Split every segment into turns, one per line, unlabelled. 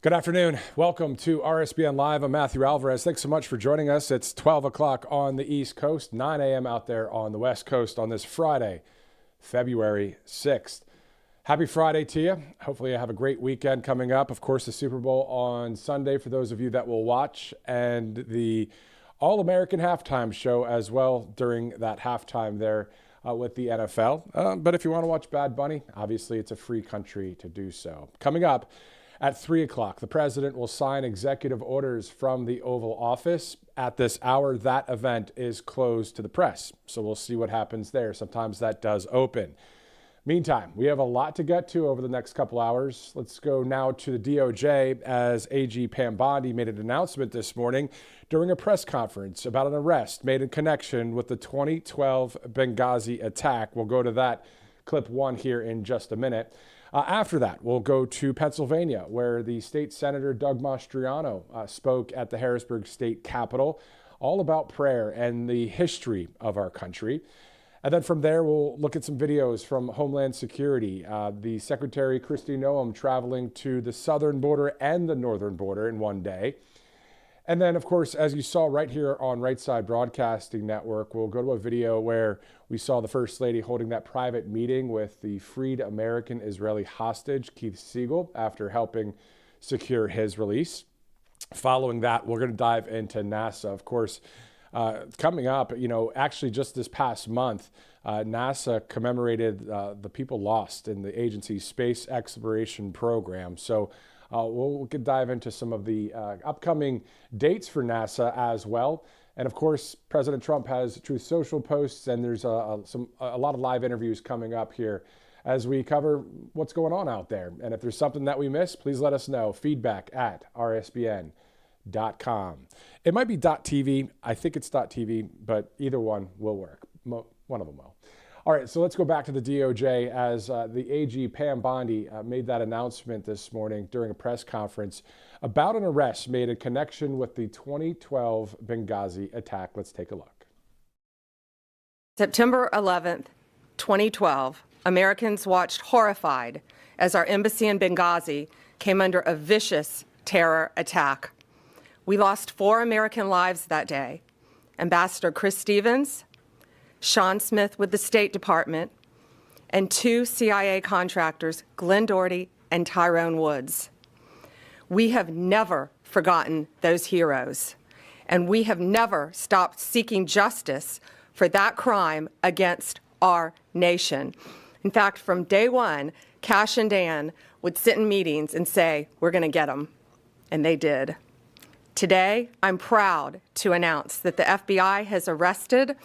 Good afternoon. Welcome to RSBN Live. I'm Matthew Alvarez. Thanks so much for joining us. It's 12 o'clock on the East Coast, 9 a.m. out there on the West Coast on this Friday, February 6th. Happy Friday to you. Hopefully you have a great weekend coming up. Of course, the Super Bowl on Sunday for those of you that will watch, and the All-American halftime show as well during that halftime there with the NFL. But if you want to watch Bad Bunny, obviously it's a free country to do so. Coming up, at 3 o'clock, the president will sign executive orders from the Oval Office. At this hour, that event is closed to the press, so we'll see what happens there. Sometimes that does open. Meantime, we have a lot to get to over the next couple hours. Let's go now to the DOJ as AG Pam Bondi made an announcement this morning during a press conference about an arrest made in connection with the 2012 Benghazi attack. We'll go to that clip one here in just a minute. After that, we'll go to Pennsylvania, where the state senator Doug Mastriano spoke at the Harrisburg State Capitol, all about prayer and the history of our country. And then from there, we'll look at some videos from Homeland Security. The Secretary Kristi Noem traveling to the southern border and the northern border in one day. And then, of course, as you saw right here on Right Side Broadcasting Network, we'll go to a video where we saw the First Lady holding that private meeting with the freed American Israeli hostage, Keith Siegel, after helping secure his release. Following that, we're going to dive into NASA. Of course, coming up, actually just this past month, NASA commemorated the people lost in the agency's space exploration program. So we could dive into some of the upcoming dates for NASA as well. And of course, President Trump has Truth Social posts, and there's a lot of live interviews coming up here as we cover what's going on out there. And if there's something that we missed, please let us know. Feedback at rsbn.com. It might be .tv. I think it's .tv, but either one will work. One of them will. All right, so let's go back to the DOJ as the AG Pam Bondi made that announcement this morning during a press conference about an arrest made in connection with the 2012 Benghazi attack. Let's take a look.
September 11th, 2012, Americans watched horrified as our embassy in Benghazi came under a vicious terror attack. We lost 4 American lives that day. Ambassador Chris Stevens, Sean Smith with the State Department, and 2 CIA contractors, Glenn Doherty and Tyrone Woods. We have never forgotten those heroes, and we have never stopped seeking justice for that crime against our nation. In fact, from day one, Cash and Dan would sit in meetings and say, "We're going to get them," and they did. Today, I'm proud to announce that the FBI has arrested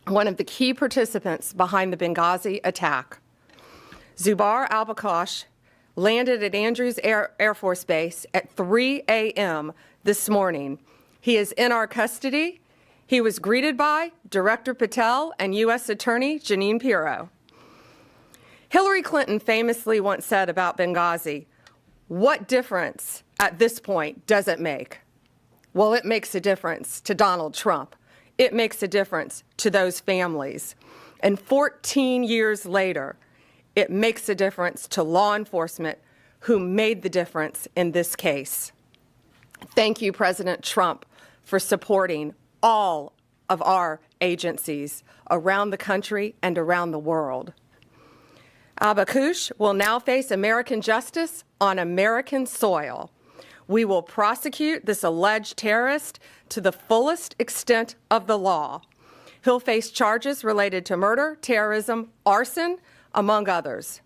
one of the key participants behind the Benghazi attack. Zubair al-Bakosh landed at Andrews Air Force Base at 3 a.m. this morning. He is in our custody. He was greeted by Director Patel and U.S. Attorney Jeanine Pirro. Hillary Clinton famously once said about Benghazi, "What difference at this point does it make?" Well, it makes a difference to Donald Trump. It makes a difference to those families. And 14 years later, it makes a difference to law enforcement who made the difference in this case. Thank you, President Trump, for supporting all of our agencies around the country and around the world. Al-Bakosh will now face American justice on American soil. We will prosecute this alleged terrorist to the fullest extent of the law. He'll face charges related to murder, terrorism, arson, among others.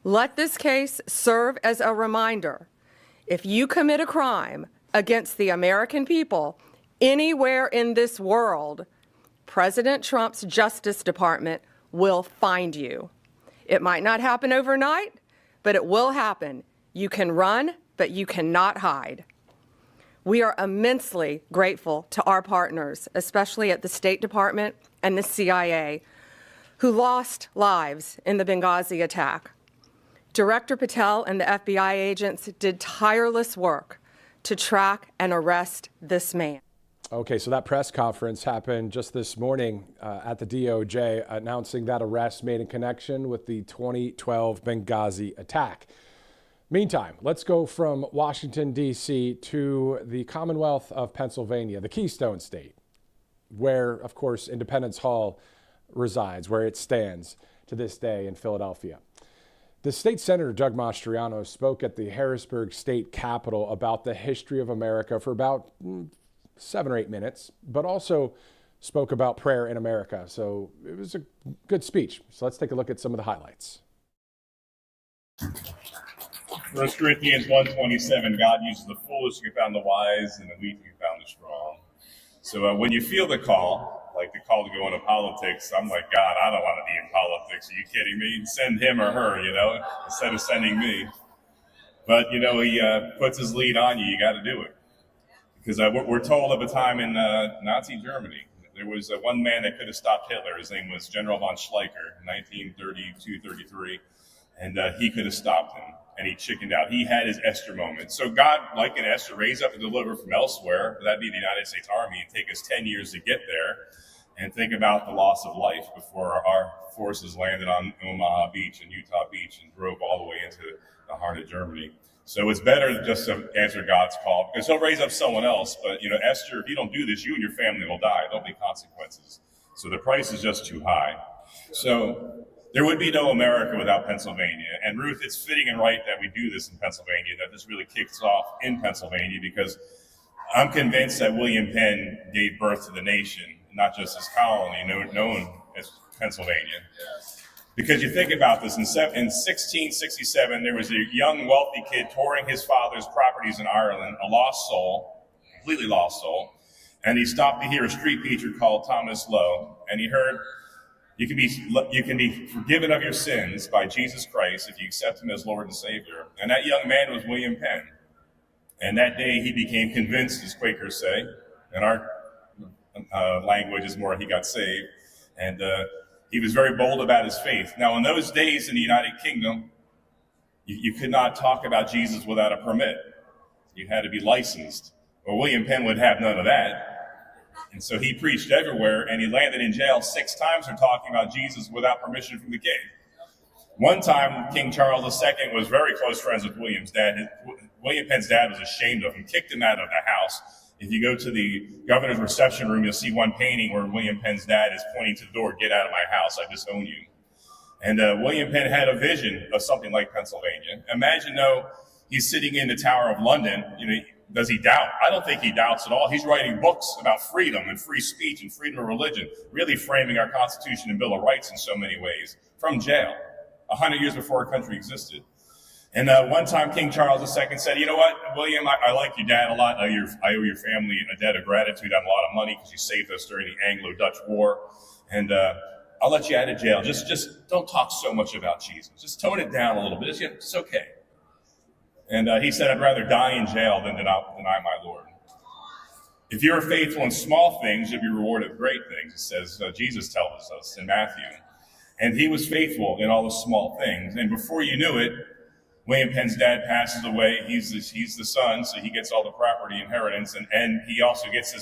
Let this case serve as a reminder. If you commit a crime against the American people anywhere in this world, President Trump's Justice Department will find you. It might not happen overnight, but it will happen. You can run, but you cannot hide. We are immensely grateful to our partners, especially at the State Department and the CIA, who lost lives in the Benghazi attack. Director Patel and the FBI agents did tireless work to track and arrest this man.
Okay, so that press conference happened just this morning at the DOJ announcing that arrest made in connection with the 2012 Benghazi attack. Meantime, let's go from Washington, D.C. to the Commonwealth of Pennsylvania, the Keystone State, where, of course, Independence Hall resides, where it stands to this day in Philadelphia. The state senator, Doug Mastriano, spoke at the Harrisburg State Capitol about the history of America for about 7 or 8 minutes, but also spoke about prayer in America. So it was a good speech. So let's take a look at some of the highlights.
1 Corinthians 1:27, God uses the foolish to confound the wise and the weak to confound the strong. So when you feel the call, like the call to go into politics, I'm like, God, I don't want to be in politics. Are you kidding me? Send him or her, instead of sending me. But, he puts his lead on you. You got to do it. Because we're told of a time in Nazi Germany, there was one man that could have stopped Hitler. His name was General von Schleicher, 1932-33. And he could have stopped him. And he chickened out. He had his Esther moment. So God, like an Esther, raised up and deliver from elsewhere. That'd be the United States Army. It'd take us 10 years to get there. And think about the loss of life before our forces landed on Omaha Beach and Utah Beach and drove all the way into the heart of Germany. So it's better just to answer God's call, because he'll raise up someone else. But, Esther, if you don't do this, you and your family will die. There'll be consequences. So the price is just too high. So there would be no America without Pennsylvania. And Ruth, it's fitting and right that we do this in Pennsylvania, that this really kicks off in Pennsylvania, because I'm convinced that William Penn gave birth to the nation, not just his colony known as Pennsylvania. Because you think about this, in 1667, there was a young, wealthy kid touring his father's properties in Ireland, a lost soul, completely lost soul. And he stopped to hear a street preacher called Thomas Lowe, and he heard, You can be forgiven of your sins by Jesus Christ if you accept him as Lord and Savior. And that young man was William Penn. And that day he became convinced, as Quakers say. In our language is more, he got saved. And he was very bold about his faith. Now, in those days in the United Kingdom, you could not talk about Jesus without a permit. You had to be licensed. Well, William Penn would have none of that. And so he preached everywhere, and he landed in jail 6 times for talking about Jesus without permission from the king. One time, King Charles II was very close friends with William's dad. William Penn's dad was ashamed of him, kicked him out of the house. If you go to the governor's reception room, you'll see one painting where William Penn's dad is pointing to the door, "Get out of my house, I disown you." And William Penn had a vision of something like Pennsylvania. Imagine, though, he's sitting in the Tower of London, does he doubt? I don't think he doubts at all. He's writing books about freedom and free speech and freedom of religion, really framing our Constitution and Bill of Rights in so many ways, from jail, 100 years before our country existed. And one time King Charles II said, "You know what, William, I like your dad a lot. I owe your family a debt of gratitude on a lot of money because you saved us during the Anglo-Dutch War. And I'll let you out of jail. Just don't talk so much about Jesus. Just tone it down a little bit. It's okay." And he said, "I'd rather die in jail than deny my Lord." If you're faithful in small things, you'll be rewarded with great things, it says, Jesus tells us in Matthew. And he was faithful in all the small things. And before you knew it, William Penn's dad passes away. He's the son, so he gets all the property inheritance. And he also gets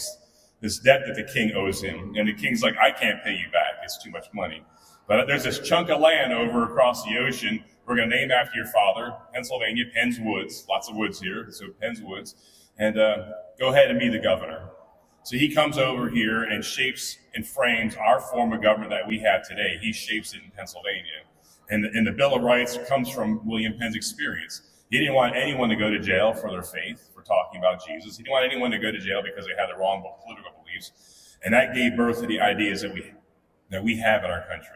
this debt that the king owes him. And the king's like, "I can't pay you back. It's too much money. But there's this chunk of land over across the ocean. We're going to name after your father, Pennsylvania, Penn's Woods." Lots of woods here, so Penn's Woods. And go ahead and be the governor. So he comes over here and shapes and frames our form of government that we have today. He shapes it in Pennsylvania. And the Bill of Rights comes from William Penn's experience. He didn't want anyone to go to jail for their faith, for talking about Jesus. He didn't want anyone to go to jail because they had the wrong political beliefs. And that gave birth to the ideas that we have in our country.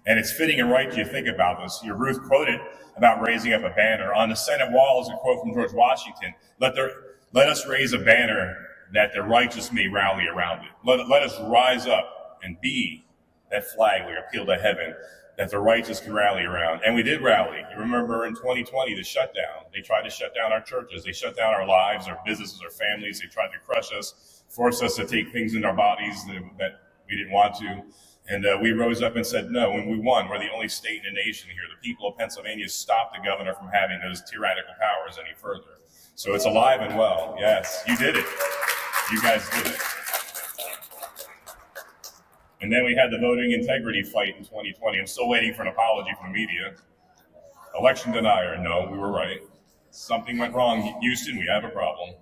And it's fitting and right you think about this. Your Ruth quoted about raising up a banner. On the Senate wall is a quote from George Washington. Let us raise a banner that the righteous may rally around it. Let us rise up and be that flag we appeal to heaven that the righteous can rally around. And we did rally. You remember in 2020, the shutdown. They tried to shut down our churches. They shut down our lives, our businesses, our families. They tried to crush us, force us to take things into our bodies that we didn't want to. And we rose up and said no, and we won. We're the only state in the nation here. The people of Pennsylvania stopped the governor from having those tyrannical powers any further. So it's alive and well. Yes, you did it. You guys did it. And then we had the voting integrity fight in 2020. I'm still waiting for an apology from the media. Election denier, no, we were right. Something went wrong. Houston, we have a problem.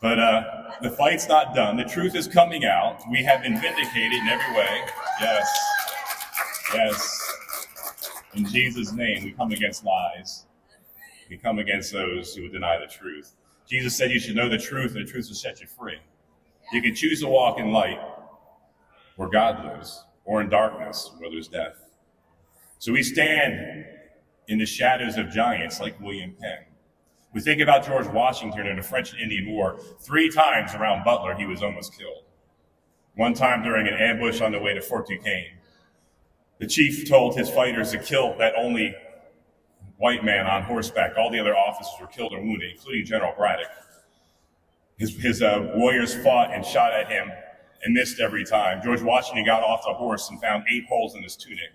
But the fight's not done. The truth is coming out. We have been vindicated in every way. Yes. Yes. In Jesus' name, we come against lies. We come against those who would deny the truth. Jesus said you should know the truth, and the truth will set you free. You can choose to walk in light where God lives, or in darkness where there's death. So we stand in the shadows of giants like William Penn. We think about George Washington in the French and Indian War. 3 times around Butler, he was almost killed. One time during an ambush on the way to Fort Duquesne, the chief told his fighters to kill that only white man on horseback. All the other officers were killed or wounded, including General Braddock. His warriors fought and shot at him and missed every time. George Washington got off the horse and found 8 holes in his tunic.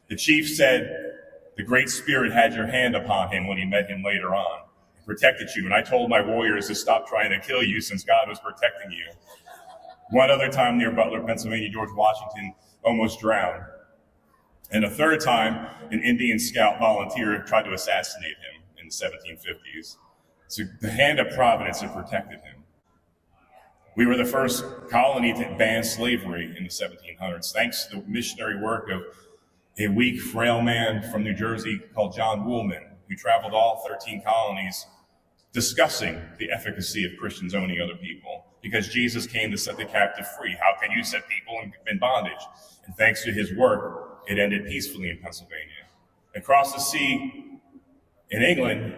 The chief said, "The Great Spirit had your hand upon him when he met him later on, and protected you. And I told my warriors to stop trying to kill you since God was protecting you." One other time near Butler, Pennsylvania, George Washington almost drowned. And a third time, an Indian scout volunteer tried to assassinate him in the 1750s. So the hand of Providence had protected him. We were the first colony to ban slavery in the 1700s, thanks to the missionary work of a weak, frail man from New Jersey called John Woolman, who traveled all 13 colonies discussing the efficacy of Christians owning other people, because Jesus came to set the captive free. How can you set people in bondage? And thanks to his work, it ended peacefully in Pennsylvania. Across the sea in England,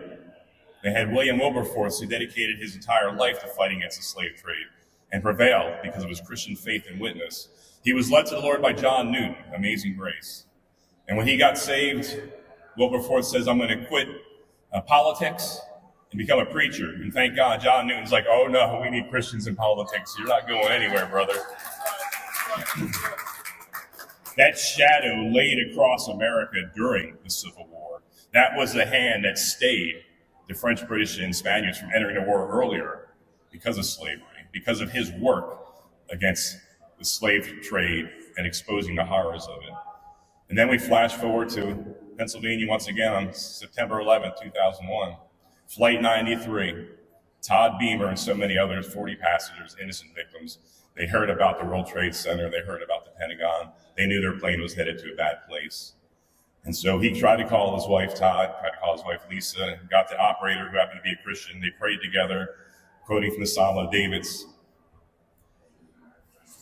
they had William Wilberforce, who dedicated his entire life to fighting against the slave trade and prevailed because of his Christian faith and witness. He was led to the Lord by John Newton, Amazing Grace. And when he got saved, Wilberforce says, "I'm going to quit politics and become a preacher." And thank God, John Newton's like, "Oh no, we need Christians in politics. You're not going anywhere, brother." That shadow laid across America during the Civil War. That was the hand that stayed the French, British, and Spaniards from entering the war earlier because of slavery, because of his work against the slave trade and exposing the horrors of it. And then we flash forward to Pennsylvania once again on September 11th, 2001. Flight 93, Todd Beamer and so many others, 40 passengers, innocent victims. They heard about the World Trade Center. They heard about the Pentagon. They knew their plane was headed to a bad place. And so he tried to call his wife, Todd, tried to call his wife, Lisa, got the operator who happened to be a Christian. They prayed together, quoting from the Psalm of David's.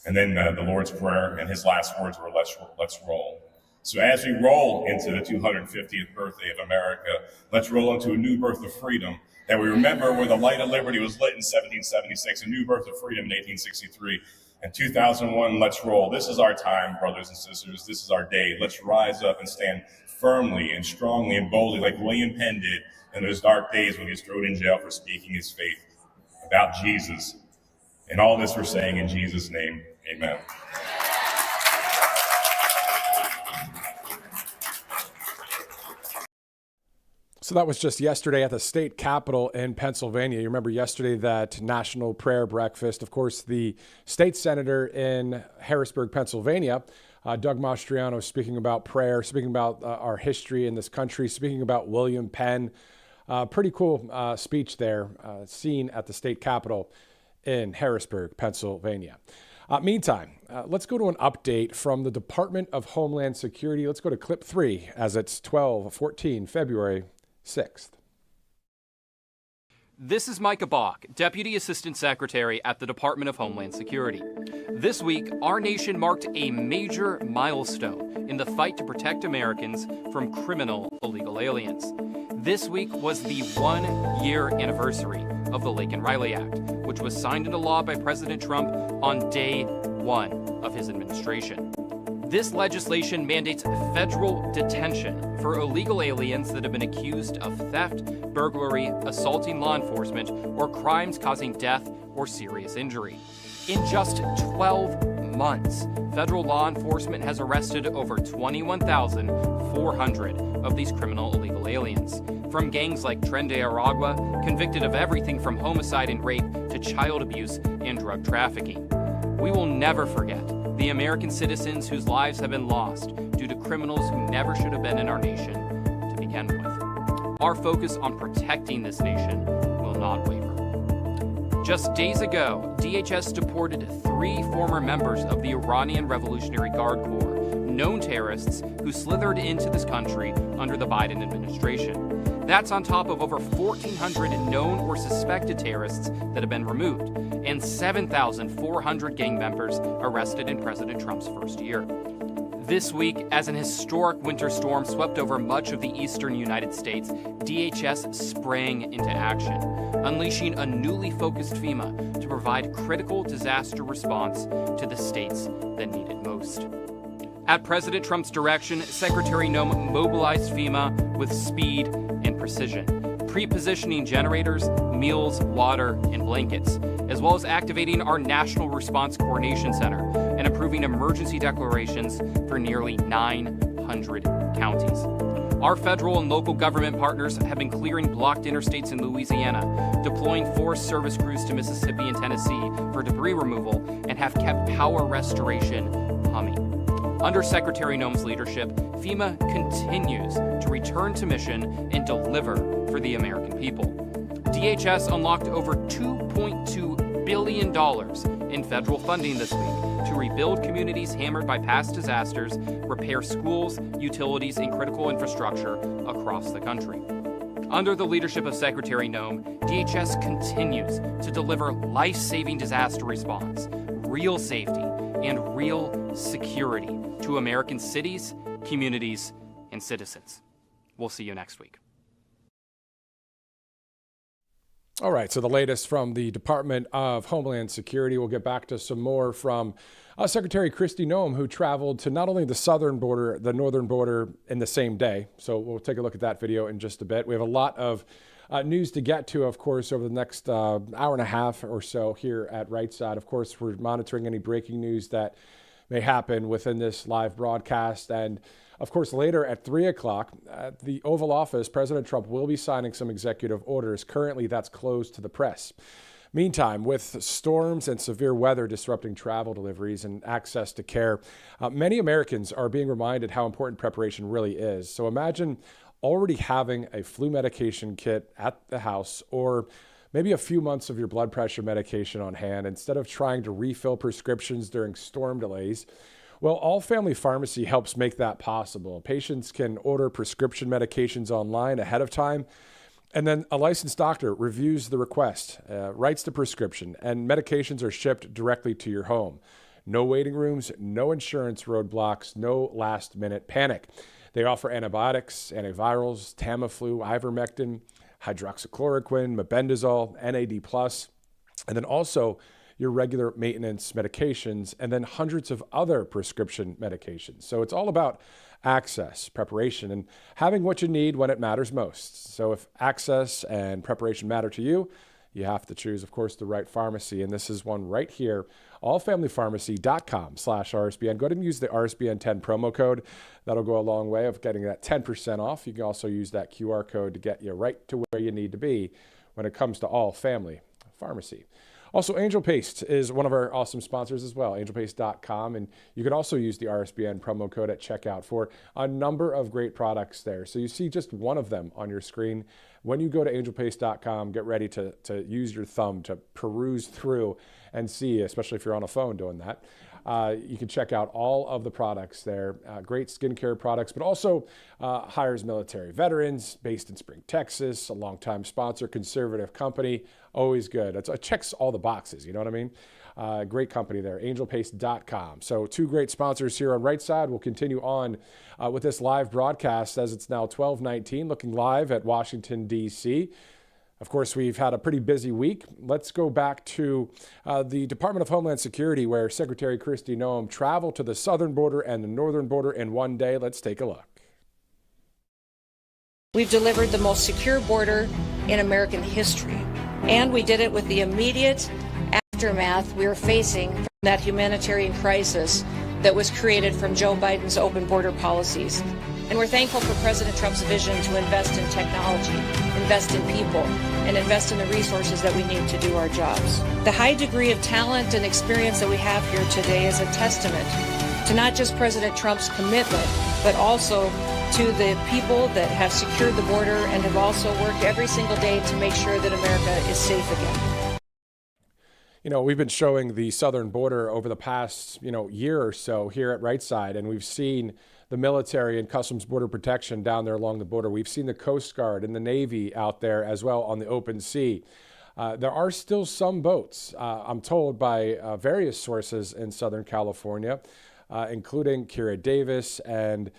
And then the Lord's Prayer, and his last words were, let's roll. So as we roll into the 250th birthday of America, let's roll into a new birth of freedom, that we remember where the light of liberty was lit in 1776, a new birth of freedom in 1863, and 2001, let's roll. This is our time, brothers and sisters. This is our day. Let's rise up and stand firmly and strongly and boldly like William Penn did in those dark days when he was thrown in jail for speaking his faith about Jesus. And all this we're saying in Jesus' name, amen.
So that was just yesterday at the state capitol in Pennsylvania. You remember yesterday that national prayer breakfast. Of course, the state senator in Harrisburg, Pennsylvania, Doug Mastriano, speaking about prayer, speaking about our history in this country, speaking about William Penn. Pretty cool speech there, seen at the state capitol in Harrisburg, Pennsylvania. Meantime, let's go to an update from the Department of Homeland Security. Let's go to clip 3 as it's 12/14, February 6th.
This is Micah Bach, Deputy Assistant Secretary at the Department of Homeland Security. This week, our nation marked a major milestone in the fight to protect Americans from criminal illegal aliens. This week was the 1-year anniversary of the Laken Riley Act, which was signed into law by President Trump on day 1 of his administration. This legislation mandates federal detention for illegal aliens that have been accused of theft, burglary, assaulting law enforcement, or crimes causing death or serious injury. In just 12 months, federal law enforcement has arrested over 21,400 of these criminal illegal aliens, from gangs like Tren de Aragua, convicted of everything from homicide and rape to child abuse and drug trafficking. We will never forget the American citizens whose lives have been lost due to criminals who never should have been in our nation to begin with. Our focus on protecting this nation will not waver. Just days ago, DHS deported 3 former members of the Iranian Revolutionary Guard Corps, known terrorists who slithered into this country under the Biden administration. That's on top of over 1,400 known or suspected terrorists that have been removed, and 7,400 gang members arrested in President Trump's first year. This week, as an historic winter storm swept over much of the eastern United States, DHS sprang into action, unleashing a newly focused FEMA to provide critical disaster response to the states that need it most. At President Trump's direction, Secretary Noem mobilized FEMA with speed and precision, pre-positioning generators, meals, water, and blankets, as well as activating our National Response Coordination Center and approving emergency declarations for nearly 900 counties. Our federal and local government partners have been clearing blocked interstates in Louisiana, deploying Forest Service crews to Mississippi and Tennessee for debris removal, and have kept power restoration humming. Under Secretary Noem's leadership, FEMA continues to return to mission and deliver for the American people. DHS unlocked over $2.2 billion in federal funding this week to rebuild communities hammered by past disasters, repair schools, utilities, and critical infrastructure across the country. Under the leadership of Secretary Noem, DHS continues to deliver life-saving disaster response, real safety, and real security to American cities, communities, and citizens. We'll see you next week.
All right, so the latest from the Department of Homeland Security. We'll get back to some more from Secretary Kristi Noem, who traveled to not only the southern border, the northern border in the same day. So we'll take a look at that video in just a bit. We have a lot of news to get to, of course, over the next hour and a half or so here at Right Side. Of course, we're monitoring any breaking news that may happen within this live broadcast. And of course, later at 3 o'clock at the Oval Office, President Trump will be signing some executive orders. Currently, that's closed to the press. Meantime, with storms and severe weather disrupting travel deliveries and access to care, many Americans are being reminded how important preparation really is. So imagine already having a flu medication kit at the house, or maybe a few months of your blood pressure medication on hand instead of trying to refill prescriptions during storm delays. Well, All Family Pharmacy helps make that possible. Patients can order prescription medications online ahead of time, and then a licensed doctor reviews the request, writes the prescription, and medications are shipped directly to your home. No waiting rooms, no insurance roadblocks, no last-minute panic. They offer antibiotics, antivirals, Tamiflu, ivermectin, hydroxychloroquine, mebendazole, NAD+, and then also your regular maintenance medications, and then hundreds of other prescription medications. So it's all about access, preparation, and having what you need when it matters most. So if access and preparation matter to you, you have to choose, of course, the right pharmacy. And this is one right here, allfamilypharmacy.com/RSBN. Go ahead and use the RSBN 10 promo code. That'll go a long way of getting that 10% off. You can also use that QR code to get you right to where you need to be when it comes to All Family Pharmacy. Also, Angel Paste is one of our awesome sponsors as well, angelpaste.com. And you can also use the RSBN promo code at checkout for a number of great products there. So you see just one of them on your screen. When you go to angelpaste.com, get ready to use your thumb to peruse through and see, especially if you're on a phone doing that. You can check out all of the products there. Great skincare products, but also hires military veterans based in Spring, Texas, a longtime sponsor, conservative company, always good. It checks all the boxes, you know what I mean? Great company there, angelpaste.com. So 2 great sponsors here on Right Side. We'll continue on with this live broadcast as it's now 12:19, looking live at Washington, D.C. Of course, we've had a pretty busy week. Let's go back to the Department of Homeland Security, where Secretary Kristi Noem traveled to the southern border and the northern border in one day. Let's take a look.
We've delivered the most secure border in American history, and we did it with the immediate aftermath we are facing from that humanitarian crisis that was created from Joe Biden's open border policies. And we're thankful for President Trump's vision to invest in technology, invest in people, and invest in the resources that we need to do our jobs. The high degree of talent and experience that we have here today is a testament to not just President Trump's commitment, but also to the people that have secured the border and have also worked every single day to make sure that America is safe again.
You know, we've been showing the southern border over the past, year or so here at Right Side, and we've seen the military and Customs Border Protection down there along the border. We've seen the Coast Guard and the Navy out there as well on the open sea. There are still some boats, I'm told by various sources in Southern California, including Kira Davis and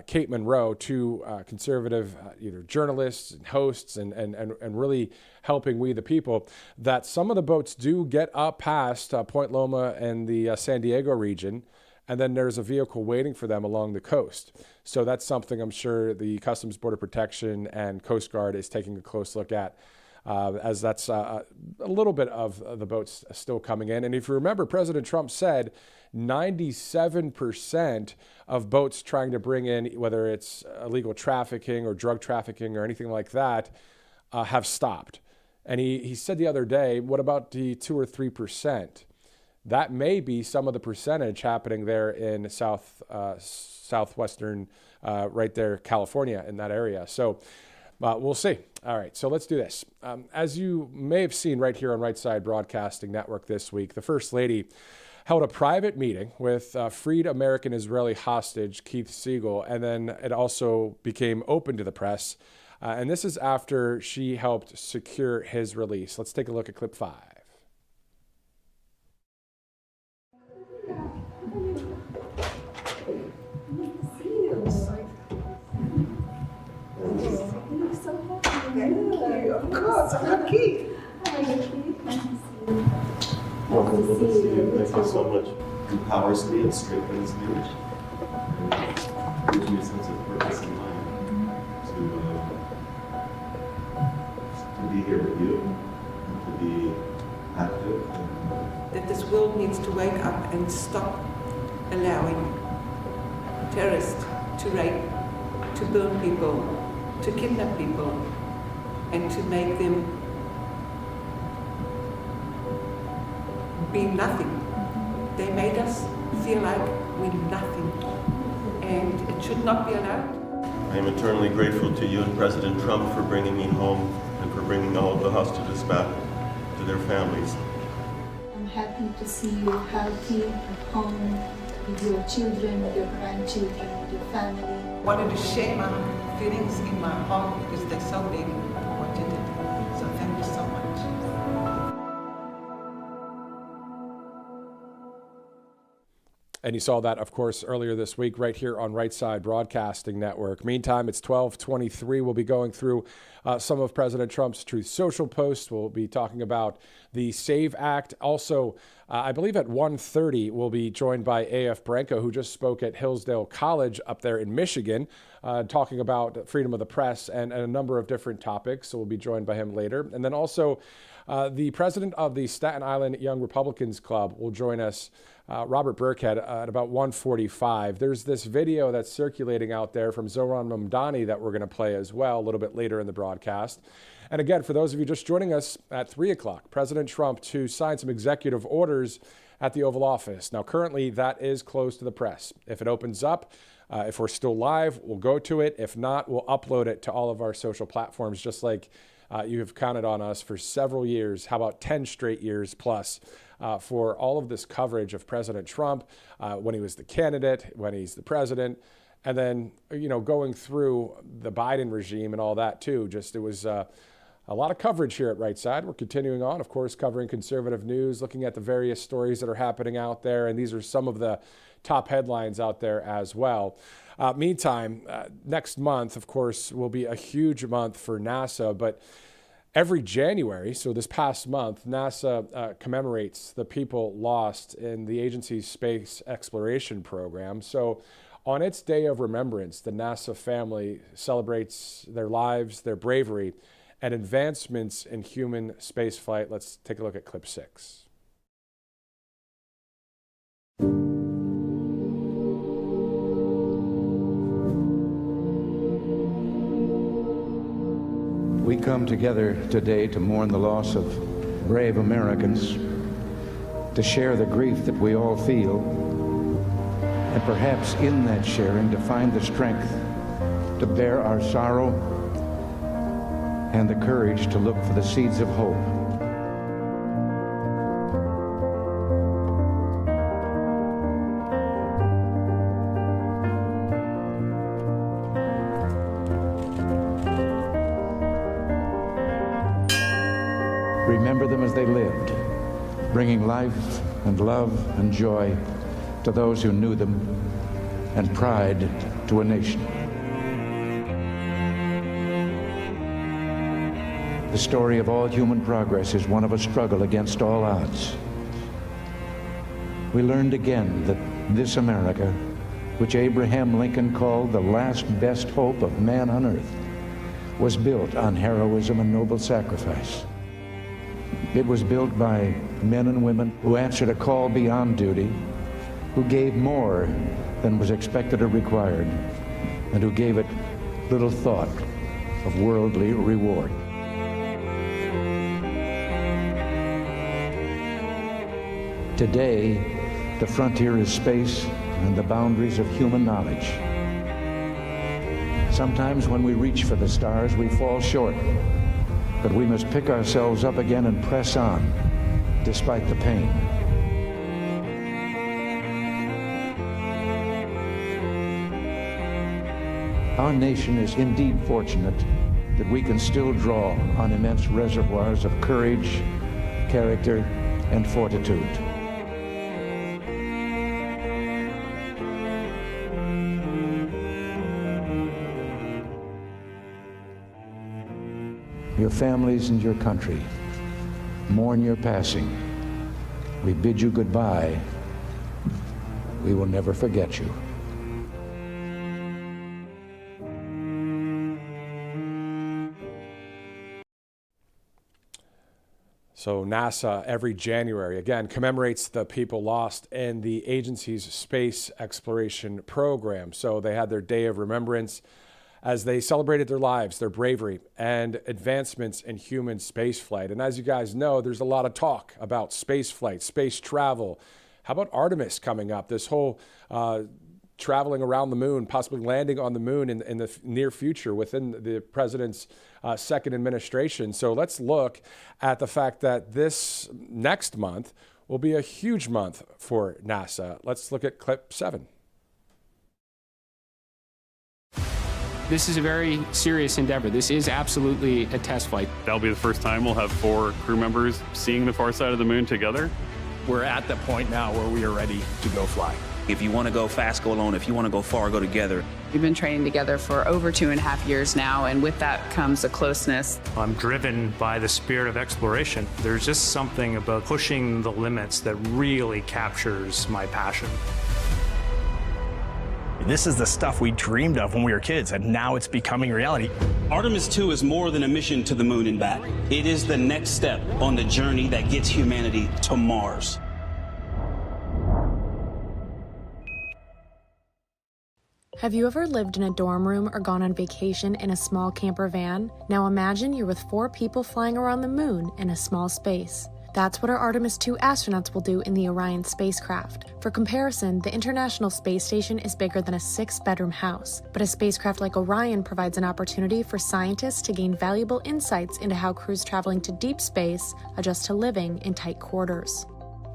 Kate Monroe, two conservative either journalists and hosts and really helping we the people, that some of the boats do get up past Point Loma and the San Diego region, and then there's a vehicle waiting for them along the coast. So that's something I'm sure the Customs Border Protection and Coast Guard is taking a close look at, as that's a little bit of the boats still coming in. And if you remember, President Trump said 97% of boats trying to bring in, whether it's illegal trafficking or drug trafficking or anything like that, have stopped. And he said the other day, what about the 2 or 3%? That may be some of the percentage happening there in southwestern, right there, California, in that area. So we'll see. All right, so let's do this. As you may have seen right here on Right Side Broadcasting Network this week, the First Lady held a private meeting with freed American Israeli hostage Keith Siegel, and then it also became open to the press. And this is after she helped secure his release. Let's take a look at clip 5.
Of course, I'm Keith.
Welcome to see you. Thank you so much. Empowers me and strengthens me, and gives me a sense of purpose in life to be here with you, and to be active.
That this world needs to wake up and stop allowing terrorists to rape, to burn people, to kidnap people, and to make them be nothing. They made us feel like we're nothing, and it should not be allowed.
I am eternally grateful to you and President Trump for bringing me home and for bringing all of the hostages back to their families.
I'm happy to see you healthy at home with your children, with your grandchildren, with your family.
I wanted to share my feelings in my heart because they're so big what you did. So thank you so much.
And you saw that, of course, earlier this week right here on Right Side Broadcasting Network. Meantime, it's 12:23. We'll be going through some of President Trump's Truth Social posts. We'll be talking about the SAVE Act. Also, I believe at 1:30, we'll be joined by A.F. Branco, who just spoke at Hillsdale College up there in Michigan, talking about freedom of the press and a number of different topics. So we'll be joined by him later. And then also, the president of the Staten Island Young Republicans Club will join us, Robert Burkhead, at about 1:45. There's this video that's circulating out there from Zohran Mamdani that we're going to play as well a little bit later in the broadcast. And again, for those of you just joining us at 3 o'clock, President Trump to sign some executive orders at the Oval Office. Now, currently, that is closed to the press. If it opens up, if we're still live, we'll go to it. If not, we'll upload it to all of our social platforms, just like you have counted on us for several years. How about 10 straight years plus for all of this coverage of President Trump when he was the candidate, when he's the president, and then, going through the Biden regime and all that too. Just it was a lot of coverage here at Right Side. We're continuing on, of course, covering conservative news, looking at the various stories that are happening out there. And these are some of the top headlines out there as well. Meantime, next month, of course, will be a huge month for NASA. But every January, so this past month, NASA commemorates the people lost in the agency's space exploration program. So on its day of remembrance, the NASA family celebrates their lives, their bravery, and advancements in human spaceflight. Let's take a look at clip 6.
We come together today to mourn the loss of brave Americans, to share the grief that we all feel, and perhaps in that sharing to find the strength to bear our sorrow, and the courage to look for the seeds of hope. Remember them as they lived, bringing life and love and joy to those who knew them, and pride to a nation. The story of all human progress is one of a struggle against all odds. We learned again that this America, which Abraham Lincoln called the last best hope of man on earth, was built on heroism and noble sacrifice. It was built by men and women who answered a call beyond duty, who gave more than was expected or required, and who gave it little thought of worldly reward. Today, the frontier is space and the boundaries of human knowledge. Sometimes when we reach for the stars, we fall short, but we must pick ourselves up again and press on, despite the pain. Our nation is indeed fortunate that we can still draw on immense reservoirs of courage, character, and fortitude. Your families and your country mourn your passing. We bid you goodbye. We will never forget you.
So NASA every January, again, commemorates the people lost in the agency's space exploration program. So they had their day of remembrance as they celebrated their lives, their bravery, and advancements in human spaceflight. And as you guys know, there's a lot of talk about spaceflight, space travel. How about Artemis coming up? This whole traveling around the moon, possibly landing on the moon in the near future within the president's second administration. So let's look at the fact that this next month will be a huge month for NASA. Let's look at clip 7.
This is a very serious endeavor. This is absolutely a test flight.
That'll be the first time we'll have 4 crew members seeing the far side of the moon together.
We're at the point now where we are ready to go fly.
If you want to go fast, go alone. If you want to go far, go together.
We've been training together for over 2.5 years now, and with that comes a closeness.
I'm driven by the spirit of exploration. There's just something about pushing the limits that really captures my passion.
This is the stuff we dreamed of when we were kids, and now it's becoming reality.
Artemis 2 is more than a mission to the moon and back. It is the next step on the journey that gets humanity to Mars.
Have you ever lived in a dorm room or gone on vacation in a small camper van? Now imagine you're with 4 people flying around the moon in a small space. That's what our Artemis 2 astronauts will do in the Orion spacecraft. For comparison, the International Space Station is bigger than a 6-bedroom house, but a spacecraft like Orion provides an opportunity for scientists to gain valuable insights into how crews traveling to deep space adjust to living in tight quarters.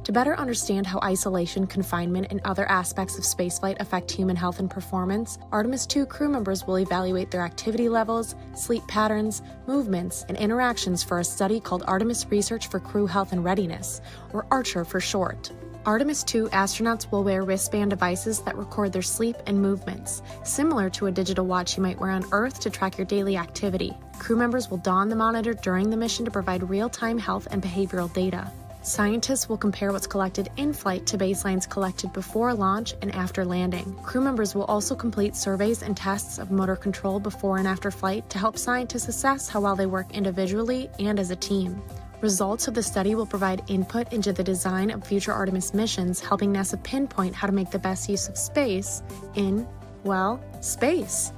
To better understand how isolation, confinement, and other aspects of spaceflight affect human health and performance, Artemis 2 crew members will evaluate their activity levels, sleep patterns, movements, and interactions for a study called Artemis Research for Crew Health and Readiness, or ARCHER for short. Artemis 2 astronauts will wear wristband devices that record their sleep and movements, similar to a digital watch you might wear on Earth to track your daily activity. Crew members will don the monitor during the mission to provide real-time health and behavioral data. Scientists will compare what's collected in flight to baselines collected before launch and after landing. Crew members will also complete surveys and tests of motor control before and after flight to help scientists assess how well they work individually and as a team. Results of the study will provide input into the design of future Artemis missions, helping NASA pinpoint how to make the best use of space in, well, space.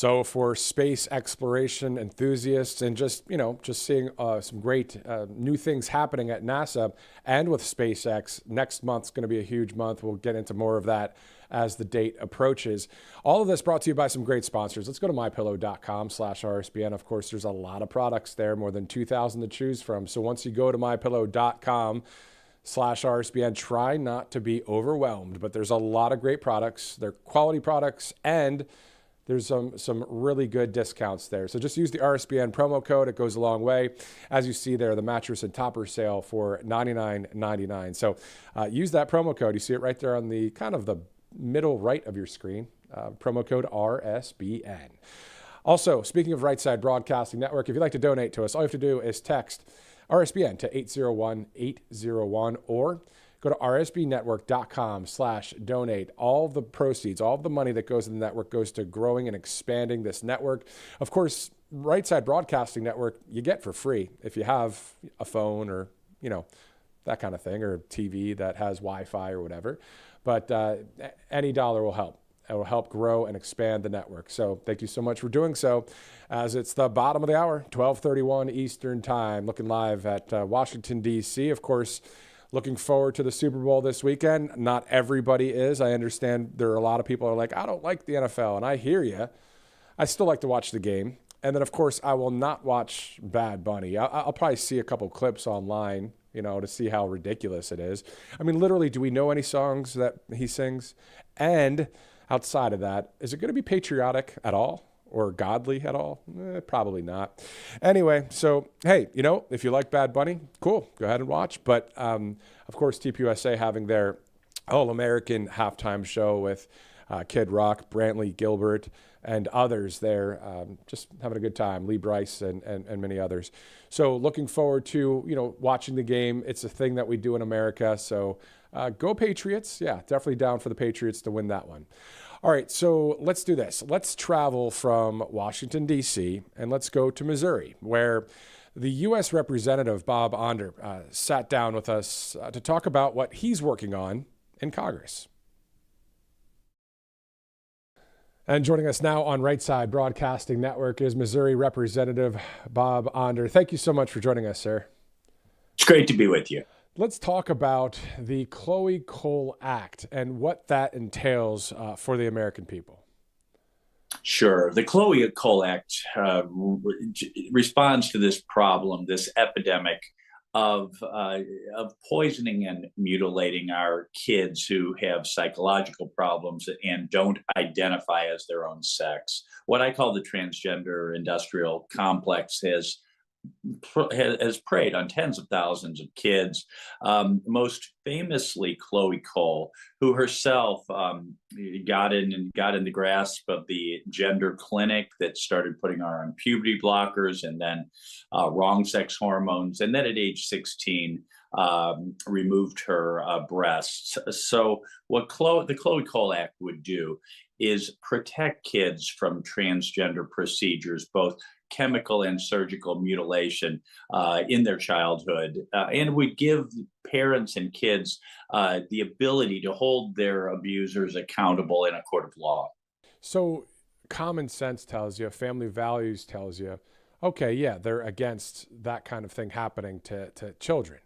So for space exploration enthusiasts and just seeing some great new things happening at NASA and with SpaceX, next month's going to be a huge month. We'll get into more of that as the date approaches. All of this brought to you by some great sponsors. Let's go to mypillow.com/RSBN. Of course, there's a lot of products there, more than 2,000 to choose from. So once you go to mypillow.com/RSBN, try not to be overwhelmed, but there's a lot of great products. They're quality products, and there's some really good discounts there. So just use the RSBN promo code. It goes a long way. As you see there, the mattress and topper sale for $99.99. So use that promo code. You see it right there on the kind of the middle right of your screen. Promo code RSBN. Also, speaking of Right Side Broadcasting Network, if you'd like to donate to us, all you have to do is text RSBN to 801-801 or go to rsbnetwork.com/donate. All the proceeds, all of the money that goes in the network goes to growing and expanding this network. Of course, Right Side Broadcasting Network, you get for free if you have a phone or, that kind of thing, or a TV that has Wi-Fi or whatever. But any dollar will help. It will help grow and expand the network. So thank you so much for doing so. As it's the bottom of the hour, 12:31 Eastern Time, looking live at Washington, D.C. Of course, looking forward to the Super Bowl this weekend. Not everybody is. I understand there are a lot of people who are like, I don't like the NFL, and I hear you. I still like to watch the game. And then, of course, I will not watch Bad Bunny. I'll probably see a couple clips online, to see how ridiculous it is. I mean, literally, do we know any songs that he sings? And outside of that, is it going to be patriotic at all? Or godly at all? Probably not. Anyway, so, hey, if you like Bad Bunny, cool, go ahead and watch. But, of course, TPUSA having their All-American halftime show with Kid Rock, Brantley Gilbert, and others there, just having a good time, Lee Bryce and many others. So looking forward to, watching the game. It's a thing that we do in America. So go Patriots. Yeah, definitely down for the Patriots to win that one. All right, so let's do this. Let's travel from Washington, D.C., and let's go to Missouri, where the U.S. Representative Bob Onder sat down with us to talk about what he's working on in Congress. And joining us now on Right Side Broadcasting Network is Missouri Representative Bob Onder. Thank you so much for joining us, sir.
It's great to be with you.
Let's talk about the Chloe Cole Act and what that entails for the American people.
Sure. The Chloe Cole Act responds to this problem, this epidemic of poisoning and mutilating our kids who have psychological problems and don't identify as their own sex. What I call the transgender industrial complex has preyed on tens of thousands of kids, most famously Chloe Cole, who herself got in the grasp of the gender clinic that started putting her on puberty blockers and then wrong sex hormones, and then at age 16 removed her breasts. So what the Chloe Cole Act would do is protect kids from transgender procedures, both chemical and surgical mutilation in their childhood, and would give parents and kids the ability to hold their abusers accountable in a court of law.
So common sense tells you, family values tells you, okay, yeah, they're against that kind of thing happening to children.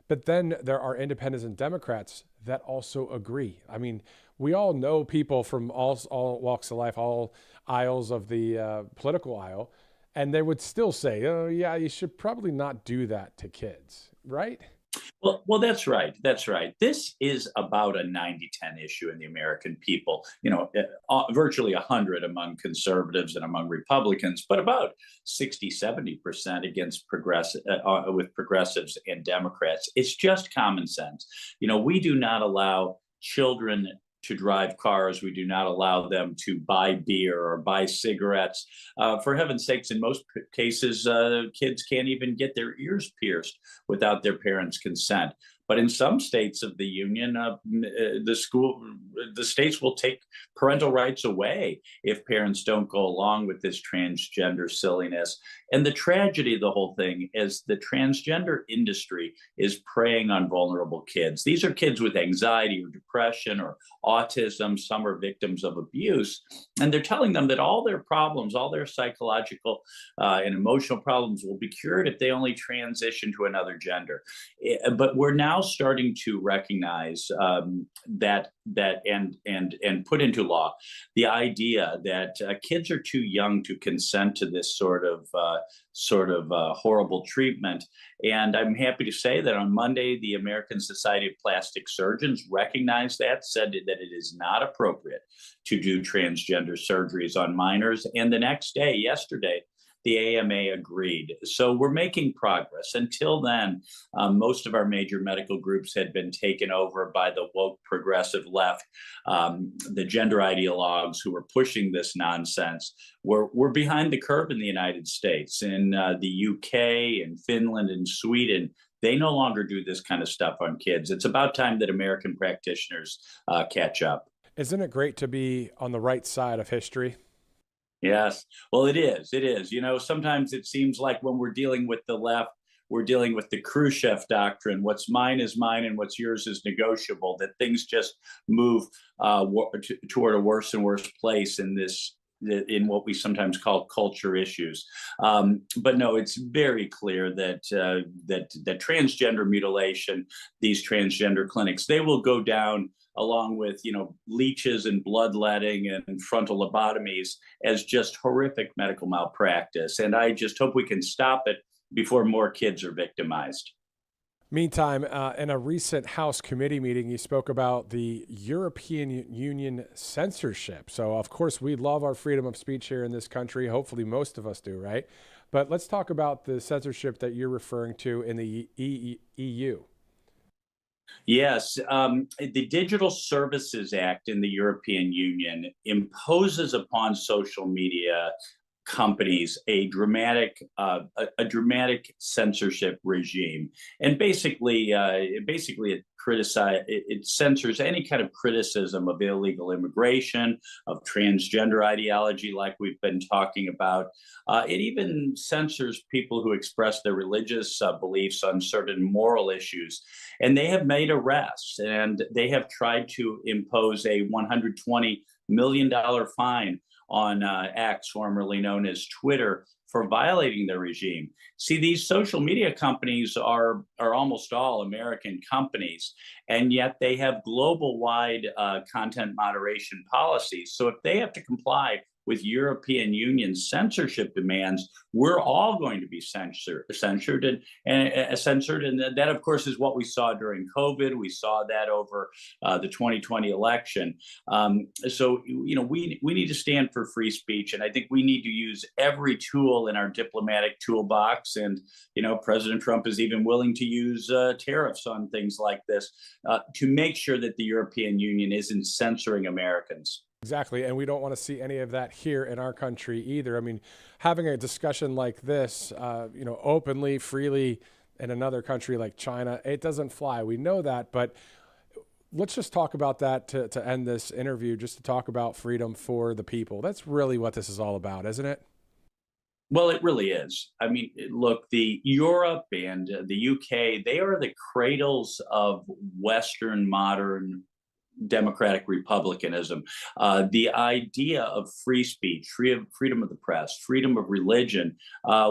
But then there are independents and Democrats that also agree. I mean, we all know people from all walks of life, all aisles of the political aisle, and they would still say, oh, yeah, you should probably not do that to kids, right?
Well, that's right. That's right. This is about a 90-10 issue in the American people. Virtually 100 among conservatives and among Republicans, but about 60-70% against with progressives and Democrats. It's just common sense. We do not allow children to drive cars. We do not allow them to buy beer or buy cigarettes. For heaven's sakes, in most cases, kids can't even get their ears pierced without their parents' consent. But in some states of the union, the states will take parental rights away if parents don't go along with this transgender silliness. And the tragedy of the whole thing is the transgender industry is preying on vulnerable kids. These are kids with anxiety or depression or autism. Some are victims of abuse. And they're telling them that all their problems, all their psychological and emotional problems will be cured if they only transition to another gender. But we're now starting to recognize that and put into law the idea that kids are too young to consent to this sort of horrible treatment. And I'm happy to say that on Monday, the American Society of Plastic Surgeons recognized that, said that it is not appropriate to do transgender surgeries on minors. And the next day, yesterday, the AMA agreed. So we're making progress. Until then, most of our major medical groups had been taken over by the woke progressive left, the gender ideologues who were pushing this nonsense. We're behind the curve in the United States. In the UK and Finland and Sweden, they no longer do this kind of stuff on kids. It's about time that American practitioners catch up.
Isn't it great to be on the right side of history?
Yes. Well, it is. It is. You know, sometimes it seems like when we're dealing with the left, we're dealing with the Khrushchev doctrine. What's mine is mine and what's yours is negotiable, that things just move toward a worse and worse place in what we sometimes call culture issues. But no, it's very clear that that transgender mutilation, these transgender clinics, they will go down along with, leeches and bloodletting and frontal lobotomies as just horrific medical malpractice. And I just hope we can stop it before more kids are victimized.
Meantime, in a recent House committee meeting, you spoke about the European Union censorship. So, of course, we love our freedom of speech here in this country. Hopefully, most of us do, right? But let's talk about the censorship that you're referring to in the EU.
Yes, the Digital Services Act in the European Union imposes upon social media companies a dramatic censorship regime, and basically it censors any kind of criticism of illegal immigration, of transgender ideology, like we've been talking about. It even censors people who express their religious beliefs on certain moral issues, and they have made arrests, and they have tried to impose a $120 million fine on X, formerly known as Twitter, for violating their regime. See, these social media companies are almost all American companies, and yet they have global-wide content moderation policies. So if they have to comply with European Union censorship demands, we're all going to be censored. And that, of course, is what we saw during COVID. We saw that over the 2020 election. So, we need to stand for free speech. And I think we need to use every tool in our diplomatic toolbox. And, President Trump is even willing to use tariffs on things like this to make sure that the European Union isn't censoring Americans.
Exactly. And we don't want to see any of that here in our country either. I mean, having a discussion like this, openly, freely in another country like China, it doesn't fly. We know that. But let's just talk about that to end this interview, just to talk about freedom for the people. That's really what this is all about, isn't it?
Well, it really is. I mean, look, the Europe and the UK, they are the cradles of Western modern democratic republicanism. The idea of free speech, freedom of the press, freedom of religion,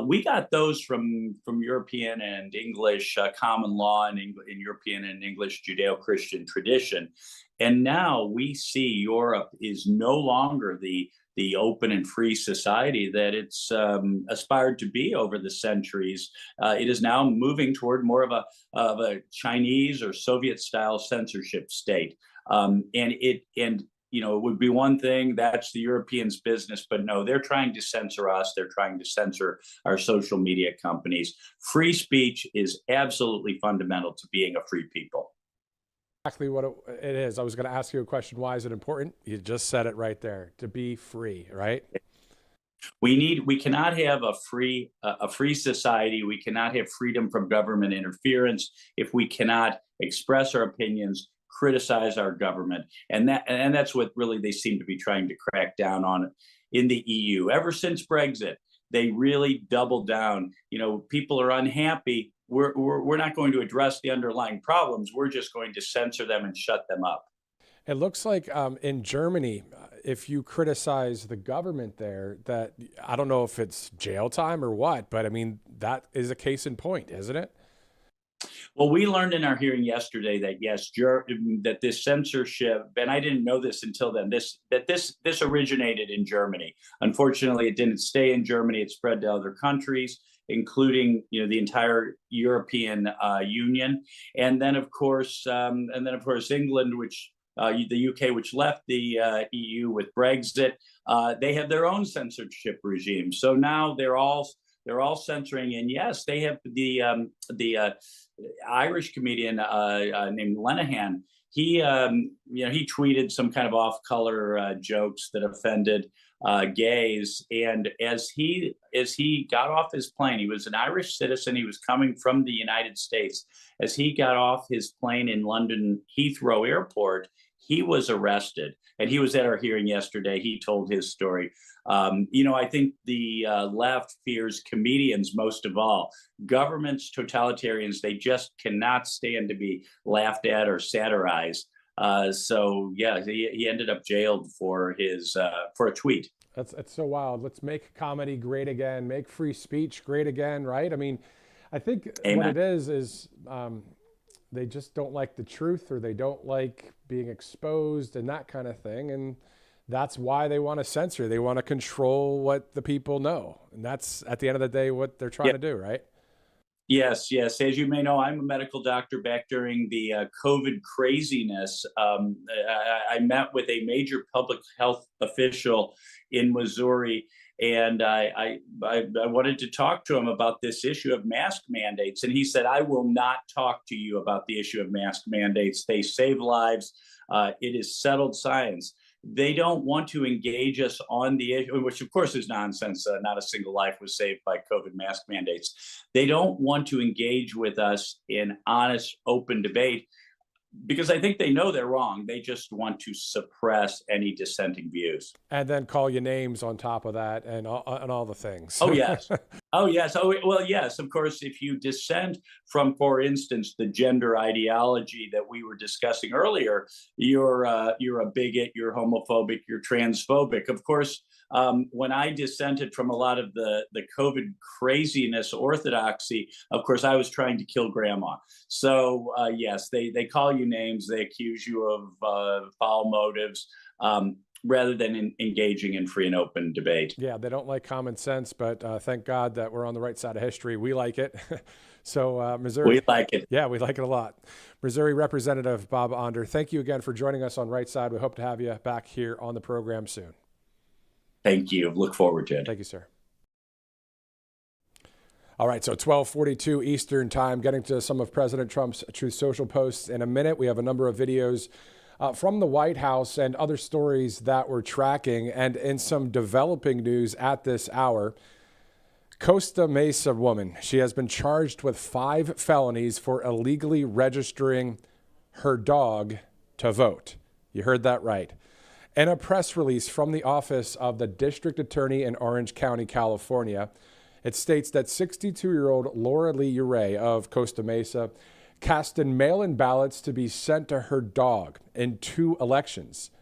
we got those from European and English common law and in European and English Judeo-Christian tradition. And now we see Europe is no longer the open and free society that it's aspired to be over the centuries. It is now moving toward more of a Chinese or Soviet-style censorship state. It would be one thing, that's the Europeans' business, but no, they're trying to censor us. They're trying to censor our social media companies. Free speech is absolutely fundamental to being a free people.
Exactly what it is. I was going to ask you a question. Why is it important? You just said it right there. To be free, right?
We cannot have a free society. We cannot have freedom from government interference if we cannot express our opinions, criticize our government. And that's what really they seem to be trying to crack down on in the EU. Ever since Brexit, they really doubled down. People are unhappy. We're not going to address the underlying problems. We're just going to censor them and shut them up.
It looks like in Germany, if you criticize the government there, that I don't know if it's jail time or what, but I mean, that is a case in point, isn't it?
Well, we learned in our hearing yesterday that yes, that this censorship, and I didn't know this until then, this originated in Germany. Unfortunately, it didn't stay in Germany. It spread to other countries, including the entire European Union, and then of course England, which the UK, which left the EU with Brexit, they have their own censorship regime. So now they're all censoring. And yes, they have the Irish comedian named Lenahan. He tweeted some kind of off-color jokes that offended gays. And as he got off his plane, he was an Irish citizen. He was coming from the United States. As he got off his plane in London Heathrow Airport, he was arrested, and he was at our hearing yesterday. He told his story. I think the left fears comedians most of all. Governments, totalitarians, they just cannot stand to be laughed at or satirized. So yeah, he ended up jailed for a tweet.
That's so wild. Let's make comedy great again. Make free speech great again, right? I mean, I think
Amen.
What it is they just don't like the truth, or they don't like being exposed and that kind of thing. And that's why they want to censor. They want to control what the people know. And that's, at the end of the day, what they're trying to do, right?
Yes. As you may know, I'm a medical doctor. Back during the COVID craziness, I met with a major public health official in Missouri, and I wanted to talk to him about this issue of mask mandates. And he said, I will not talk to you about the issue of mask mandates. They save lives. It is settled science. They don't want to engage us on the issue, which of course is nonsense. Not a single life was saved by COVID mask mandates. They don't want to engage with us in honest, open debate, because I think they know they're wrong. They just want to suppress any dissenting views.
And then call you names on top of that, and all the things.
Oh, yes. Oh, yes. Oh, well, yes. Of course, if you dissent from, for instance, the gender ideology that we were discussing earlier, you're a bigot, you're homophobic, you're transphobic. Of course, when I dissented from a lot of the COVID craziness orthodoxy, of course, I was trying to kill grandma. So, yes, they call you names. They accuse you of foul motives. Rather than engaging in free and open debate.
Yeah, they don't like common sense, but thank God that we're on the right side of history. We like it. So Missouri.
We like it.
Yeah, we like it a lot. Missouri Representative Bob Onder, thank you again for joining us on Right Side. We hope to have you back here on the program soon.
Thank you. Look forward to it.
Thank you, sir. All right, so 12:42 Eastern time, getting to some of President Trump's Truth Social posts in a minute. We have a number of videos from the White House and other stories that we're tracking. And in some developing news at this hour, Costa Mesa woman, she has been charged with 5 felonies for illegally registering her dog to vote. You heard that right. In a press release from the office of the district attorney in Orange County, California, it states that 62-year-old Laura Lee Uray of Costa Mesa cast in mail-in ballots to be sent to her dog in 2 elections.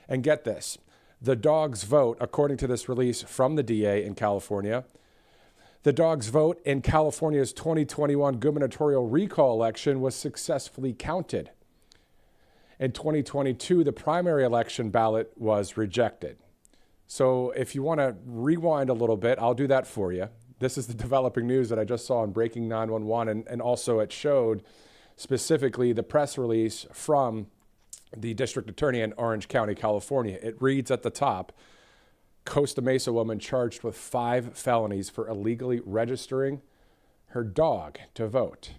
And get this, the dog's vote, according to this release from the DA in California, the dog's vote in California's 2021 gubernatorial recall election was successfully counted. In 2022, the primary election ballot was rejected. So if you want to rewind a little bit, I'll do that for you. This is the developing news that I just saw on Breaking 911, and also it showed specifically the press release from the district attorney in Orange County, California. It reads at the top, Costa Mesa woman charged with 5 felonies for illegally registering her dog to vote.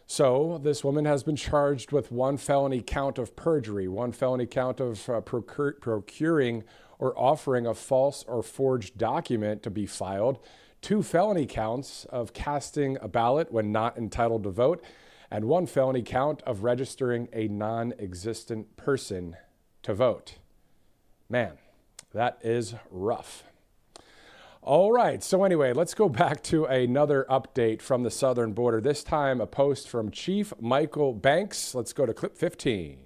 So this woman has been charged with 1 felony count of perjury, 1 felony count of procuring or offering a false or forged document to be filed, 2 felony counts of casting a ballot when not entitled to vote, and 1 felony count of registering a non-existent person to vote. Man, that is rough. All right, so anyway, let's go back to another update from the southern border. This time a post from Chief Michael Banks. Let's go to clip 15.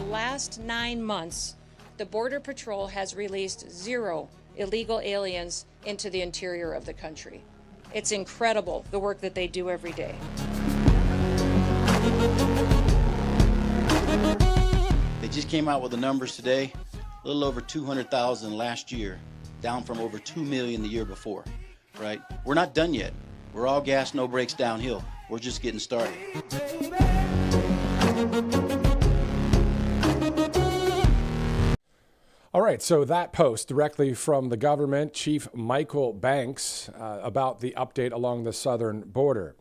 Last 9 months, the Border Patrol has released 0 illegal aliens into the interior of the country. It's incredible the work that they do every day.
They just came out with the numbers today, a little over 200,000 last year, down from over 2 million the year before, right? We're not done yet. We're all gas, no brakes downhill. We're just getting started.
All right, so that post directly from the government, Chief Michael Banks, about the update along the southern border.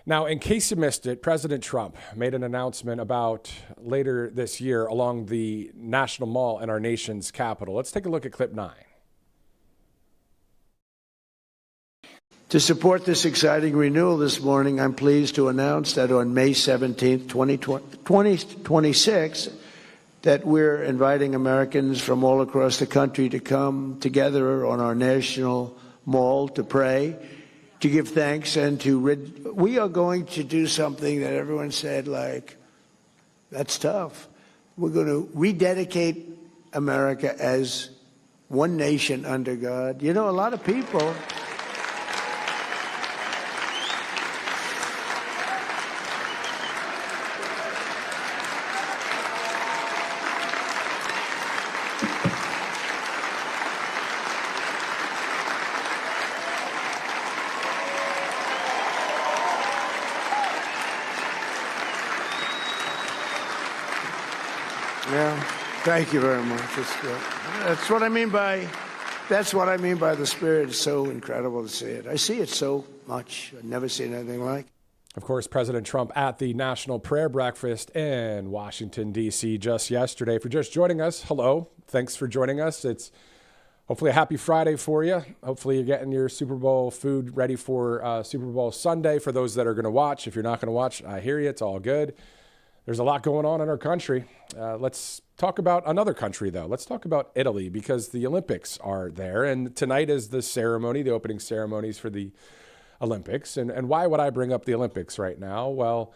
Now, in case you missed it, President Trump made an announcement about later this year along the National Mall in our nation's capital. Let's take a look at clip 9.
To support this exciting renewal this morning, I'm pleased to announce that on May 17th, 2026, that we're inviting Americans from all across the country to come together on our National Mall to pray, to give thanks, and we are going to do something that everyone said, like, that's tough. We're going to rededicate America as one nation under God. You know, a lot of people... Yeah, thank you very much. That's what I mean by the Spirit. It's so incredible to see it. I see it so much. I've never seen anything like it.
Of course, President Trump at the National Prayer Breakfast in Washington, D.C. just yesterday. If you're just joining us, hello. Thanks for joining us. It's hopefully a happy Friday for you. Hopefully you're getting your Super Bowl food ready for Super Bowl Sunday. For those that are going to watch, if you're not going to watch, I hear you. It's all good. There's a lot going on in our country. Let's talk about another country, though. Let's talk about Italy, because the Olympics are there. And tonight is the ceremony, the opening ceremonies for the Olympics. And why would I bring up the Olympics right now? Well,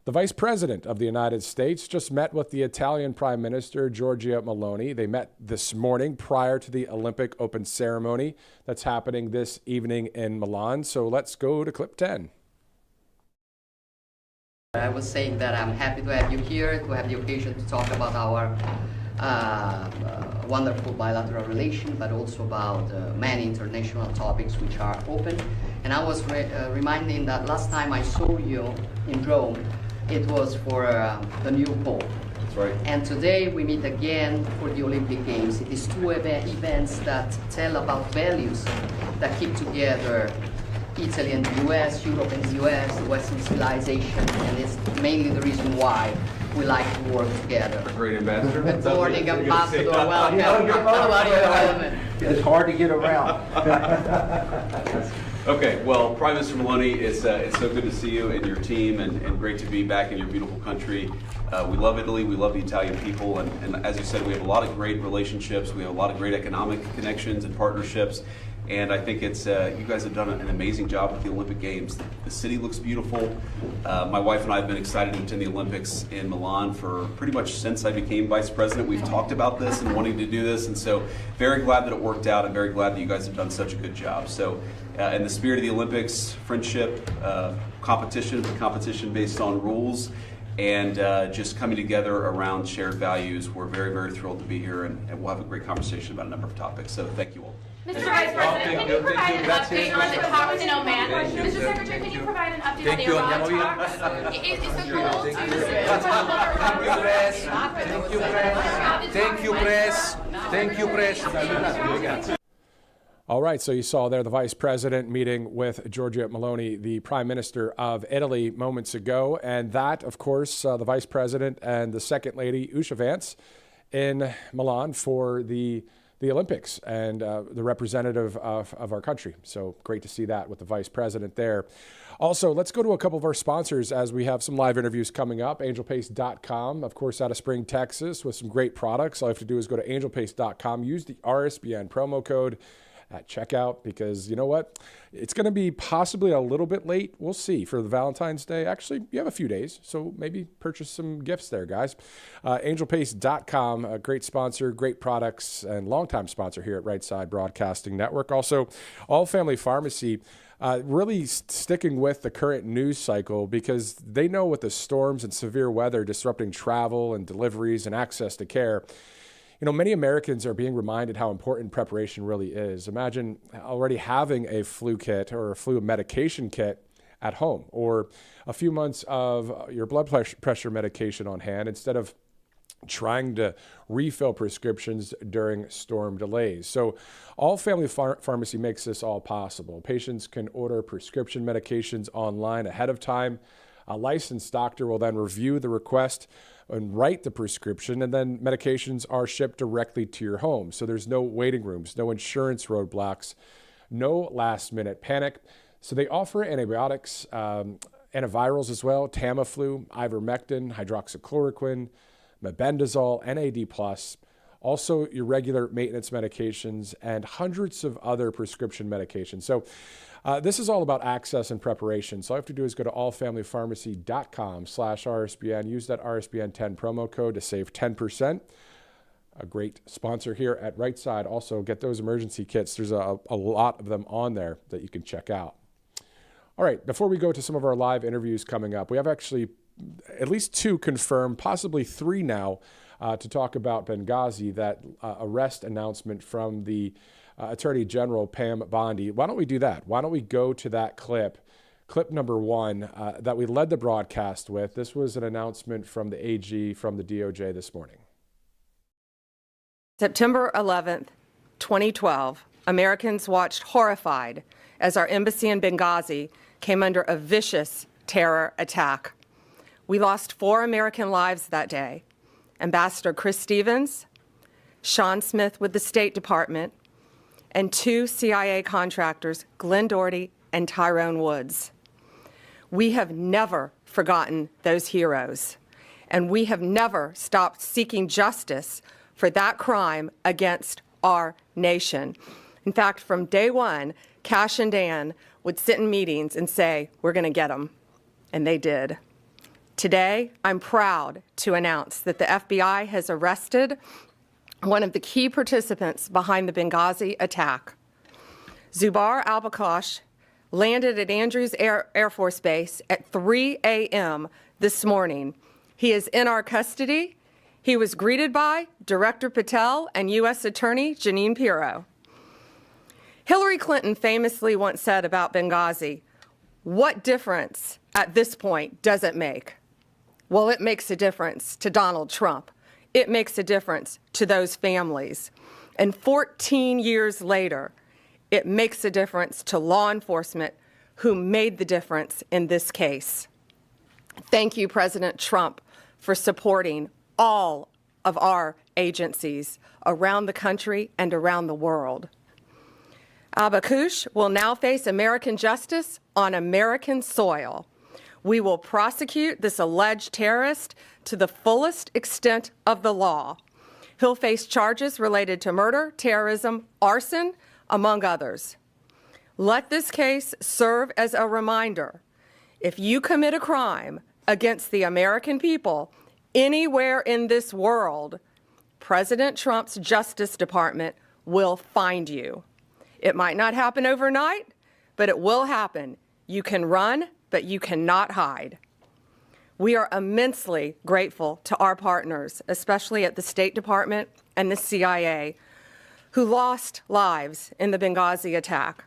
the Vice President of the United States just met with the Italian Prime Minister, Giorgia Meloni. They met this morning prior to the Olympic Open ceremony that's happening this evening in Milan. So let's go to clip 10.
I was saying that I'm happy to have you here, to have the occasion to talk about our wonderful bilateral relation, but also about many international topics which are open. And I was reminding that last time I saw you in Rome, it was for the new Pope. That's right. And today we meet again for the Olympic Games. It is 2 events that tell about values that keep together Italy and the US, Europe and the US, the Western civilization, and it's mainly the reason why we like to work together. A great ambassador. Good morning, Ambassador. Welcome. How about you, Element?
It's hard to get around.
Okay, well, Prime Minister Meloni, it's so good to see you and your team, and great to be back in your beautiful country. We love Italy, we love the Italian people, and as you said, we have a lot of great relationships, we have a lot of great economic connections and partnerships, And I think it's you guys have done an amazing job with the Olympic Games. The city looks beautiful. My wife and I have been excited to attend the Olympics in Milan for pretty much since I became vice president. We've talked about this and wanting to do this, and so very glad that it worked out, and very glad that you guys have done such a good job. So in the spirit of the Olympics, friendship, competition based on rules, and just coming together around shared values, we're very, very thrilled to be here, and we'll have a great conversation about a number of topics. So thank you all.
Mr. Vice President, can you provide an update on the talks in Oman? Mr. Secretary, can you provide an update on the Iran talks? Is the goal to
Thank you, press. All right, so you saw there the Vice President meeting with Giorgia Meloni, the Prime Minister of Italy, moments ago. And that, of course, the Vice President and the Second Lady, Usha Vance, in Milan for the Olympics and the representative of our country. So great to see that with the Vice President there. Also, let's go to a couple of our sponsors as we have some live interviews coming up. AngelPace.com, of course, out of Spring, Texas, with some great products. All you have to do is go to AngelPace.com, use the RSBN promo code at checkout, because you know what? It's going to be possibly a little bit late. We'll see for the Valentine's Day. Actually, you have a few days, so maybe purchase some gifts there, guys. AngelPace.com, a great sponsor, great products, and longtime sponsor here at Right Side Broadcasting Network. Also, All Family Pharmacy, really sticking with the current news cycle, because they know with the storms and severe weather disrupting travel and deliveries and access to care, you know, many Americans are being reminded how important preparation really is. Imagine already having a flu kit or a flu medication kit at home, or a few months of your blood pressure medication on hand, instead of trying to refill prescriptions during storm delays. So All Family Pharmacy makes this all possible. Patients can order prescription medications online ahead of time. A licensed doctor will then review the request and write the prescription, and then medications are shipped directly to your home. So there's no waiting rooms, no insurance roadblocks, no last-minute panic. So they offer antibiotics, antivirals as well, Tamiflu, ivermectin, hydroxychloroquine, mebendazole, NAD+, also your regular maintenance medications, and hundreds of other prescription medications. So this is all about access and preparation. So all you have to do is go to allfamilypharmacy.com/RSBN. Use that RSBN10 promo code to save 10%. A great sponsor here at Right Side. Also, get those emergency kits. There's a lot of them on there that you can check out. All right, before we go to some of our live interviews coming up, we have actually at least 2 confirmed, possibly 3 now, to talk about Benghazi, that arrest announcement from the Attorney General Pam Bondi. Why don't we do that? Why don't we go to that clip number 1 that we led the broadcast with. This was an announcement from the AG from the DOJ this morning.
September 11th, 2012, Americans watched horrified as our embassy in Benghazi came under a vicious terror attack. We lost 4 American lives that day. Ambassador Chris Stevens, Sean Smith with the State Department, and 2 CIA contractors, Glenn Doherty and Tyrone Woods. We have never forgotten those heroes, and we have never stopped seeking justice for that crime against our nation. In fact, from day one, Cash and Dan would sit in meetings and say, "We're going to get them," and they did. Today, I'm proud to announce that the FBI has arrested one of the key participants behind the Benghazi attack. Zubair al-Bakash landed at Andrews Air Force Base at 3 a.m. this morning. He is in our custody. He was greeted by Director Patel and U.S. Attorney Jeanine Pirro. Hillary Clinton famously once said about Benghazi, "What difference at this point does it make?" Well, it makes a difference to Donald Trump. It makes a difference to those families. And 14 years later, it makes a difference to law enforcement who made the difference in this case. Thank you, President Trump, for supporting all of our agencies around the country and around the world. Al-Bakash will now face American justice on American soil. We will prosecute this alleged terrorist to the fullest extent of the law. He'll face charges related to murder, terrorism, arson, among others. Let this case serve as a reminder. If you commit a crime against the American people anywhere in this world, President Trump's Justice Department will find you. It might not happen overnight, but it will happen. You can run, but you cannot hide. We are immensely grateful to our partners, especially at the State Department and the CIA, who lost lives in the Benghazi attack.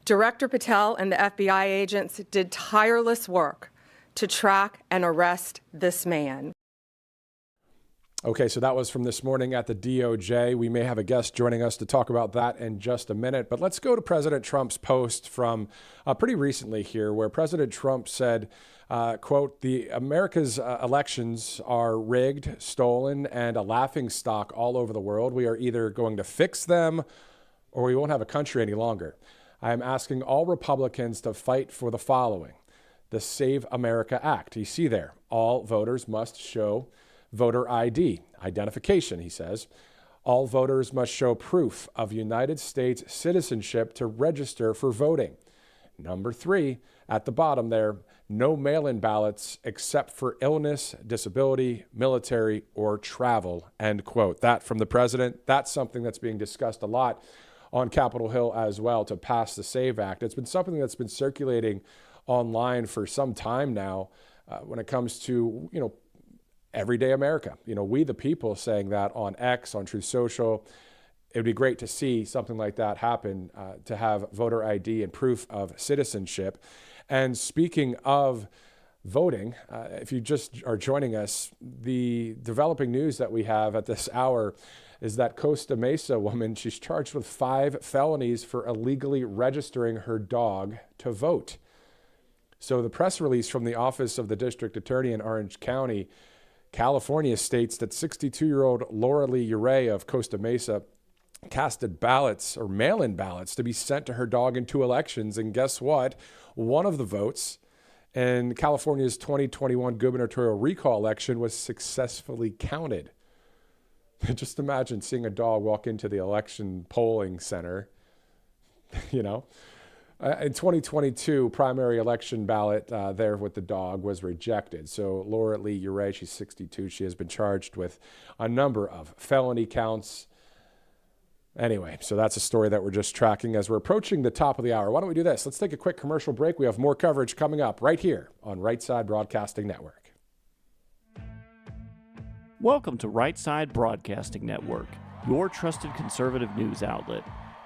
Director Patel and the FBI agents did tireless work to track and arrest this man.
Okay, so that was from this morning at the DOJ. We may have a guest joining us to talk about that in just a minute. But let's go to President Trump's post from pretty recently here, where President Trump said, quote, "The America's elections are rigged, stolen, and a laughingstock all over the world. We are either going to fix them or we won't have a country any longer. I am asking all Republicans to fight for the following: the Save America Act." You see there, all voters must show voter ID, identification, he says. All voters must show proof of United States citizenship to register for voting. Number 3, at the bottom there, no mail-in ballots except for illness, disability, military, or travel, end quote. That from the president. That's something that's being discussed a lot on Capitol Hill as well, to pass the SAVE Act. It's been something that's been circulating online for some time now when it comes to, everyday America. We the people saying that on X, on Truth Social. It would be great to see something like that happen, to have voter ID and proof of citizenship. And speaking of voting, if you just are joining us, the developing news that we have at this hour is that Costa Mesa woman, she's charged with 5 felonies for illegally registering her dog to vote. So the press release from the Office of the District Attorney in Orange County, California, states that 62-year-old Laura Lee Uray of Costa Mesa casted ballots, or mail-in ballots, to be sent to her dog in 2 elections. And guess what? One of the votes in California's 2021 gubernatorial recall election was successfully counted. Just imagine seeing a dog walk into the election polling center, In 2022, primary election ballot there with the dog was rejected. So Laura Lee Uray, she's 62. She has been charged with a number of felony counts. Anyway, so that's a story that we're just tracking as we're approaching the top of the hour. Why don't we do this? Let's take a quick commercial break. We have more coverage coming up right here on Right Side Broadcasting Network.
Welcome to Right Side Broadcasting Network, your trusted conservative news outlet.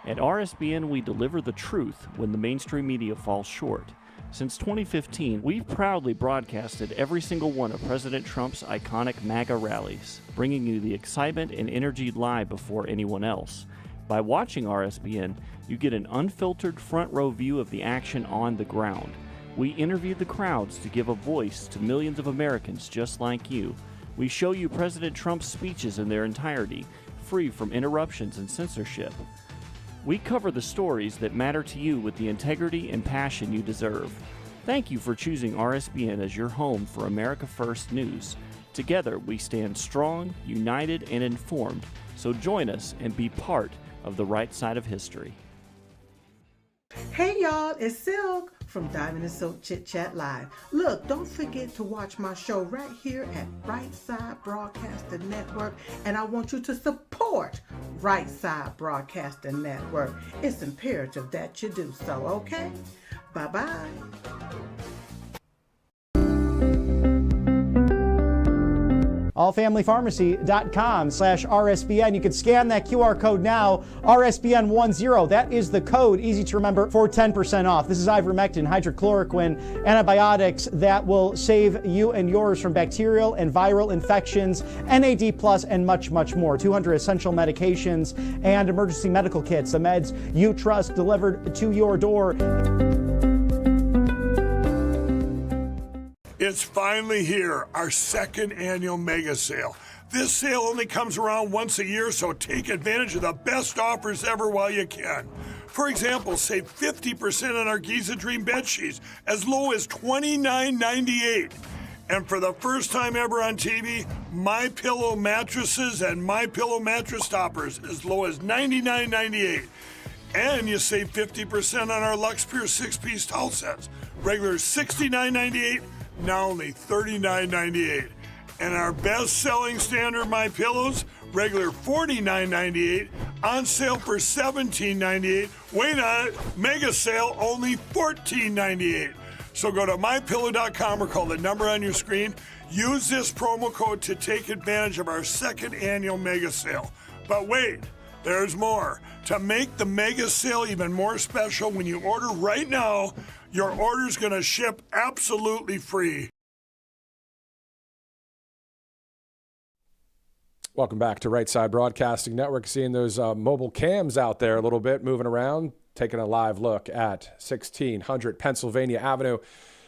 At RSBN, we deliver the truth when the mainstream media falls short. Since 2015, we've proudly broadcasted every single one of President Trump's iconic MAGA rallies, bringing you the excitement and energy live before anyone else. By watching RSBN, you get an unfiltered front row view of the action on the ground. We interview the crowds to give a voice to millions of Americans just like you. We show you President Trump's speeches in their entirety, free from interruptions and censorship. We cover the stories that matter to you with the integrity and passion you deserve. Thank you for choosing RSBN as your home for America First News. Together, we stand strong, united, and informed. So join us and be part of the right side of history.
Hey y'all, it's Silk from Diamond and Silk Chit Chat Live. Look, don't forget to watch my show right here at Right Side Broadcasting Network, and I want you to support Right Side Broadcasting Network. It's imperative that you do so, okay? Bye-bye.
allfamilypharmacy.com/RSBN. You can scan that QR code now, RSBN10. That is the code, easy to remember, for 10% off. This is ivermectin, hydrochloroquine, antibiotics that will save you and yours from bacterial and viral infections, NAD+, and much, much more. 200 essential medications and emergency medical kits, the meds you trust delivered to your door.
It's finally here, our second annual mega sale. This sale only comes around once a year, so take advantage of the best offers ever while you can. For example, save 50% on our Giza Dream bed sheets, as low as $29.98. And for the first time ever on TV, MyPillow mattresses and MyPillow mattress toppers as low as $99.98. And you save 50% on our Lux Pure 6-piece towel sets. Regular $69.98, now only $39.98. And our best-selling standard My Pillows, regular $49.98, on sale for $17.98. Wait on it, mega sale, only $14.98. So go to mypillow.com or call the number on your screen. Use this promo code to take advantage of our second annual mega sale. But wait, there's more. To make the mega sale even more special, when you order right now, your order's going to ship absolutely free.
Welcome back to Right Side Broadcasting Network. Seeing those mobile cams out there a little bit, moving around, taking a live look at 1600 Pennsylvania Avenue.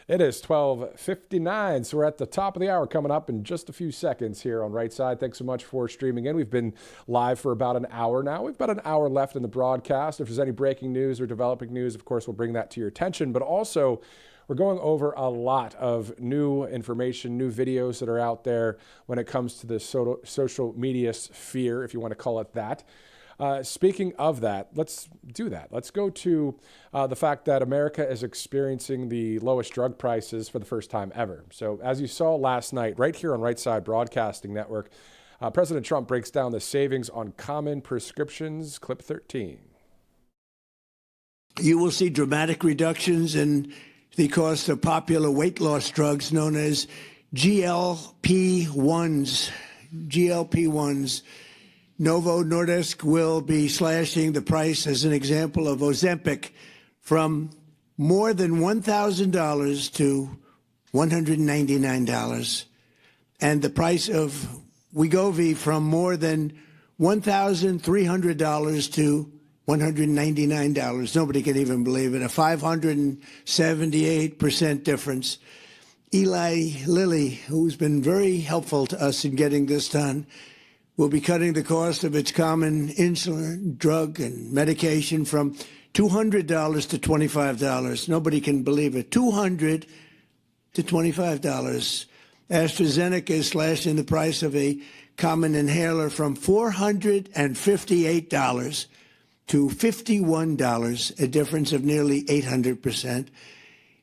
It is 12:59, so we're at the top of the hour coming up in just a few seconds here on Right Side. Thanks so much for streaming in. We've been live for about an hour now. We've got an hour left in the broadcast. If there's any breaking news or developing news, of course, we'll bring that to your attention. But also, we're going over a lot of new information, new videos that are out there when it comes to the social media sphere, if you want to call it that. Speaking of that, let's do that. Let's go to the fact that America is experiencing the lowest drug prices for the first time ever. So as you saw last night, right here on Right Side Broadcasting Network, President Trump breaks down the savings on common prescriptions. Clip 13.
You will see dramatic reductions in the cost of popular weight loss drugs known as GLP-1s. GLP-1s. Novo Nordisk will be slashing the price, as an example, of Ozempic from more than $1,000 to $199, and the price of Wegovy from more than $1,300 to $199. Nobody can even believe it. A 578% difference. Eli Lilly, who's been very helpful to us in getting this done, will be cutting the cost of its common insulin, drug, and medication from $200 to $25. Nobody can believe it. $200 to $25. AstraZeneca is slashing the price of a common inhaler from $458 to $51, a difference of nearly 800%.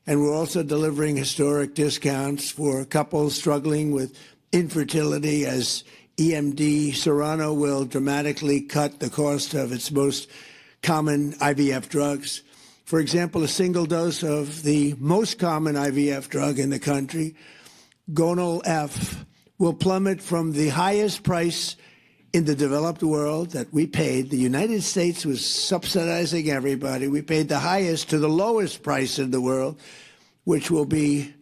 And we're also delivering historic discounts for couples struggling with infertility, as EMD Serrano will dramatically cut the cost of its most common IVF drugs. For example, a single dose of the most common IVF drug in the country, Gonal F, will plummet from the highest price in the developed world that we paid. The United States was subsidizing everybody. We paid the highest to the lowest price in the world, which will be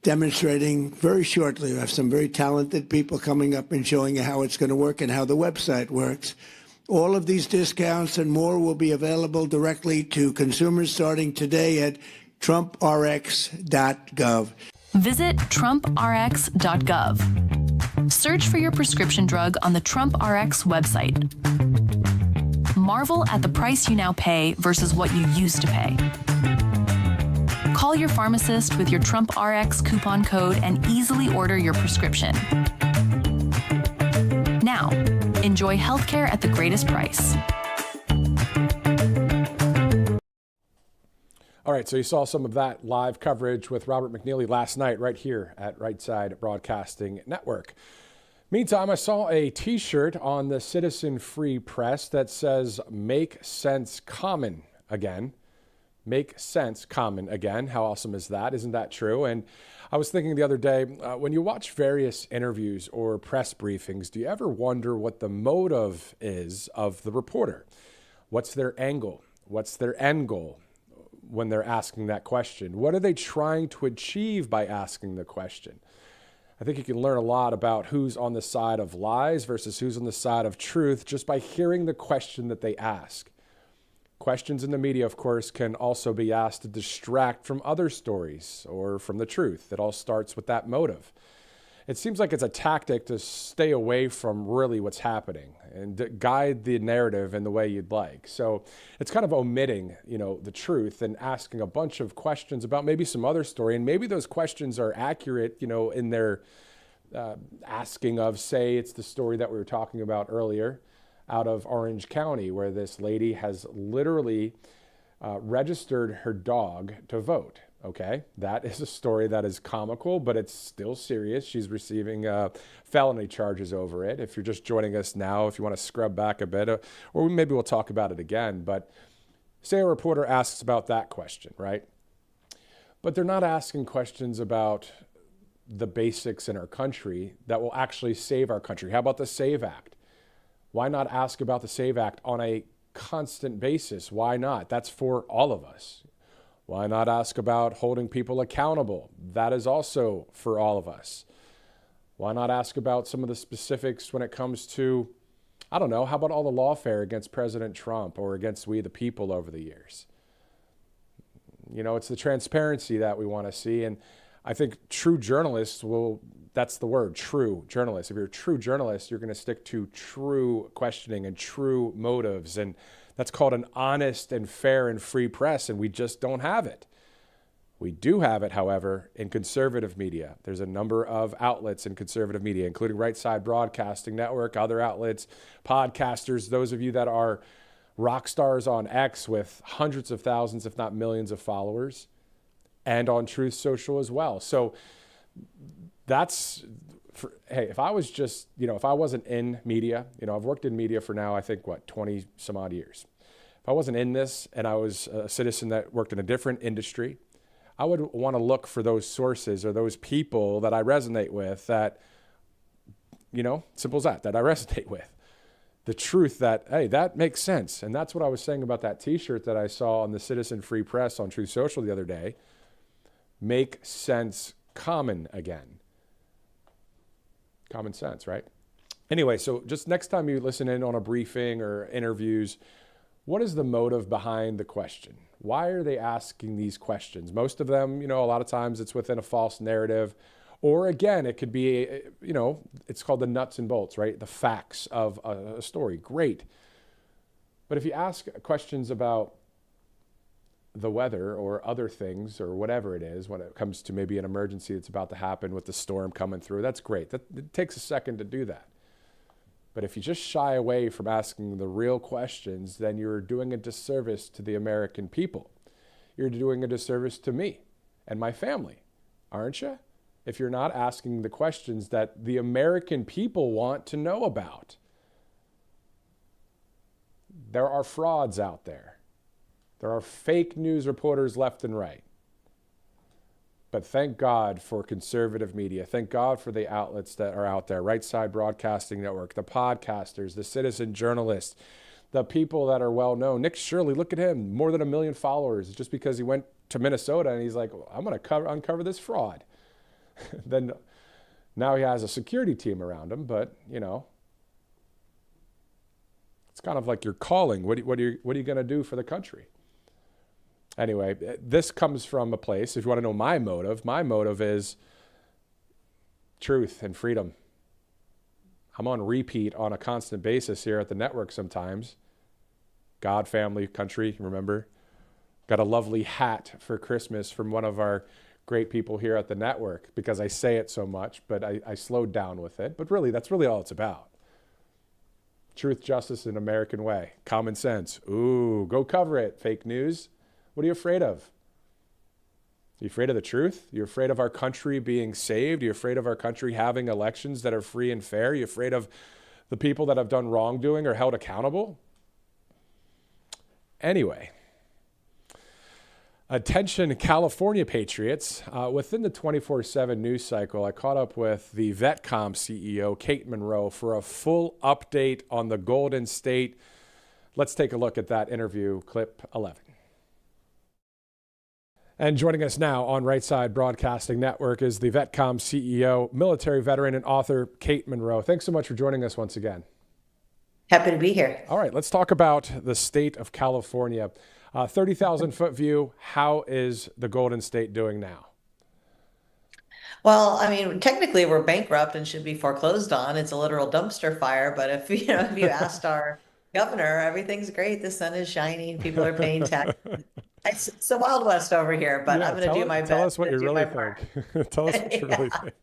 demonstrating very shortly. We have some very talented people coming up and showing you how it's going to work and how the website works. All of these discounts and more will be available directly to consumers starting today at TrumpRx.gov.
Visit TrumpRx.gov. Search for your prescription drug on the TrumpRx website. Marvel at the price you now pay versus what you used to pay. Call your pharmacist with your TrumpRx coupon code and easily order your prescription. Now, enjoy healthcare at the greatest price.
All right, so you saw some of that live coverage with Robert McNeely last night right here at Right Side Broadcasting Network. Meantime, I saw a T-shirt on the Citizen Free Press that says, "Make Sense Common Again." Make sense common again. How awesome is that? Isn't that true? And I was thinking the other day, when you watch various interviews or press briefings, do you ever wonder what the motive is of the reporter? What's their angle? What's their end goal when they're asking that question? What are they trying to achieve by asking the question? I think you can learn a lot about who's on the side of lies versus who's on the side of truth just by hearing the question that they ask. Questions in the media, of course, can also be asked to distract from other stories or from the truth. It all starts with that motive. It seems like it's a tactic to stay away from really what's happening and to guide the narrative in the way you'd like. So it's kind of omitting, the truth and asking a bunch of questions about maybe some other story. And maybe those questions are accurate, in their asking of, say, it's the story that we were talking about earlier. out of Orange County, where this lady has literally registered her dog to vote. Okay, that is a story that is comical, but it's still serious. She's receiving felony charges over it. If you're just joining us now, if you want to scrub back a bit, or maybe we'll talk about it again. But say a reporter asks about that question, right? But they're not asking questions about the basics in our country that will actually save our country. How about the SAVE Act? Why not ask about the SAVE Act on a constant basis? Why not? That's for all of us. Why not ask about holding people accountable? That is also for all of us. Why not ask about some of the specifics when it comes to, I don't know, how about all the lawfare against President Trump or against we the people over the years? You know, it's the transparency that we want to see. And I think true journalists will, that's the word, true journalists. If you're a true journalist, you're going to stick to true questioning and true motives. And that's called an honest and fair and free press, and we just don't have it. We do have it, however, in conservative media. There's a number of outlets in conservative media, including Right Side Broadcasting Network, other outlets, podcasters, those of you that are rock stars on X with hundreds of thousands, if not millions of followers, and on Truth Social as well. So that's, hey, if I was just, if I wasn't in media, I've worked in media for now, I think, 20 some odd years. If I wasn't in this and I was a citizen that worked in a different industry, I would want to look for those sources or those people that I resonate with that, simple as that I resonate with. The truth that, hey, that makes sense. And that's what I was saying about that t-shirt that I saw on the Citizen Free Press on Truth Social the other day. Make sense common again. Common sense, right? Anyway, so just next time you listen in on a briefing or interviews, what is the motive behind the question? Why are they asking these questions? Most of them, a lot of times it's within a false narrative. Or again, it could be, it's called the nuts and bolts, right? The facts of a story. Great. But if you ask questions about the weather or other things or whatever it is, when it comes to maybe an emergency that's about to happen with the storm coming through, that's great. It takes a second to do that. But if you just shy away from asking the real questions, then you're doing a disservice to the American people. You're doing a disservice to me and my family, aren't you? If you're not asking the questions that the American people want to know about. There are frauds out there. There are fake news reporters left and right. But thank God for conservative media. Thank God for the outlets that are out there. Right Side Broadcasting Network, the podcasters, the citizen journalists, the people that are well known. Nick Shirley, look at him, more than 1 million followers just because he went to Minnesota and he's like, I'm going to uncover this fraud. Then now he has a security team around him, but it's kind of like your calling. What are you going to do for the country? Anyway, this comes from a place, if you want to know my motive is truth and freedom. I'm on repeat on a constant basis here at the network sometimes. God, family, country, remember? Got a lovely hat for Christmas from one of our great people here at the network because I say it so much, but I slowed down with it. But really, that's really all it's about. Truth, justice, and American way. Common sense. Ooh, go cover it, fake news. What are you afraid of? Are you afraid of the truth? Are you afraid of our country being saved? Are you afraid of our country having elections that are free and fair? Are you afraid of the people that have done wrongdoing or held accountable? Anyway, attention California patriots. Within the 24/7 news cycle, I caught up with the VetCom CEO, Kate Monroe, for a full update on the Golden State. Let's take a look at that interview, clip 11. And joining us now on Right Side Broadcasting Network is the VetCom CEO, military veteran, and author Kate Monroe. Thanks so much for joining us once again.
Happy to be here.
All right, let's talk about the state of California. 30,000-foot view, how is the Golden State doing now?
Well, I mean, technically we're bankrupt and should be foreclosed on. It's a literal dumpster fire. But if you asked our Governor, everything's great. The sun is shining. People are paying tax. It's the Wild West over here, but
Yeah,
I'm going to do my best.
tell us what
to
you
do
really
my part.
think. Tell us what you really think.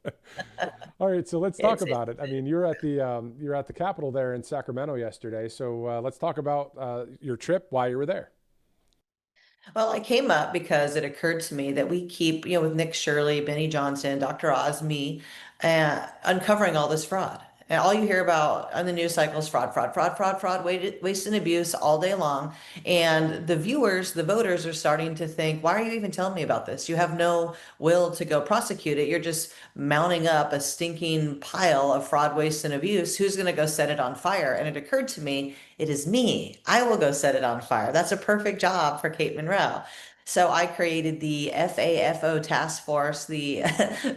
All right, so let's talk about it. I mean, you're at the Capitol there in Sacramento yesterday. So let's talk about your trip, why you were there.
Well, I came up because it occurred to me that we keep, with Nick Shirley, Benny Johnson, Dr. Oz, me, uncovering all this fraud. And all you hear about on the news cycle is fraud, fraud, fraud, fraud, fraud, waste and abuse all day long. And the viewers, the voters are starting to think, why are you even telling me about this? You have no will to go prosecute it. You're just mounting up a stinking pile of fraud, waste, and abuse. Who's going to go set it on fire? And it occurred to me, it is me. I will go set it on fire. That's a perfect job for Kate Monroe. So I created the FAFO task force, the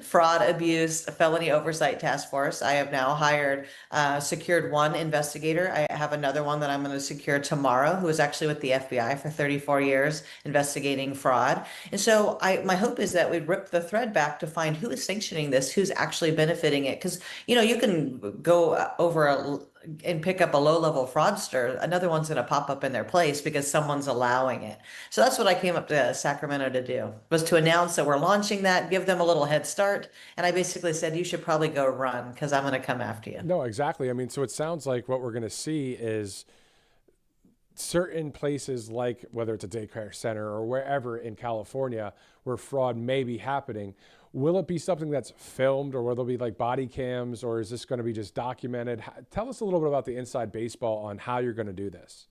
Fraud, Abuse, Felony Oversight Task Force. I have now secured one investigator. I have another one that I'm going to secure tomorrow, who is actually with the FBI for 34 years investigating fraud. And so my hope is that we rip the thread back to find who is sanctioning this, who's actually benefiting it. Because, you can go over and pick up a low-level fraudster, another one's going to pop up in their place because someone's allowing it. So that's what I came up to Sacramento to do, was to announce that we're launching that, give them a little head start. And I basically said, you should probably go run because I'm going to come after you.
No, exactly. I mean, so it sounds like what we're going to see is certain places, like whether it's a daycare center or wherever in California where fraud may be happening. Will it be something that's filmed, or will there be like body cams, or is this going to be just documented? Tell us a little bit about the inside baseball on how you're going to do this.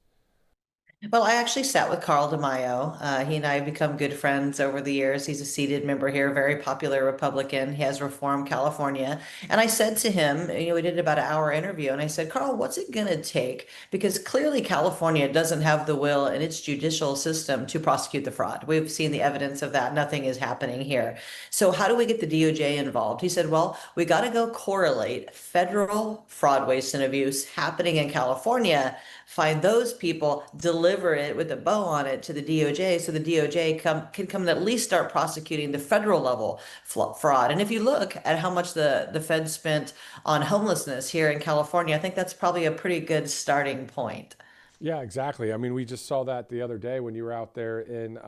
Well, I actually sat with Carl DeMaio. He and I have become good friends over the years. He's a seated member here, a very popular Republican. He has Reform California. And I said to him, we did about an hour interview, and I said, Carl, what's it going to take? Because clearly California doesn't have the will in its judicial system to prosecute the fraud. We've seen the evidence of that. Nothing is happening here. So how do we get the DOJ involved? He said, well, we got to go correlate federal fraud, waste, and abuse happening in California, find those people, deliver it with a bow on it to the DOJ, so the DOJ can come and at least start prosecuting the federal level fraud. And if you look at how much the Fed spent on homelessness here in California, I think that's probably a pretty good starting point.
Yeah, exactly. I mean, we just saw that the other day when you were out there in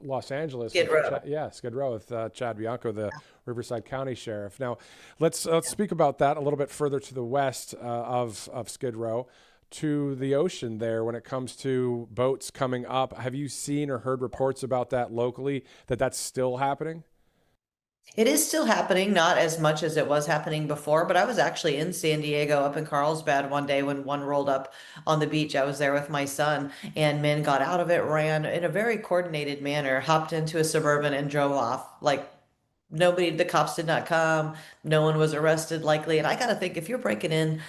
Los Angeles.
Skid Row.
Skid Row with Chad Bianco, the Riverside County Sheriff. Now, let's speak about that a little bit further to the west of Skid Row, to the ocean there when it comes to boats coming up. Have you seen or heard reports about that locally, that's still happening?
It is still happening, not as much as it was happening before, but I was actually in San Diego up in Carlsbad one day when one rolled up on the beach. I was there with my son, and men got out of it, ran in a very coordinated manner, hopped into a Suburban and drove off. Like, the cops did not come. No one was arrested likely. And I got to think, if you're breaking in,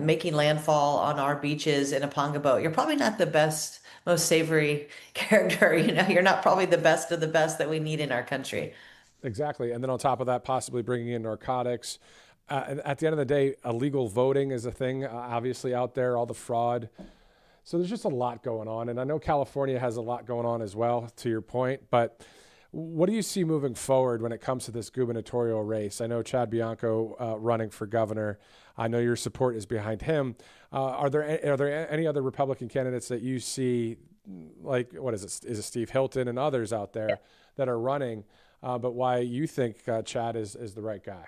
making landfall on our beaches in a Ponga boat, you're probably not the best, most savory character. You're not probably the best of the best that we need in our country.
Exactly. And then on top of that, possibly bringing in narcotics. And at the end of the day, illegal voting is a thing, obviously out there, all the fraud. So there's just a lot going on. And I know California has a lot going on as well, to your point. But what do you see moving forward when it comes to this gubernatorial race? I know Chad Bianco running for governor. I know your support is behind him. Are there any other Republican candidates that you see, like, what is it? Is it Steve Hilton and others out there that are running? But why you think Chad is the right guy?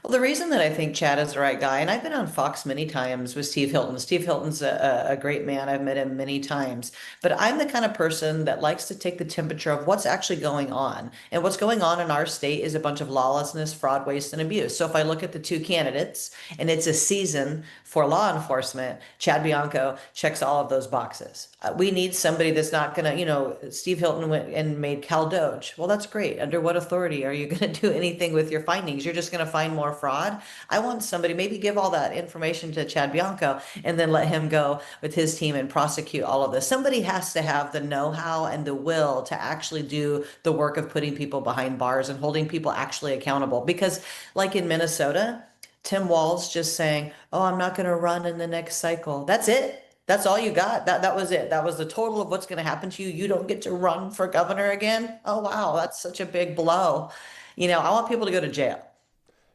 Well, the reason that I think Chad is the right guy, and I've been on Fox many times with Steve Hilton. Steve Hilton's a great man. I've met him many times. But I'm the kind of person that likes to take the temperature of what's actually going on. And what's going on in our state is a bunch of lawlessness, fraud, waste, and abuse. So if I look at the two candidates, and it's a season for law enforcement, Chad Bianco checks all of those boxes. We need somebody that's not going to, Steve Hilton went and made Cal Doge. Well, that's great. Under what authority are you going to do anything with your findings? You're just going to find more fraud. I want somebody, maybe give all that information to Chad Bianco and then let him go with his team and prosecute all of this. Somebody has to have the know-how and the will to actually do the work of putting people behind bars and holding people actually accountable. Because like in Minnesota, Tim Walz just saying, oh, I'm not going to run in the next cycle. That's it. That's all you got. That was it. That was the total of what's going to happen to you. You don't get to run for governor again. Oh, wow. That's such a big blow. I want people to go to jail.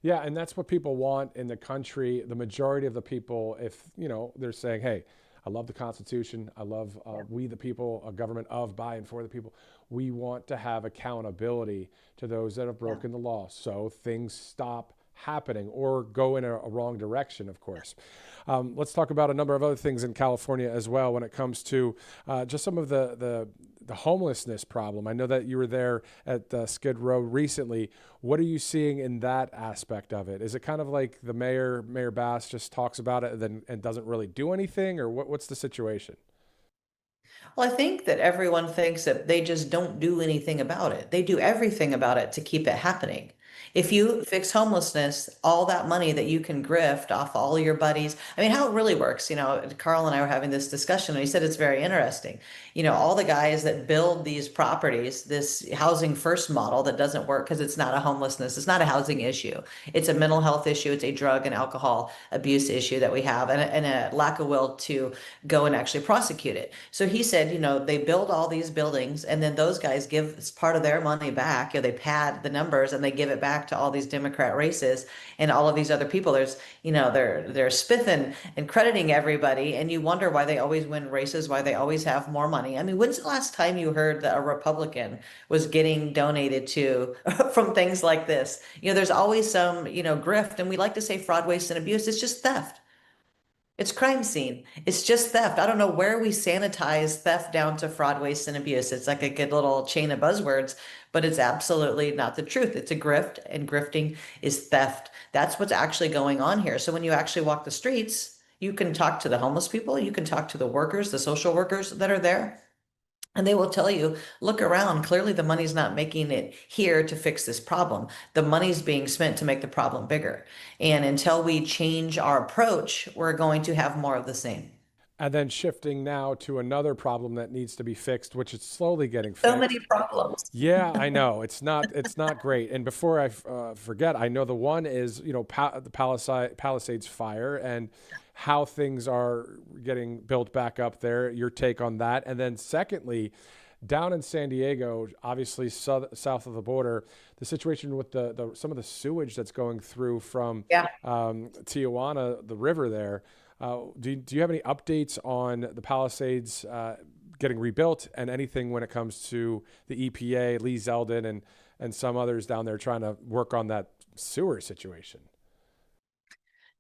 Yeah, and that's what people want in the country. The majority of the people, if they're saying, "Hey, I love the Constitution. I love we the people, a government of, by, and for the people." We want to have accountability to those that have broken the law, so things stop happening or go in a wrong direction. Of course, let's talk about a number of other things in California as well when it comes to just some of the homelessness problem. I know that you were there at Skid Row recently. What are you seeing in that aspect of it? Is it kind of like the Mayor Bass just talks about it and doesn't really do anything, or what's the situation?
Well, I think that everyone thinks that they just don't do anything about it. They do everything about it to keep it happening. If you fix homelessness, all that money that you can grift off all your buddies, I mean, how it really works, Carl and I were having this discussion, and he said it's very interesting. All the guys that build these properties, this housing first model that doesn't work because it's not a homelessness, it's not a housing issue. It's a mental health issue, it's a drug and alcohol abuse issue that we have, and a lack of will to go and actually prosecute it. So he said, they build all these buildings, and then those guys give part of their money back. They pad the numbers and they give it back to all these Democrat races and all of these other people. There's, they're spiffing and crediting everybody, and you wonder why they always win races, why they always have more money. I mean, when's the last time you heard that a Republican was getting donated to from things like this? There's always some, grift, and we like to say fraud, waste, and abuse. It's just theft. It's crime scene. It's just theft. I don't know where we sanitize theft down to fraud, waste, and abuse. It's like a good little chain of buzzwords, but it's absolutely not the truth. It's a grift, and grifting is theft. That's what's actually going on here. So when you actually walk the streets, you can talk to the homeless people, you can talk to the workers, the social workers that are there. And they will tell you, look around, clearly the money's not making it here to fix this problem. The money's being spent to make the problem bigger. And until we change our approach, we're going to have more of the same.
And then shifting now to another problem that needs to be fixed, which is slowly getting fixed.
So many problems.
Yeah, I know. It's not great. And before I forget, I know the one is, the Palisades fire and how things are getting built back up there, your take on that. And then secondly, down in San Diego, obviously south of the border, the situation with some of the sewage that's going through from Tijuana, the river there. Do you have any updates on the Palisades getting rebuilt and anything when it comes to the EPA, Lee Zeldin, and some others down there trying to work on that sewer situation?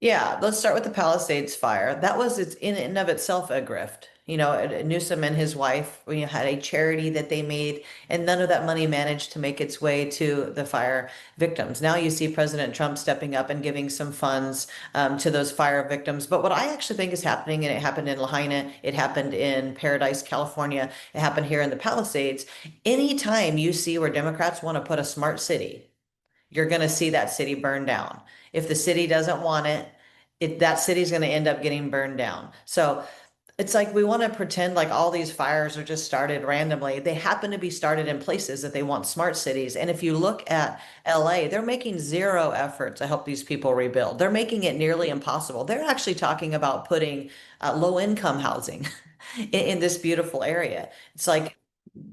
Yeah, let's start with the Palisades fire. That was in and of itself a grift. Newsom and his wife, had a charity that they made, and none of that money managed to make its way to the fire victims. Now you see President Trump stepping up and giving some funds to those fire victims. But what I actually think is happening, and it happened in Lahaina, it happened in Paradise, California, it happened here in the Palisades. Anytime you see where Democrats want to put a smart city, you're going to see that city burn down. If the city doesn't want it, that city's going to end up getting burned down. So it's like we want to pretend like all these fires are just started randomly. They happen to be started in places that they want smart cities. And if you look at LA, they're making zero effort to help these people rebuild. They're making it nearly impossible. They're actually talking about putting low-income housing in this beautiful area. It's like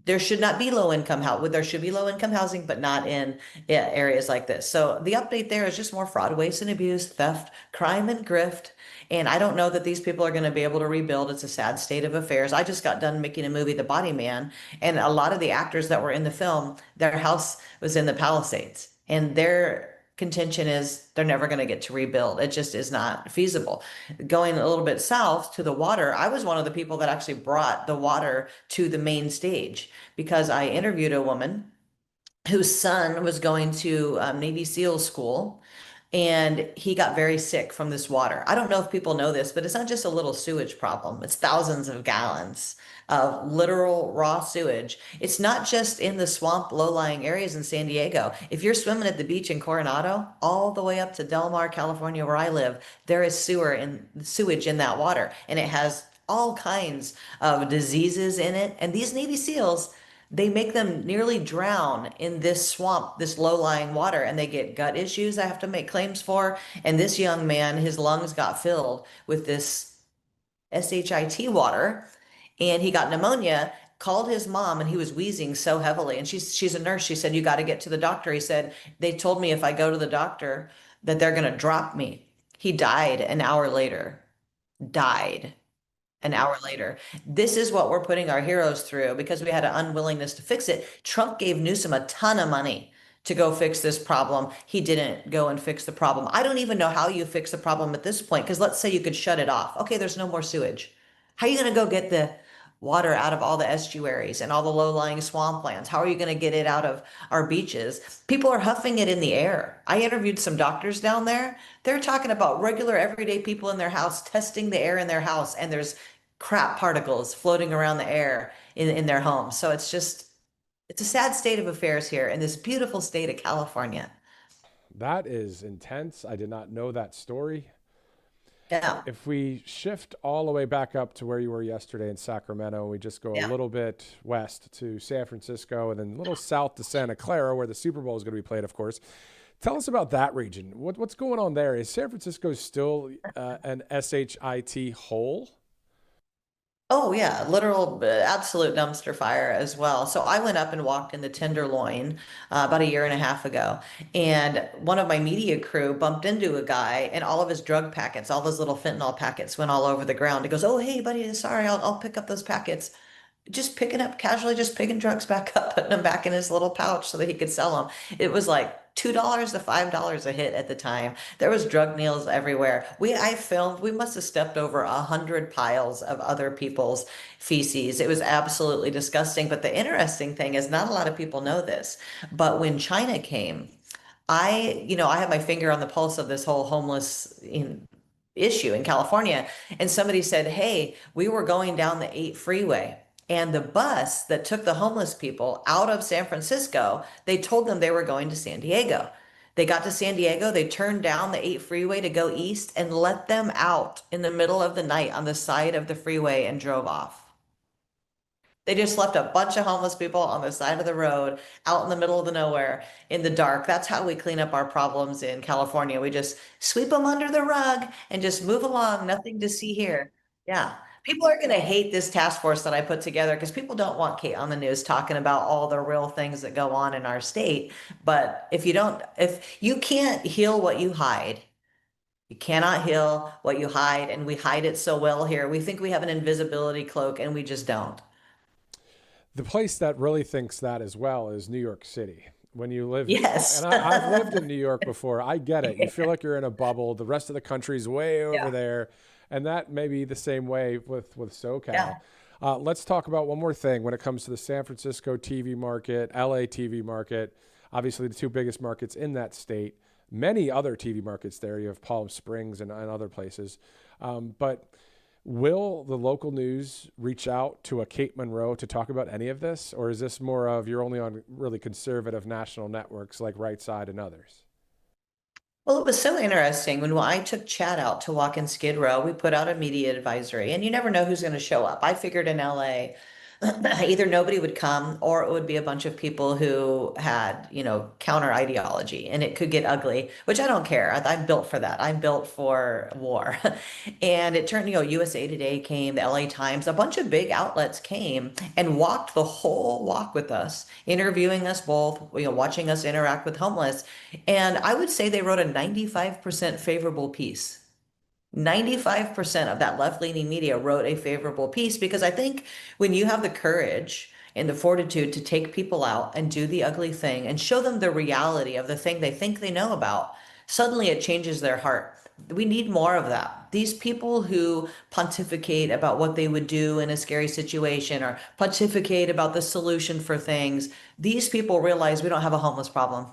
there should not be low-income housing. There should be low-income housing, but not in areas like this. So the update there is just more fraud, waste, and abuse, theft, crime, and grift. And I don't know that these people are going to be able to rebuild. It's a sad state of affairs. I just got done making a movie, The Body Man, and a lot of the actors that were in the film, their house was in the Palisades, and their contention is they're never going to get to rebuild. It just is not feasible. Going a little bit south to the water, I was one of the people that actually brought the water to the main stage because I interviewed a woman whose son was going to Navy SEAL school, and he got very sick from this water. I don't know if people know this, but it's not just a little sewage problem. It's thousands of gallons of literal raw sewage. It's not just in the swamp, low-lying areas in San Diego. If you're swimming at the beach in Coronado, all the way up to Del Mar, California, where I live, there is sewage in that water, and it has all kinds of diseases in it. And these Navy SEALs, they make them nearly drown in this swamp, this low-lying water, and they get gut issues I have to make claims for. And this young man, his lungs got filled with this SHIT water, and he got pneumonia, called his mom, and he was wheezing so heavily. And she's a nurse. She said, you got to get to the doctor. He said, they told me if I go to the doctor, that they're going to drop me. He died an hour later. Died an hour later. This is what we're putting our heroes through because we had an unwillingness to fix it. Trump gave Newsom a ton of money to go fix this problem. He didn't go and fix the problem. I don't even know how you fix the problem at this point, because let's say you could shut it off. Okay, there's no more sewage. How are you going to go get the water out of all the estuaries and all the low-lying swamplands? How are you going to get it out of our beaches? People are huffing it in the air. I interviewed some doctors down there. They're talking about regular, everyday people in their house testing the air in their house, and there's crap particles floating around the air in their homes. So it's a sad state of affairs here in this beautiful state of California.
That is intense. I did not know that story.
Yeah.
If we shift all the way back up to where you were yesterday in Sacramento, we just go a little bit west to San Francisco and then a little south to Santa Clara, where the Super Bowl is going to be played, of course. Tell us about that region. What's going on there? Is San Francisco still an SHIT hole?
Oh yeah, literal absolute dumpster fire as well. So I went up and walked in the Tenderloin about a year and a half ago, and one of my media crew bumped into a guy, and all of his drug packets, all those little fentanyl packets, went all over the ground. He goes, "Oh hey buddy, sorry, I'll pick up those packets." Just picking up casually, just picking drugs back up, putting them back in his little pouch so that he could sell them. It was like $2 to $5 a hit at the time. There was drug needles everywhere. I filmed, we must have stepped over 100 piles of other people's feces. It was absolutely disgusting. But the interesting thing is not a lot of people know this, but when China came, I have my finger on the pulse of this whole homeless issue in California. And somebody said, hey, we were going down the 8 freeway. And the bus that took the homeless people out of San Francisco, they told them they were going to San Diego. They got to San Diego, they turned down the 8 freeway to go east and let them out in the middle of the night on the side of the freeway and drove off. They just left a bunch of homeless people on the side of the road out in the middle of the nowhere in the dark. That's how we clean up our problems in California. We just sweep them under the rug and just move along. Nothing to see here. Yeah. People are going to hate this task force that I put together because people don't want Kate on the news talking about all the real things that go on in our state. But if you can't heal what you hide, you cannot heal what you hide. And we hide it so well here. We think we have an invisibility cloak and we just don't.
The place that really thinks that as well is New York City. When you live,
yes,
and I've lived in New York before. I get it. You feel like you're in a bubble. The rest of the country's way over there. And that may be the same way with SoCal. Yeah. Let's talk about one more thing when it comes to the San Francisco TV market, LA TV market, obviously the two biggest markets in that state, many other TV markets there. You have Palm Springs and other places. But will the local news reach out to a Kate Monroe to talk about any of this? Or is this more of you're only on really conservative national networks like Right Side and others?
Well, it was so interesting. When I took Chad out to walk in Skid Row, we put out a media advisory, and you never know who's going to show up. I figured in LA, either nobody would come or it would be a bunch of people who had, counter ideology, and it could get ugly, which I don't care. I'm built for that. I'm built for war. And it turned, USA Today came, the LA Times, a bunch of big outlets came and walked the whole walk with us, interviewing us both, watching us interact with homeless. And I would say they wrote a 95% favorable piece. 95% of that left-leaning media wrote a favorable piece because I think when you have the courage and the fortitude to take people out and do the ugly thing and show them the reality of the thing they think they know about, suddenly it changes their heart. We need more of that. These people who pontificate about what they would do in a scary situation or pontificate about the solution for things, these people realize we don't have a homeless problem.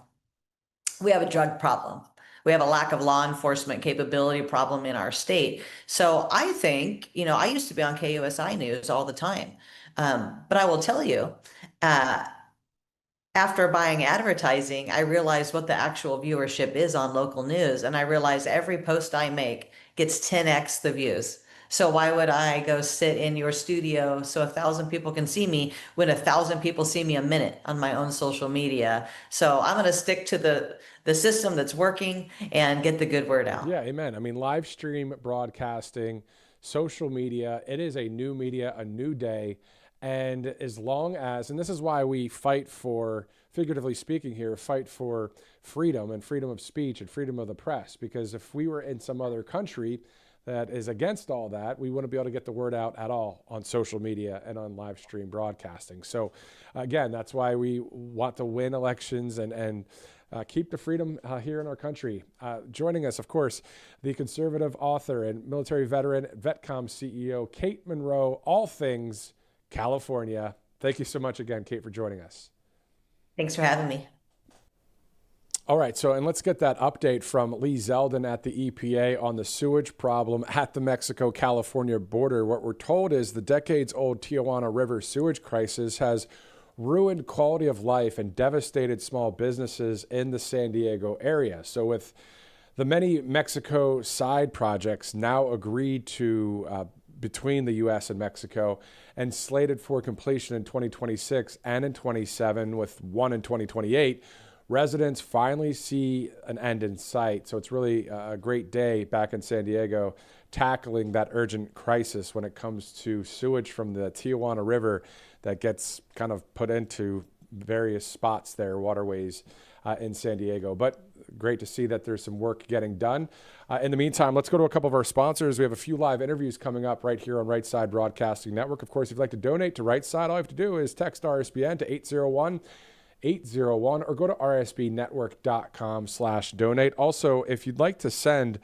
We have a drug problem. We have a lack of law enforcement capability problem in our state. So I think, I used to be on KUSI News all the time. But I will tell you, after buying advertising, I realized what the actual viewership is on local news. And I realized every post I make gets 10x the views. So why would I go sit in your studio so 1,000 people can see me when 1,000 people see me a minute on my own social media? So I'm going to stick to the system that's working and get the good word out.
Yeah, amen. I mean, live stream broadcasting, social media, it is a new media, a new day. And as long as, and this is why we fight for, figuratively speaking here, fight for freedom and freedom of speech and freedom of the press, because if we were in some other country that is against all that, we wouldn't be able to get the word out at all on social media and on live stream broadcasting. So again, that's why we want to win elections and keep the freedom here in our country. Joining us, of course, the conservative author and military veteran, VetCom CEO, Kate Monroe, all things California. Thank you so much again, Kate, for joining us.
Thanks for having me.
All right, so and let's get that update from Lee Zeldin at the EPA on the sewage problem at the Mexico-California border. What we're told is the decades-old Tijuana River sewage crisis has ruined quality of life and devastated small businesses in the San Diego area. So with the many Mexico side projects now agreed to between the U.S. and Mexico and slated for completion in 2026 and in 27 with one in 2028, residents finally see an end in sight. So it's really a great day back in San Diego tackling that urgent crisis when it comes to sewage from the Tijuana River that gets kind of put into various spots there, waterways in San Diego. But great to see that there's some work getting done. In the meantime, let's go to a couple of our sponsors. We have a few live interviews coming up right here on Right Side Broadcasting Network. Of course, if you'd like to donate to Right Side, all you have to do is text RSBN to 801-801 or go to rsbnetwork.com/donate. Also, if you'd like to send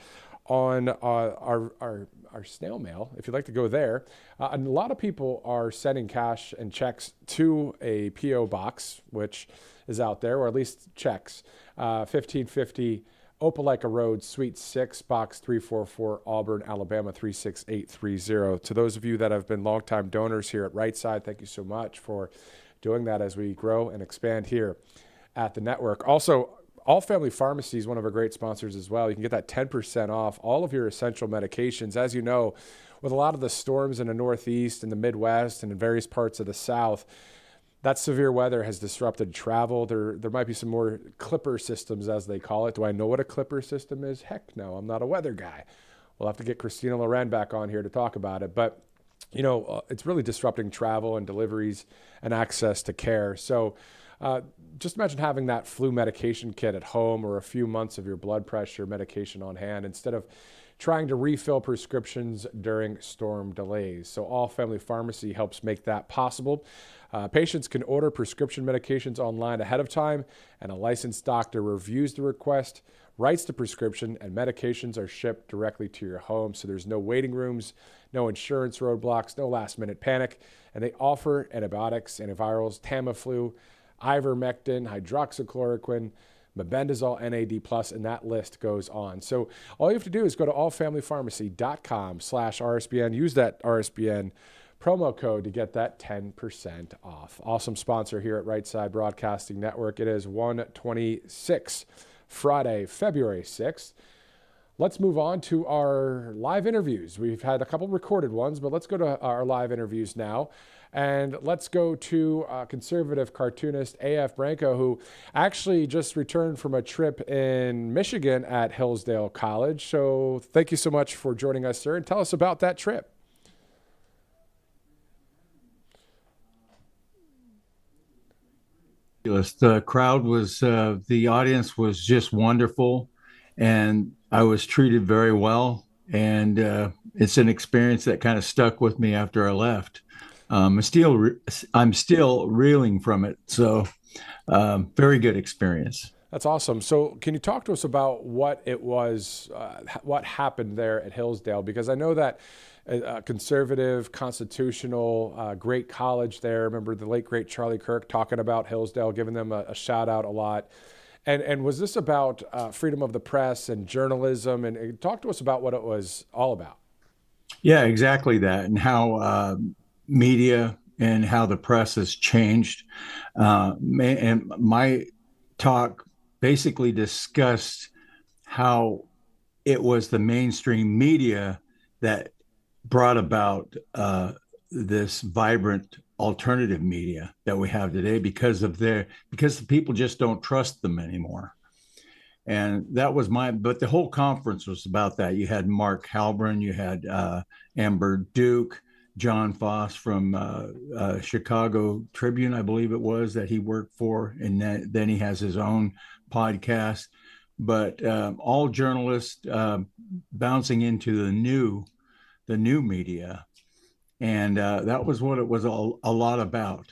on our snail mail, if you'd like to go there, a lot of people are sending cash and checks to a P.O. box, which is out there, or at least checks, 1550 Opelika Road, Suite 6, Box 344, Auburn, Alabama 36830. To those of you that have been longtime donors here at Right Side, thank you so much for doing that as we grow and expand here at the network. Also, All Family Pharmacy is one of our great sponsors as well. You can get that 10% off all of your essential medications. As you know, with a lot of the storms in the Northeast and the Midwest and in various parts of the South, that severe weather has disrupted travel. There might be some more clipper systems, as they call it. Do I know what a clipper system is? Heck no, I'm not a weather guy. We'll have to get Christina Loren back on here to talk about it. But, you know, it's really disrupting travel and deliveries and access to care. So just imagine having that flu medication kit at home or a few months of your blood pressure medication on hand instead of trying to refill prescriptions during storm delays. So All Family Pharmacy helps make that possible. Patients can order prescription medications online ahead of time, and a licensed doctor reviews the request, writes the prescription, and medications are shipped directly to your home. So there's no waiting rooms, no insurance roadblocks, no last-minute panic. And they offer antibiotics, antivirals, Tamiflu, ivermectin, hydroxychloroquine, mebendazole, NAD+, and that list goes on. So all you have to do is go to allfamilypharmacy.com/RSBN. Use that RSBN promo code to get that 10% off. Awesome sponsor here at Right Side Broadcasting Network. It is 1:26, Friday, February 6th. Let's move on to our live interviews. We've had a couple recorded ones, but let's go to our live interviews now. And let's go to conservative cartoonist A.F. Branco, who actually just returned from a trip in Michigan at Hillsdale College. So thank you so much for joining us, sir, and tell us about that trip.
The crowd was, the audience was just wonderful, and I was treated very well. And it's an experience that kind of stuck with me after I left. I'm still reeling from it. So very good experience.
That's awesome. So can you talk to us about what it was, what happened there at Hillsdale? Because I know that a conservative, constitutional, great college there. I remember the late, great Charlie Kirk talking about Hillsdale, giving them a shout out a lot. And was this about freedom of the press and journalism? And talk to us about what it was all about.
Yeah, exactly that. And how media and how the press has changed. And my talk basically discussed how it was the mainstream media that brought about this vibrant alternative media that we have today because the people just don't trust them anymore. And that was but the whole conference was about that. You had Mark Halbrin, you had Amber Duke, John Foss from Chicago Tribune, I believe it was, that he worked for, and then he has his own podcast. But all journalists bouncing into the new media, and that was what it was a lot about.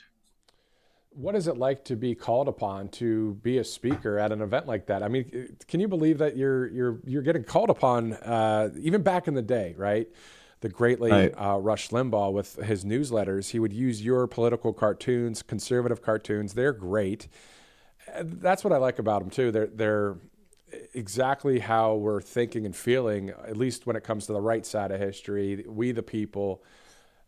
What is it like to be called upon to be a speaker at an event like that? I mean, can you believe that you're getting called upon even back in the day, right? The great late Rush Limbaugh with his newsletters, he would use your political cartoons, conservative cartoons. They're great. That's what I like about them too. They're exactly how we're thinking and feeling, at least when it comes to the right side of history, we the people.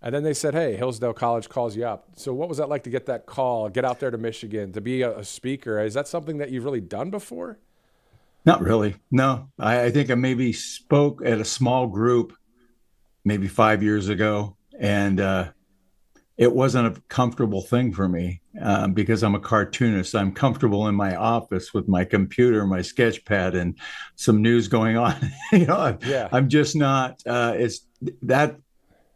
And then they said, hey, Hillsdale College calls you up. So what was that like to get that call, get out there to Michigan, to be a speaker? Is that something that you've really done before?
Not really. No, I think I maybe spoke at a small group maybe 5 years ago, and it wasn't a comfortable thing for me because I'm a cartoonist. I'm comfortable in my office with my computer, my sketch pad, and some news going on. I'm just not. It's that.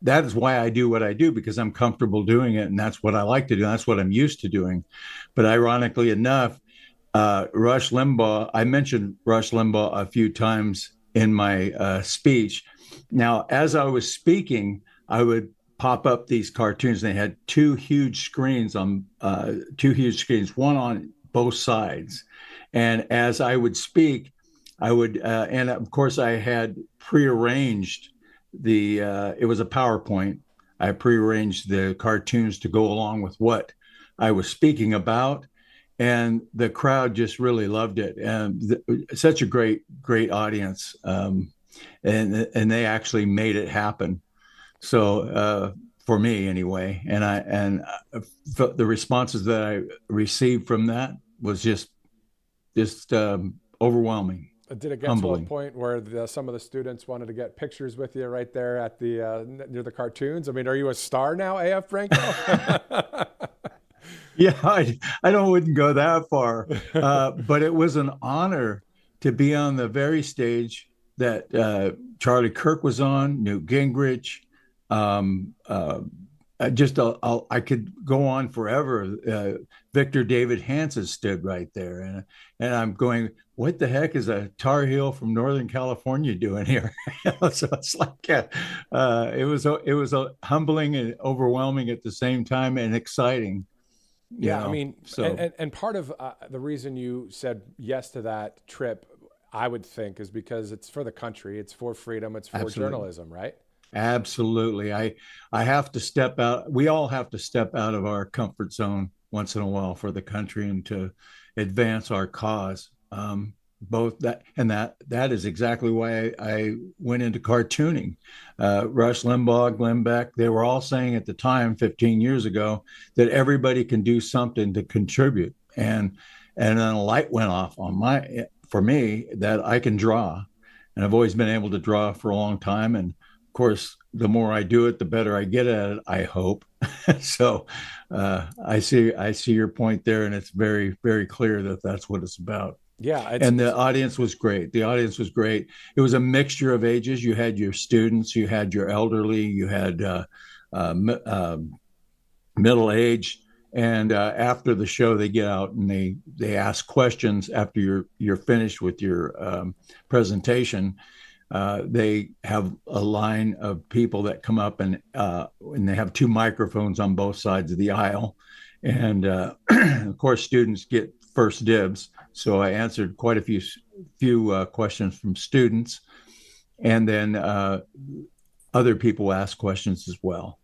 That is why I do what I do, because I'm comfortable doing it, and that's what I like to do. That's what I'm used to doing. But ironically enough, Rush Limbaugh, I mentioned Rush Limbaugh a few times in my speech. Now, as I was speaking, I would pop up these cartoons. They had two huge screens, one on both sides. And as I would speak, I would, and of course I had prearranged it was a PowerPoint. I prearranged the cartoons to go along with what I was speaking about, and the crowd just really loved it. And such a great audience, and they actually made it happen. So for me, anyway, and the responses that I received from that was just overwhelming.
Did it get
humbling.
to a point where some of the students wanted to get pictures with you right there at the near the cartoons? I mean, are you a star now, AF Franco?
Yeah, I wouldn't go that far, but it was an honor to be on the very stage that Charlie Kirk was on, Newt Gingrich. I could go on forever. Victor David Hansen stood right there, and I'm going, what the heck is a Tar Heel from Northern California doing here? So it's like it was a humbling and overwhelming at the same time, and exciting.
Yeah, I mean, and part of the reason you said yes to that trip, I would think, is because it's for the country, it's for freedom, it's for journalism, right?
Absolutely. I have to step out. We all have to step out of our comfort zone once in a while for the country and to advance our cause. Both that and that is exactly why I went into cartooning. Rush Limbaugh, Glenn Beck, they were all saying at the time, 15 years ago, that everybody can do something to contribute. And then a light went off for me that I can draw. And I've always been able to draw for a long time. And of course, the more I do it, the better I get at it, I hope. So I see your point there, and it's very, very clear that that's what it's about.
Yeah.
And the audience was great. It was a mixture of ages. You had your students, you had your elderly, you had middle-aged. And after the show, they get out and they ask questions after you're finished with your presentation. They have a line of people that come up and they have two microphones on both sides of the aisle. And of course, students get first dibs. So I answered quite a few questions from students, and then other people ask questions as well.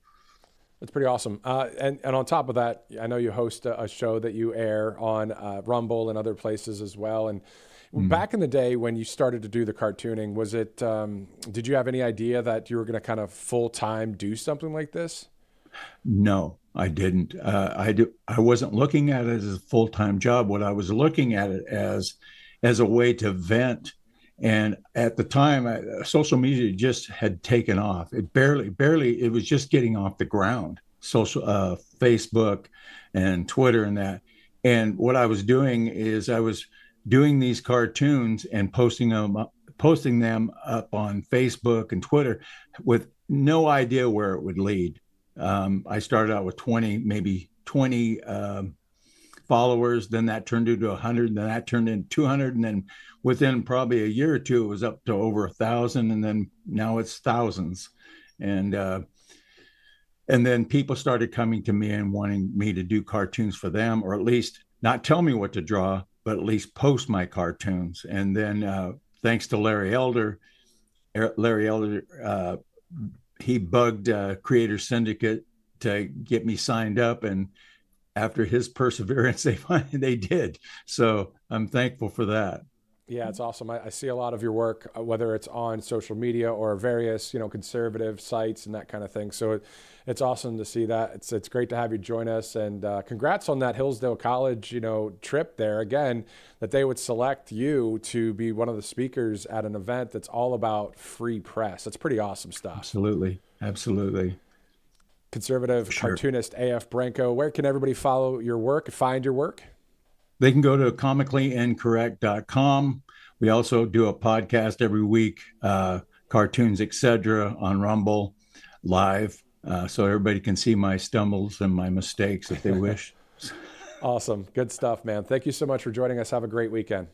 That's pretty awesome. And on top of that, I know you host a show that you air on Rumble and other places as well. And back in the day when you started to do the cartooning, was it? Did you have any idea that you were going to kind of full time do something like this?
No, I didn't. I wasn't looking at it as a full-time job. What I was looking at it as a way to vent. And at the time, social media just had taken off. It barely, it was just getting off the ground. Facebook and Twitter and that. And what I was doing is I was doing these cartoons and posting them up on Facebook and Twitter with no idea where it would lead. I started out with 20 followers. Then that turned into 100. Then that turned into 200. And then within probably a year or two, it was up to over 1,000. And then now it's thousands. And then people started coming to me and wanting me to do cartoons for them, or at least not tell me what to draw, but at least post my cartoons. And then thanks to Larry Elder, he bugged Creator Syndicate to get me signed up. And after his perseverance, they did. So I'm thankful for that.
Yeah, it's awesome. I see a lot of your work, whether it's on social media or various, conservative sites and that kind of thing. So it's awesome to see that. It's great to have you join us, and congrats on that Hillsdale College, trip there again, that they would select you to be one of the speakers at an event that's all about free press. That's pretty awesome stuff.
Absolutely.
Conservative cartoonist A.F. Branco, where can everybody follow your work, find your work?
They can go to comicallyincorrect.com. We also do a podcast every week, Cartoons, Etc. on Rumble live. So everybody can see my stumbles and my mistakes if they wish.
Awesome. Good stuff, man. Thank you so much for joining us. Have a great weekend.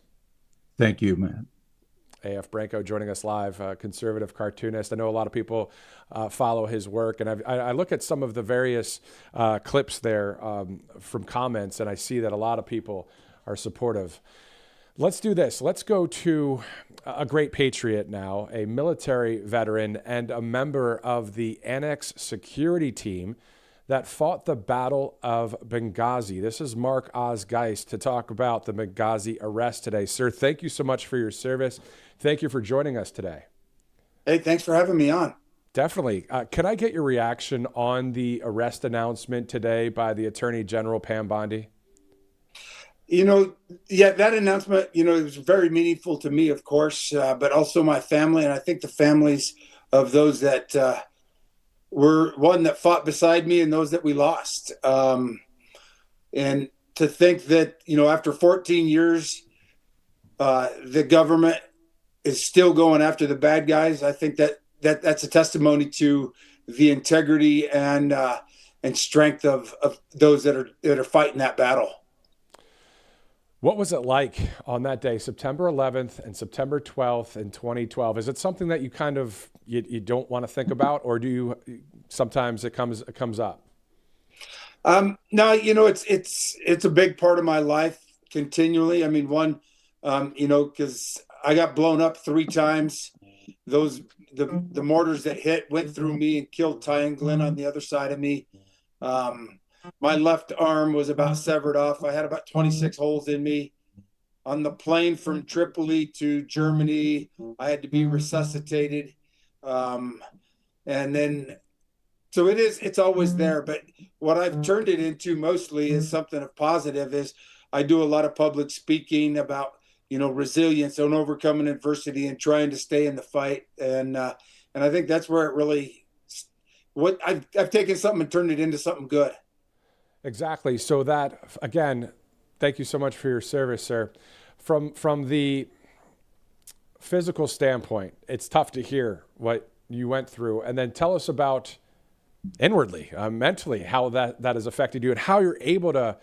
Thank you, man.
A.F. Branco joining us live, conservative cartoonist. I know a lot of people follow his work, and I look at some of the various clips there from comments, and I see that a lot of people are supportive. Let's do this. Let's go to a great patriot now, a military veteran and a member of the Annex security team that fought the Battle of Benghazi. This is Mark Osgeist to talk about the Benghazi arrest today. Sir, thank you so much for your service. Thank you for joining us today.
Hey, thanks for having me on.
Definitely. Can I get your reaction on the arrest announcement today by the Attorney General, Pam Bondi?
That announcement, it was very meaningful to me, of course, but also my family. And I think the families of those that were one that fought beside me and those that we lost. And to think that, after 14 years, the government is still going after the bad guys. I think that's a testimony to the integrity and strength of those that are fighting that battle.
What was it like on that day, September 11th and September 12th in 2012? Is it something that you kind of you don't want to think about, or do you sometimes it comes up?
No, it's a big part of my life continually. I mean, because I got blown up 3 times. The mortars that hit went through me and killed Ty and Glenn on the other side of me. My left arm was about severed off. I had about 26 holes in me. On the plane from Tripoli to Germany, I had to be resuscitated. And then, so it's always there. But what I've turned it into mostly is something of positive is I do a lot of public speaking about, resilience and overcoming adversity and trying to stay in the fight. And I think that's where it really, I've taken something and turned it into something good.
Exactly. So that, again, thank you so much for your service, sir. From the physical standpoint, it's tough to hear what you went through. And then tell us about inwardly, mentally, how that has affected you and how you're able to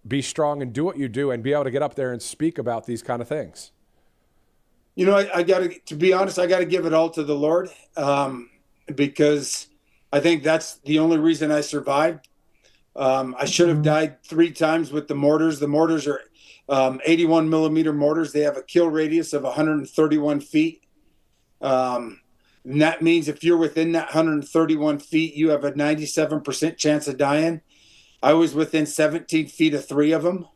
be strong and do what you do and be able to get up there and speak about these kind of things.
I to be honest, I got to give it all to the Lord, because I think that's the only reason I survived. I should have died 3 times with the mortars. The mortars are 81 millimeter mortars. They have a kill radius of 131 feet. And that means if you're within that 131 feet, you have a 97% chance of dying. I was within 17 feet of 3 of them.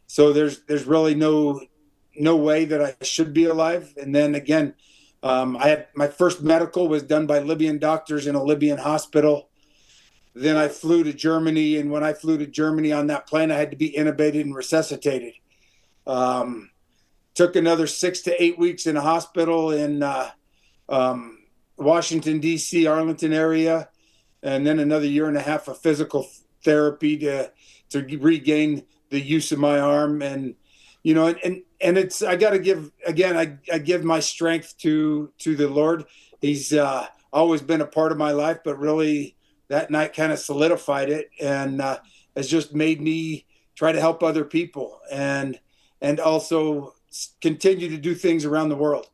So there's really no way that I should be alive. And then again, I had my first medical was done by Libyan doctors in a Libyan hospital. Then I flew to Germany, and when I flew to Germany on that plane, I had to be intubated and resuscitated. Took another 6 to 8 weeks in a hospital in Washington, D.C., Arlington area, and then another 1.5 years of physical therapy to regain the use of my arm. And it's, I got to give, again, I give my strength to the Lord. He's always been a part of my life, but really that night kind of solidified it, and has just made me try to help other people and also continue to do things around the world.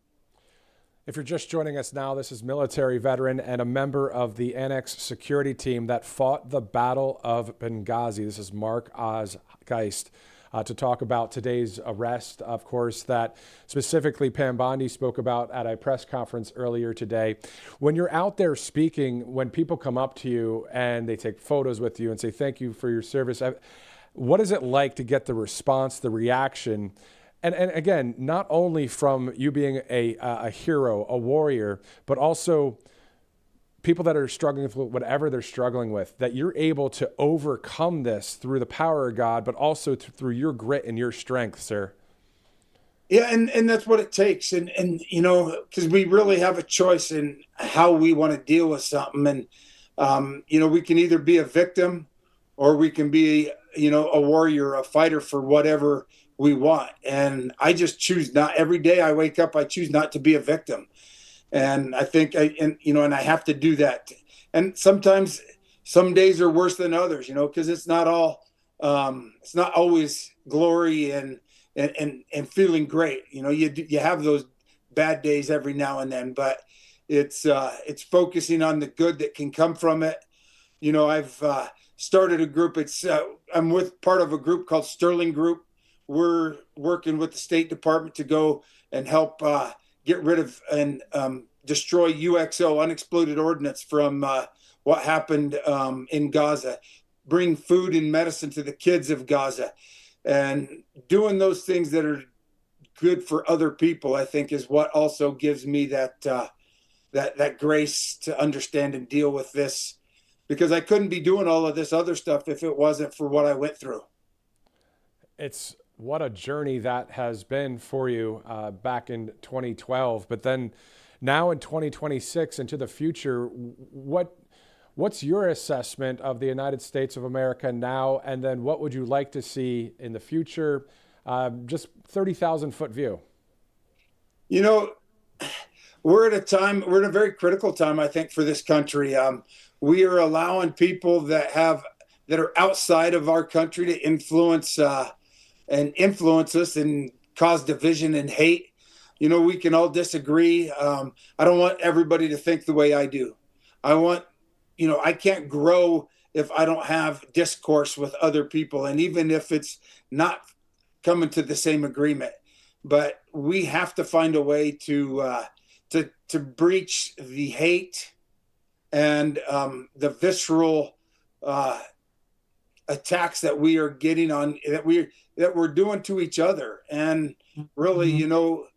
If you're just joining us now, this is military veteran and a member of the Annex security team that fought the Battle of Benghazi. This is Mark Ozgeist to talk about today's arrest, of course, that specifically Pam Bondi spoke about at a press conference earlier today. When you're out there speaking, when people come up to you and they take photos with you and say, thank you for your service, what is it like to get the response, the reaction? And again, not only from you being a hero, a warrior, but also people that are struggling with whatever they're struggling with, that you're able to overcome this through the power of God, but also through your grit and your strength, sir.
Yeah, and that's what it takes. And you know, because we really have a choice in how we want to deal with something. And, you know, we can either be a victim or we can be, you know, a warrior, a fighter for whatever we want. And I just choose not. Every day I wake up, I choose not to be a victim. And I think and I have to do that. And sometimes some days are worse than others, you know, because it's not always glory and feeling great. You know, you have those bad days every now and then, but it's focusing on the good that can come from it. You know, I've started a group. I'm with part of a group called Sterling Group. We're working with the State Department to go and help get rid of and destroy UXO, unexploded ordnance, from what happened in Gaza, bring food and medicine to the kids of Gaza, and doing those things that are good for other people, I think, is what also gives me that grace to understand and deal with this, because I couldn't be doing all of this other stuff if it wasn't for what I went through. It's
what a journey that has been for you back in 2012, but then now in 2026 into the future, what's your assessment of the United States of America now, and then what would you like to see in the future? Just 30,000 foot view.
You know, we're at a very critical time, I think, for this country. We are allowing people that are outside of our country to influence us and cause division and hate. You know, we can all disagree. I don't want everybody to think the way I do. I can't grow if I don't have discourse with other people, and even if it's not coming to the same agreement. But we have to find a way to breach the hate and the visceral attacks that we are getting that we're doing to each other. And really, you know,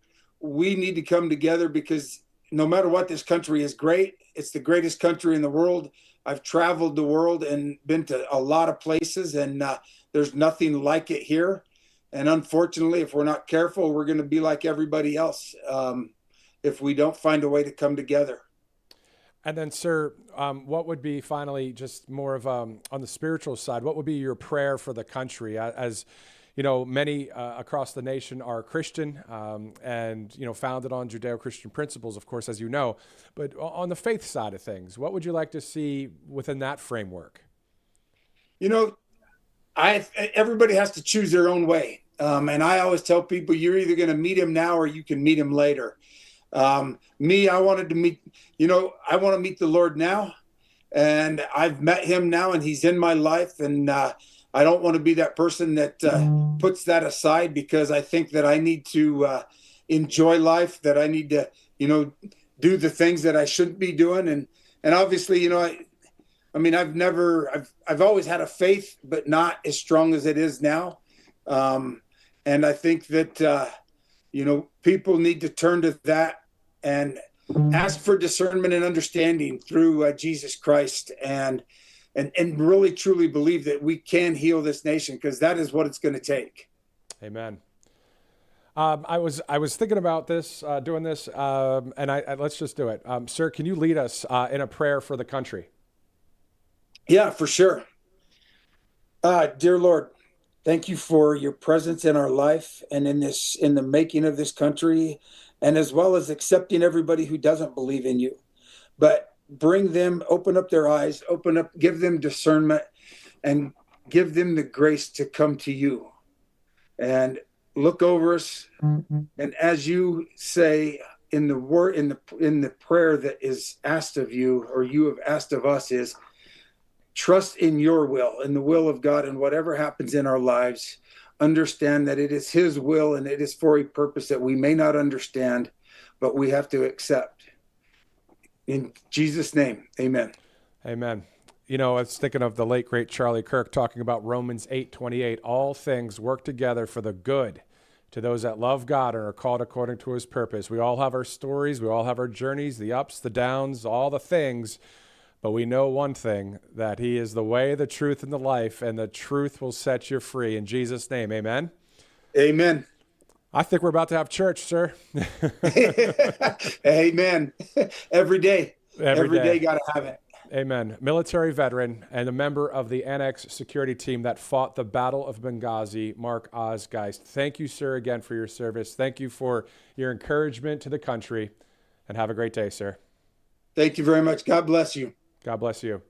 we need to come together, because no matter what, this country is great. It's the greatest country in the world. I've traveled the world and been to a lot of places, and there's nothing like it here. And unfortunately, if we're not careful, we're going to be like everybody else if we don't find a way to come together.
And then, sir, what would be finally just more of on the spiritual side, what would be your prayer for the country? As you know, many across the nation are Christian and, you know, founded on Judeo-Christian principles, of course, as you know. But on the faith side of things, what would you like to see within that framework?
You know, everybody has to choose their own way. And I always tell people, you're either going to meet him now or you can meet him later. I wanted to meet, I want to meet the Lord now, and I've met him now, and he's in my life. And I don't want to be that person that puts that aside, because I think that I need to enjoy life, that I need to, do the things that I shouldn't be doing. And obviously, I've always had a faith, but not as strong as it is now. And I think that, people need to turn to that and ask for discernment and understanding through Jesus Christ, and really truly believe that we can heal this nation, because that is what it's going to take.
Amen. I was thinking about this, doing this, and let's just do it. Sir, can you lead us in a prayer for the country?
Yeah, for sure. Dear Lord, thank you for your presence in our life and in the making of this country, and as well as accepting everybody who doesn't believe in you. But bring them, open up their eyes, give them discernment, and give them the grace to come to you and look over us. And as you say in the word, in the prayer that is asked of you, or you have asked of us, is trust in your will, in the will of God, and whatever happens in our lives, understand that it is his will and it is for a purpose that we may not understand, but we have to accept. In Jesus' name, amen.
Amen. You know, I was thinking of the late, great Charlie Kirk talking about Romans 8:28. All things work together for the good to those that love God and are called according to his purpose. We all have our stories. We all have our journeys, the ups, the downs, all the things. But we know one thing, that he is the way, the truth, and the life, and the truth will set you free. In Jesus' name, amen?
Amen.
I think we're about to have church, sir.
Amen. Every day.
Every day.
Got to have it.
Amen. Military veteran and a member of the Annex security team that fought the Battle of Benghazi, Mark Osgeist. Thank you, sir, again for your service. Thank you for your encouragement to the country, and have a great day, sir.
Thank you very much. God bless you.
God bless you.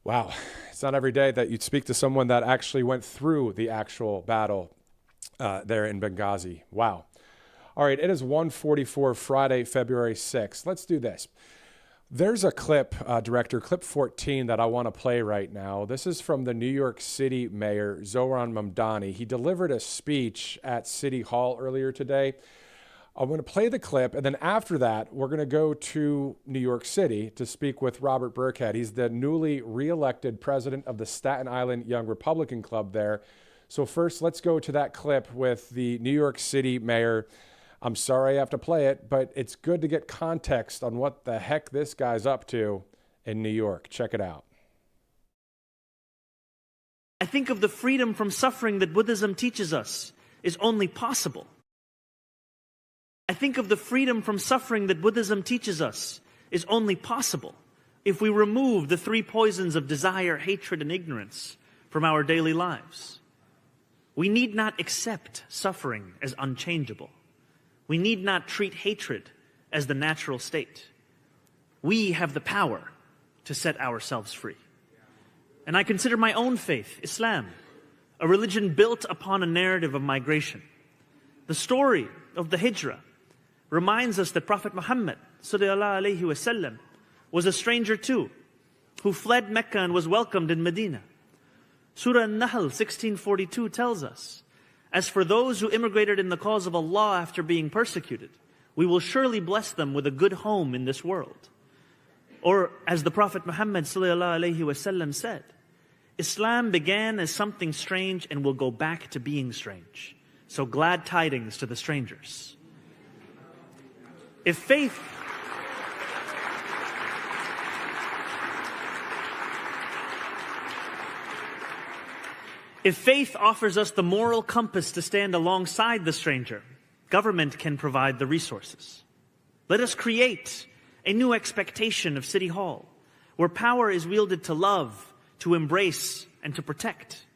Wow. It's not every day that you'd speak to someone that actually went through the actual battle there in Benghazi. Wow. All right, it is 1:44 Friday, February 6th. Let's do this. There's a clip, Director, clip 14, that I want to play right now. This is from the New York City Mayor, Zohran Mamdani. He delivered a speech at City Hall earlier today. I'm going to play the clip, and then after that, we're going to go to New York City to speak with Robert Burkhead. He's the newly reelected president of the Staten Island Young Republican Club there. So first, let's go to that clip with the New York City Mayor. I'm sorry I have to play it, but it's good to get context on what the heck this guy's up to in New York. Check it out.
I think of the freedom from suffering that Buddhism teaches us is only possible. I think of the freedom from suffering that Buddhism teaches us is only possible if we remove the three poisons of desire, hatred, and ignorance from our daily lives. We need not accept suffering as unchangeable. We need not treat hatred as the natural state. We have the power to set ourselves free. And I consider my own faith, Islam, a religion built upon a narrative of migration. The story of the Hijrah reminds us that Prophet Muhammad ﷺ was a stranger too, who fled Mecca and was welcomed in Medina. Surah An-Nahl 1642 tells us, as for those who immigrated in the cause of Allah after being persecuted, we will surely bless them with a good home in this world. Or as the Prophet Muhammad ﷺ said, Islam began as something strange and will go back to being strange. So glad tidings to the strangers. If faith offers us the moral compass to stand alongside the stranger, government can provide the resources. Let us create a new expectation of City Hall, where power is wielded to love, to embrace, and to protect.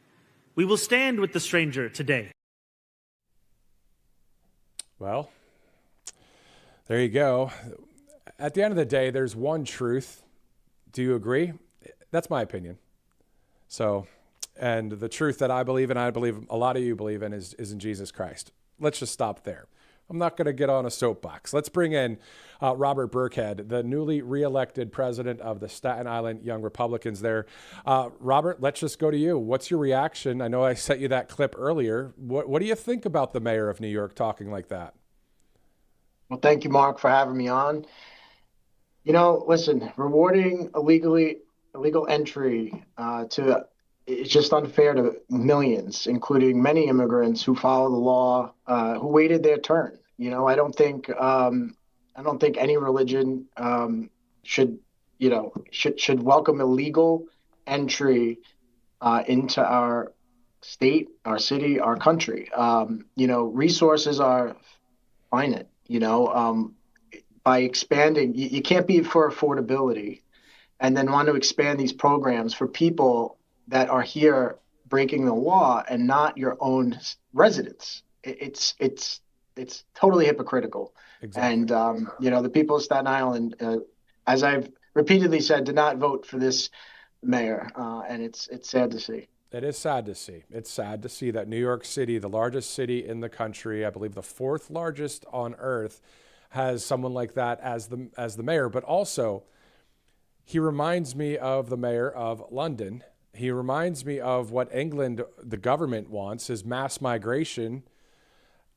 We will stand with the stranger today.
Well, there you go. At the end of the day, there's one truth. Do you agree? That's my opinion. So, and the truth that I believe in, I believe a lot of you believe in, is in Jesus Christ. Let's just stop there. I'm not going to get on a soapbox. Let's bring in Robert Burkhead, the newly reelected president of the Staten Island Young Republicans there. Robert, let's just go to you. What's your reaction? I know I sent you that clip earlier. What do you think about the mayor of New York talking like that?
Well, thank you, Mark, for having me on. You know, listen, rewarding illegal entry it's just unfair to millions, including many immigrants who follow the law, who waited their turn. You know, I don't think any religion should welcome illegal entry into our state, our city, our country. You know, resources are finite. You know, by expanding, you can't be for affordability, and then want to expand these programs for people that are here breaking the law and not your own residents. It's it's totally hypocritical.
Exactly.
And the people of Staten Island, as I've repeatedly said, did not vote for this mayor, and it's sad to see.
It is sad to see. It's sad to see that New York City, the largest city in the country, I believe the fourth largest on earth, has someone like that as the mayor. But also, he reminds me of the mayor of London. He reminds me of what England, the government wants, is mass migration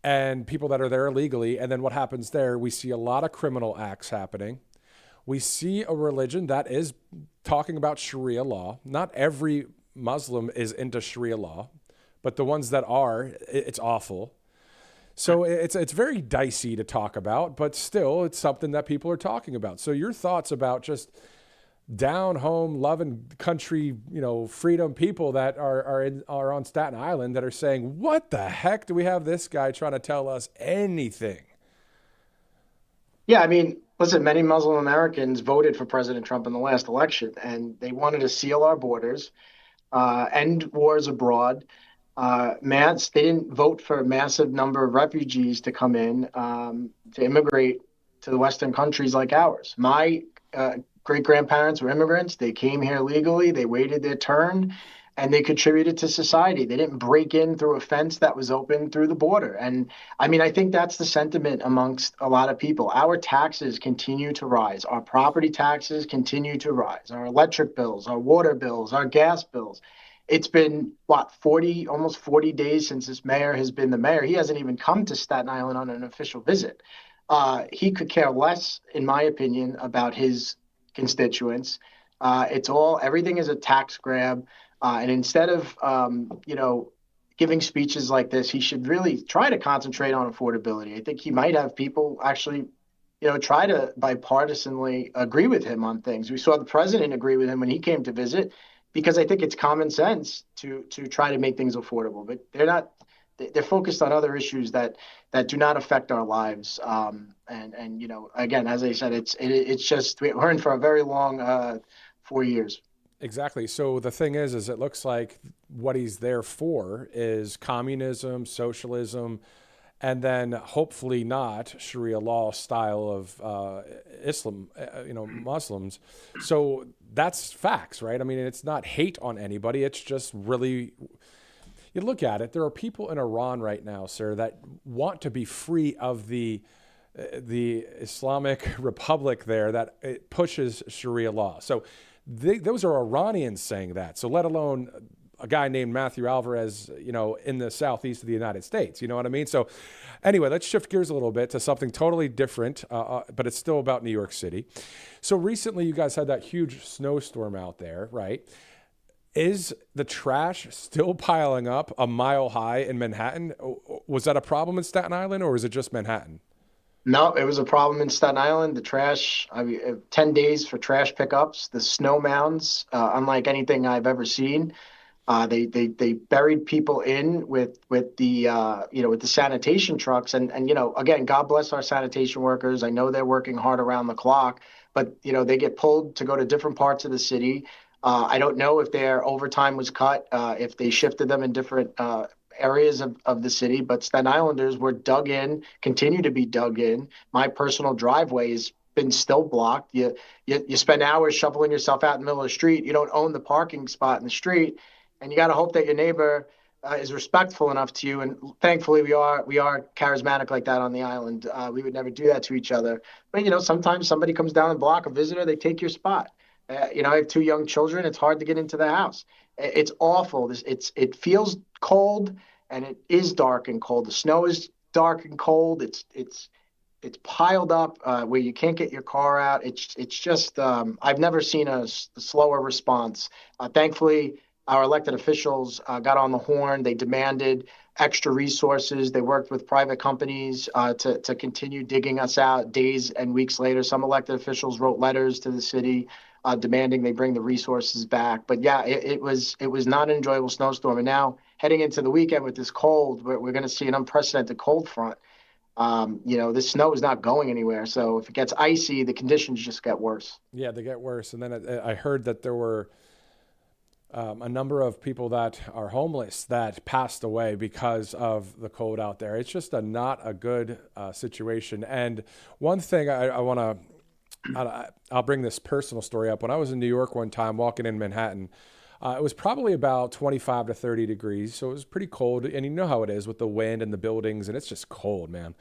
and people that are there illegally. And then what happens there? We see a lot of criminal acts happening. We see a religion that is talking about Sharia law. Not every Muslim is into Sharia law, but the ones that are, it's awful. So it's very dicey to talk about, but still it's something that people are talking about. So your thoughts about just down home, loving country, freedom people that are on Staten Island that are saying, what the heck do we have this guy trying to tell us anything?
Yeah, I mean, listen, many Muslim Americans voted for President Trump in the last election, and they wanted to seal our borders, end wars abroad. They didn't vote for a massive number of refugees to come in to immigrate to the Western countries like ours. My great-grandparents were immigrants. They came here legally. They waited their turn, and they contributed to society. They didn't break in through a fence that was open through the border. And I mean, I think that's the sentiment amongst a lot of people. Our taxes continue to rise. Our property taxes continue to rise. Our electric bills, our water bills, our gas bills. It's been, almost 40 days since this mayor has been the mayor. He hasn't even come to Staten Island on an official visit. He could care less, in my opinion, about his constituents. Everything is a tax grab. And instead of, giving speeches like this, he should really try to concentrate on affordability. I think he might have people actually, try to bipartisanly agree with him on things. We saw the president agree with him when he came to visit, because I think it's common sense to try to make things affordable. But they're focused on other issues that do not affect our lives. And again, as I said, it's just we're in for a very long 4 years.
Exactly. So the thing is it looks like what he's there for is communism, socialism, and then hopefully not Sharia law style of Islam, Muslims. So that's facts, right? I mean, it's not hate on anybody. It's just really, you look at it, there are people in Iran right now, sir, that want to be free of the Islamic Republic there that it pushes Sharia law. So those are Iranians saying that. So let alone a guy named Matthew Alvarez, in the southeast of the United States. You know what I mean? So anyway, let's shift gears a little bit to something totally different, but it's still about New York City. So recently you guys had that huge snowstorm out there, right? Is the trash still piling up a mile high in Manhattan? Was that a problem in Staten Island, or is it just Manhattan?
No, it was a problem in Staten Island. The trash, 10 days for trash pickups. The snow mounds, unlike anything I've ever seen. They buried people in with the sanitation trucks, and again, God bless our sanitation workers. I know they're working hard around the clock, but they get pulled to go to different parts of the city. I don't know if their overtime was cut, if they shifted them in different areas of the city, but Staten Islanders were dug in, continue to be dug in. My personal driveway has been still blocked. You spend hours shoveling yourself out in the middle of the street. You don't own the parking spot in the street, and you got to hope that your neighbor is respectful enough to you. And thankfully, we are charismatic like that on the island. We would never do that to each other. But sometimes somebody comes down the block, a visitor, they take your spot. I have 2 young children. It's hard to get into the house. It's awful. It feels cold, and it is dark and cold. The snow is dark and cold. It's piled up where you can't get your car out. It's just I've never seen a slower response. Thankfully, our elected officials got on the horn. They demanded extra resources. They worked with private companies to continue digging us out days and weeks later. Some elected officials wrote letters to the city demanding they bring the resources back. But yeah, it was not an enjoyable snowstorm. And now heading into the weekend with this cold, we're going to see an unprecedented cold front. This snow is not going anywhere. So if it gets icy, the conditions just get worse.
Yeah, they get worse. And then I heard that there were a number of people that are homeless that passed away because of the cold out there. It's just not a good situation. And one thing I want to, I'll bring this personal story up. When I was in New York one time, walking in Manhattan, it was probably about 25 to 30 degrees. So it was pretty cold. And you know how it is with the wind and the buildings, and it's just cold, man.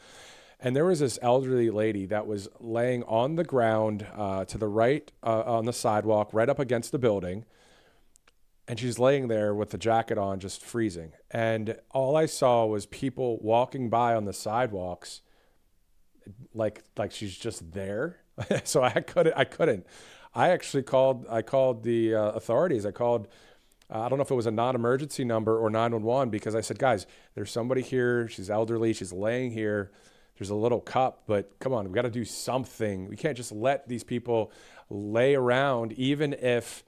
And there was this elderly lady that was laying on the ground to the right on the sidewalk, right up against the building. And she's laying there with the jacket on, just freezing. And all I saw was people walking by on the sidewalks, like she's just there. So I couldn't. I actually called the authorities. I called, I don't know if it was a non-emergency number or 911, because I said, guys, there's somebody here. She's elderly. She's laying here. There's a little cup, but come on, we got to do something. We can't just let these people lay around, even if,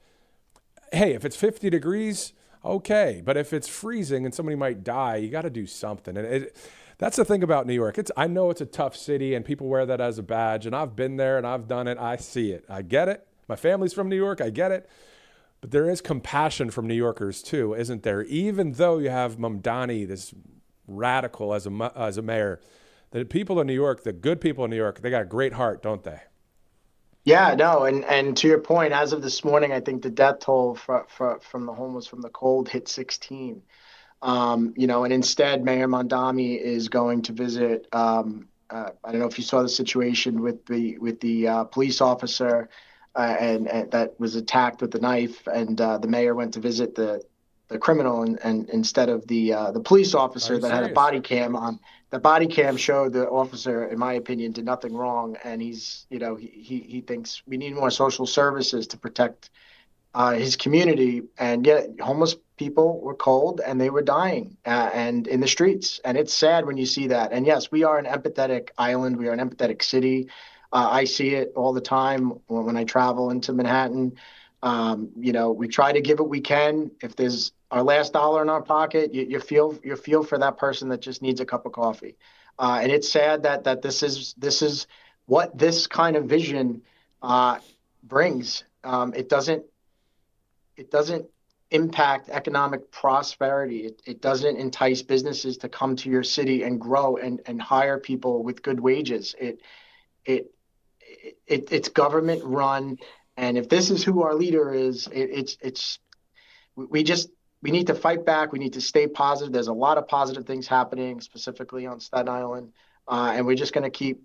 hey, if it's 50 degrees, okay. But if it's freezing and somebody might die, you got to do something. And that's the thing about New York. I know it's a tough city and people wear that as a badge, and I've been there and I've done it. I see it. I get it. My family's from New York. I get it. But there is compassion from New Yorkers too, isn't there? Even though you have Mamdani, this radical as a mayor, the people in New York, the good people in New York, they got a great heart, don't they?
Yeah, no, and to your point, as of this morning, I think the death toll from the homeless from the cold hit 16. And instead, Mayor Mamdani is going to visit. I don't know if you saw the situation with the police officer, and that was attacked with a knife, and the mayor went to visit the criminal, and instead of the police officer that had a body cam on. The body cam showed the officer, in my opinion, did nothing wrong, and he thinks we need more social services to protect his community. And yet, homeless people were cold and they were dying and in the streets, and it's sad when you see that. And yes, we are an empathetic island. We are an empathetic city. I see it all the time when I travel into Manhattan. We try to give what we can. If there's our last dollar in our pocket, you feel for that person that just needs a cup of coffee. And it's sad that this is what this kind of vision brings. It doesn't impact economic prosperity. It doesn't entice businesses to come to your city and grow and hire people with good wages. It's government run. And if this is who our leader is, we need to fight back. We need to stay positive. There's a lot of positive things happening, specifically on Staten Island, and we're just going to keep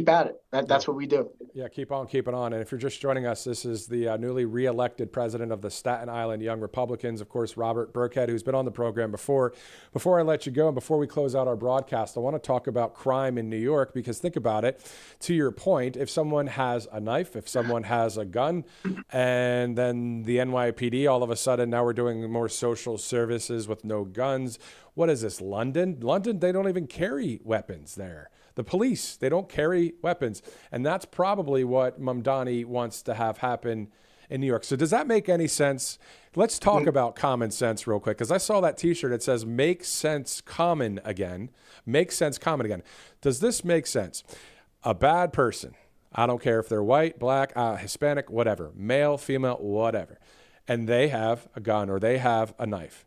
at it. That's what we do.
Yeah, keep on keeping on. And if you're just joining us, this is the newly reelected president of the Staten Island Young Republicans, of course, Robert Burkhead, who's been on the program before. Before I let you go and before we close out our broadcast, I want to talk about crime in New York, because think about it. To your point, if someone has a knife, if someone has a gun, and then the NYPD, all of a sudden, now we're doing more social services with no guns. What is this, London? London, they don't even carry weapons there. The police, they don't carry weapons. And that's probably what Mamdani wants to have happen in New York. So does that make any sense? Let's talk about common sense real quick, because I saw that T-shirt. It says, make sense common again. Make sense common again. Does this make sense? A bad person, I don't care if they're white, black, Hispanic, whatever, male, female, whatever, and they have a gun or they have a knife.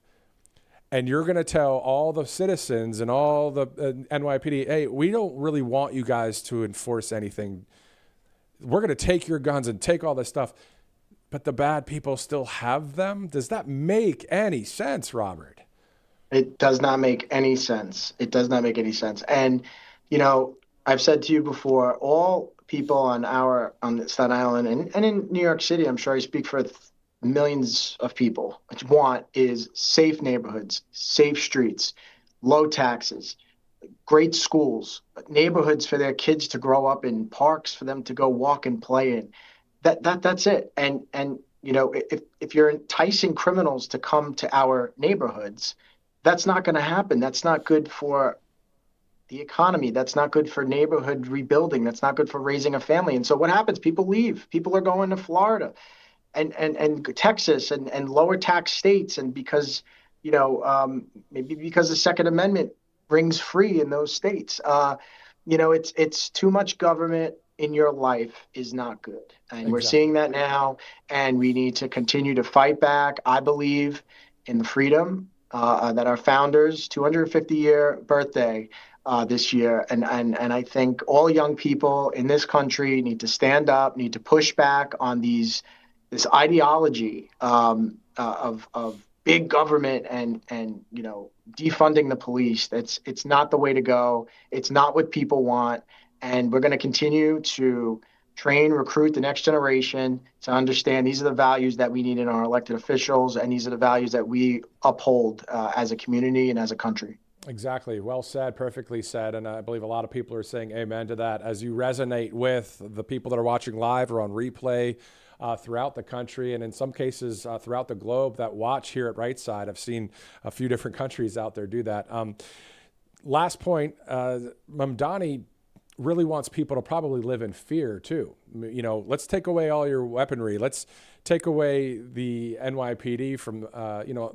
And you're going to tell all the citizens and all the NYPD, hey, we don't really want you guys to enforce anything. We're going to take your guns and take all this stuff. But the bad people still have them? Does that make any sense, Robert?
It does not make any sense. It does not make any sense. And, I've said to you before, all people on Staten Island and in New York City, I'm sure I speak for millions of people, what you want is safe neighborhoods, safe streets, low taxes, great schools, neighborhoods for their kids to grow up in, parks for them to go walk and play in. That's it. And if you're enticing criminals to come to our neighborhoods, that's not going to happen. That's not good for the economy. That's not good for neighborhood rebuilding. That's not good for raising a family. And so what happens? People leave. People are going to Florida and Texas and lower tax states. And because, maybe because the Second Amendment rings free in those states, it's too much government. in your life is not good. And we're
Exactly.
seeing that now, and we need to continue to fight back. I believe in the freedom that our founders, 250-year birthday this year. And I think all young people in this country need to stand up, need to push back on this ideology of big government and defunding the police. It's not the way to go. It's not what people want. And we're going to continue to train, recruit the next generation to understand these are the values that we need in our elected officials, and these are the values that we uphold as a community and as a country.
Exactly. Well said, perfectly said. And I believe a lot of people are saying amen to that. As you resonate with the people that are watching live or on replay throughout the country, and in some cases throughout the globe that watch here at Right Side. I've seen a few different countries out there do that. Last point, Mamdani really wants people to probably live in fear too. Let's take away all your weaponry. Let's take away the NYPD from,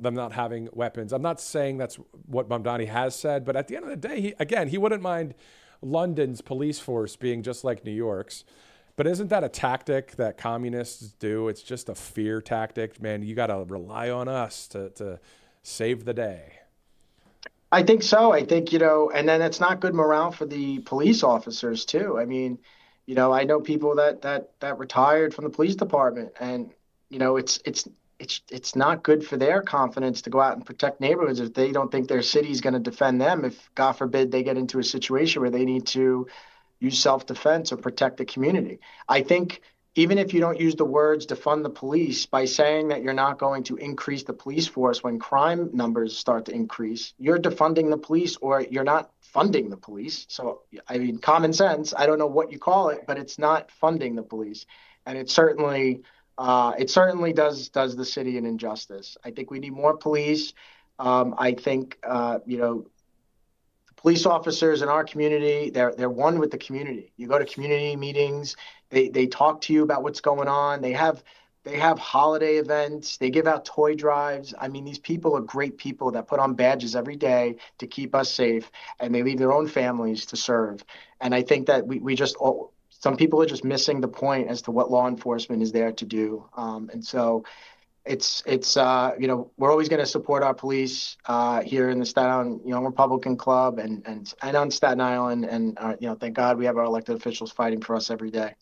them not having weapons. I'm not saying that's what Mamdani has said, but at the end of the day, he wouldn't mind London's police force being just like New York's. But isn't that a tactic that communists do? It's just a fear tactic. Man, you got to rely on us to save the day.
I think so. I think, and then it's not good morale for the police officers too. I mean, I know people that retired from the police department, and it's not good for their confidence to go out and protect neighborhoods if they don't think their city is going to defend them. If, God forbid, they get into a situation where they need to use self-defense or protect the community. I think even if you don't use the words defund the police, by saying that you're not going to increase the police force when crime numbers start to increase, you're defunding the police, or you're not funding the police. So, I mean, common sense, I don't know what you call it, but it's not funding the police. And it certainly does the city an injustice. I think we need more police. I think, police officers in our community, they're one with the community. You go to community meetings, they talk to you about what's going on. They have holiday events. They give out toy drives. I mean, these people are great people that put on badges every day to keep us safe, and they leave their own families to serve. And I think that some people are just missing the point as to what law enforcement is there to do. And so it's we're always going to support our police here in the Staten Island Republican Club and on Staten Island, and thank God we have our elected officials fighting for us every day.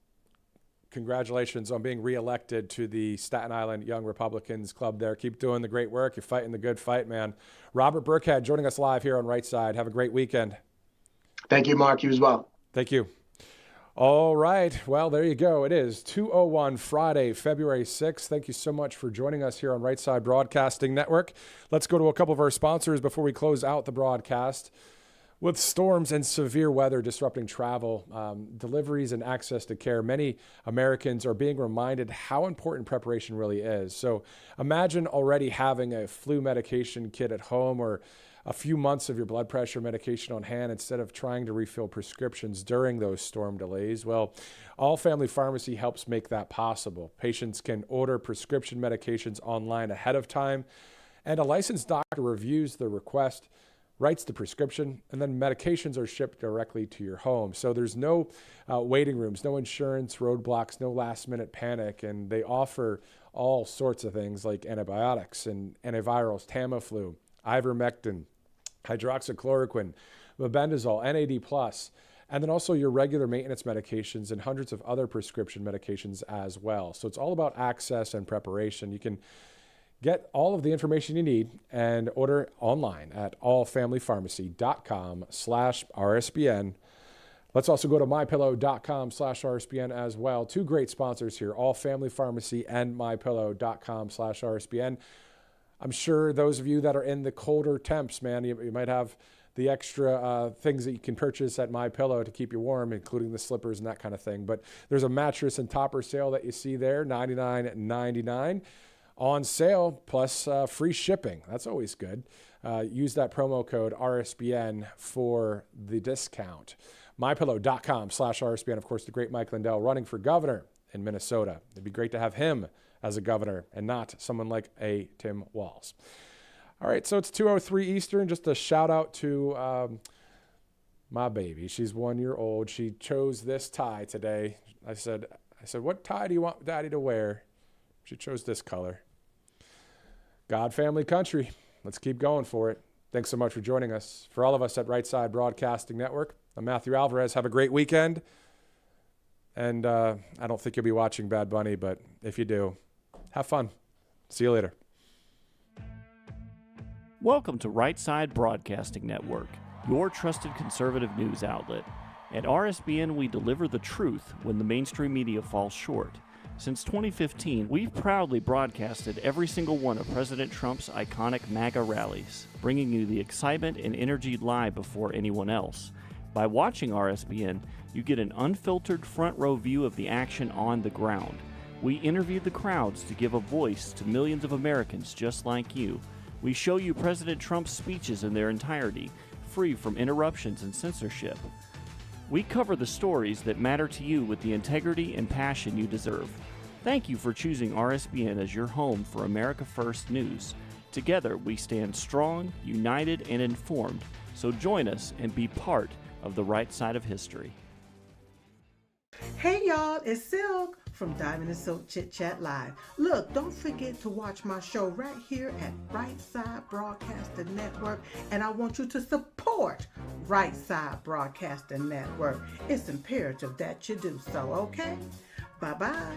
Congratulations on being reelected to the Staten Island Young Republicans Club there. Keep doing the great work. You're fighting the good fight, man. Robert Burkhead joining us live here on Right Side. Have a great weekend.
Thank you, Mark. You as well.
Thank you. All right. Well, there you go. It is 2:01 Friday, February 6th. Thank you so much for joining us here on Right Side Broadcasting Network. Let's go to a couple of our sponsors before we close out the broadcast. With storms and severe weather disrupting travel, deliveries, and access to care, many Americans are being reminded how important preparation really is. So imagine already having a flu medication kit at home, or a few months of your blood pressure medication on hand instead of trying to refill prescriptions during those storm delays. Well, All Family Pharmacy helps make that possible. Patients can order prescription medications online ahead of time, and a licensed doctor reviews the request, writes the prescription, and then medications are shipped directly to your home. So there's no waiting rooms, no insurance roadblocks, no last-minute panic, and they offer all sorts of things like antibiotics and antivirals, Tamiflu, ivermectin, hydroxychloroquine, mebendazole, NAD+, and then also your regular maintenance medications and hundreds of other prescription medications as well. So it's all about access and preparation. You can get all of the information you need and order online at allfamilypharmacy.com/RSBN. Let's also go to mypillow.com/RSBN as well. Two great sponsors here, All Family Pharmacy and mypillow.com/RSBN. I'm sure those of you that are in the colder temps, man, you might have the extra things that you can purchase at MyPillow to keep you warm, including the slippers and that kind of thing. But there's a mattress and topper sale that you see there, $99.99 on sale, plus free shipping. That's always good. Use that promo code RSBN for the discount. MyPillow.com/RSBN. Of course, the great Mike Lindell running for governor in Minnesota. It'd be great to have him as a governor and not someone like a Tim Walz. All right, so it's 2:03 Eastern. Just a shout out to My baby, she's 1 year old. She chose this tie today. I said, what tie do you want Daddy to wear? She chose this color. God, family, country. Let's keep going for it. Thanks so much for joining us. For all of us at Right Side Broadcasting Network, I'm Matthew Alvarez. Have a great weekend. And I don't think you'll be watching Bad Bunny, but if you do, have fun. See you later.
Welcome to Right Side Broadcasting Network, your trusted conservative news outlet. At RSBN, we deliver the truth when the mainstream media falls short. Since 2015, we've proudly broadcasted every single one of President Trump's iconic MAGA rallies, bringing you the excitement and energy live before anyone else. By watching RSBN, you get an unfiltered front row view of the action on the ground. We interview the crowds to give a voice to millions of Americans just like you. We show you President Trump's speeches in their entirety, free from interruptions and censorship. We cover the stories that matter to you with the integrity and passion you deserve. Thank you for choosing RSBN as your home for America First News. Together, we stand strong, united, and informed. So join us and be part of the right side of history.
Hey y'all, it's Silk from Diamond and Silk Chit Chat Live. Look, don't forget to watch my show right here at Right Side Broadcasting Network, and I want you to support Right Side Broadcasting Network. It's imperative that you do so, okay? Bye-bye.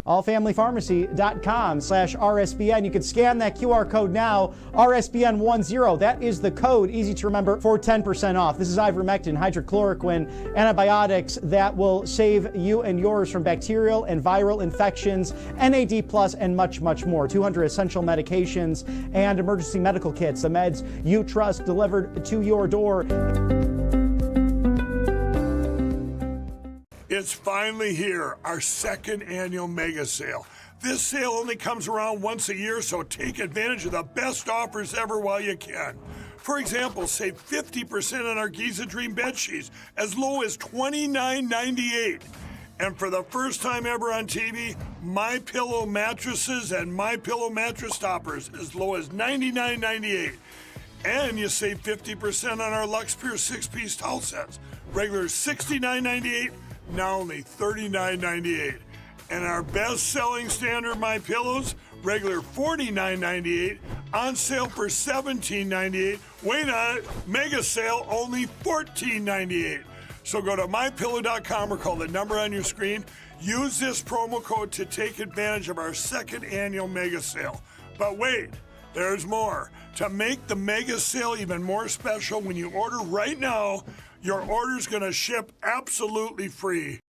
allfamilypharmacy.com/RSBN. You can scan that QR code now, RSBN10. That is the code, easy to remember, for 10% off. This is ivermectin, hydrochloroquine, antibiotics that will save you and yours from bacterial and viral infections, NAD+, and much, much more. 200 essential medications and emergency medical kits, the meds you trust delivered to your door.
It's finally here, our second annual mega sale. This sale only comes around once a year, so take advantage of the best offers ever while you can. For example, save 50% on our Giza Dream bed sheets, as low as $29.98. And for the first time ever on TV, MyPillow mattresses and MyPillow mattress toppers, as low as $99.98. And you save 50% on our Lux Pure 6-piece towel sets, regular $69.98. Now only $39.98. And our best-selling standard MyPillows, regular $49.98, on sale for $17.98. Wait on it, mega sale, only $14.98. So go to MyPillow.com or call the number on your screen. Use this promo code to take advantage of our second annual mega sale. But wait, there's more. To make the mega sale even more special, when you order right now, your order's going to ship absolutely free.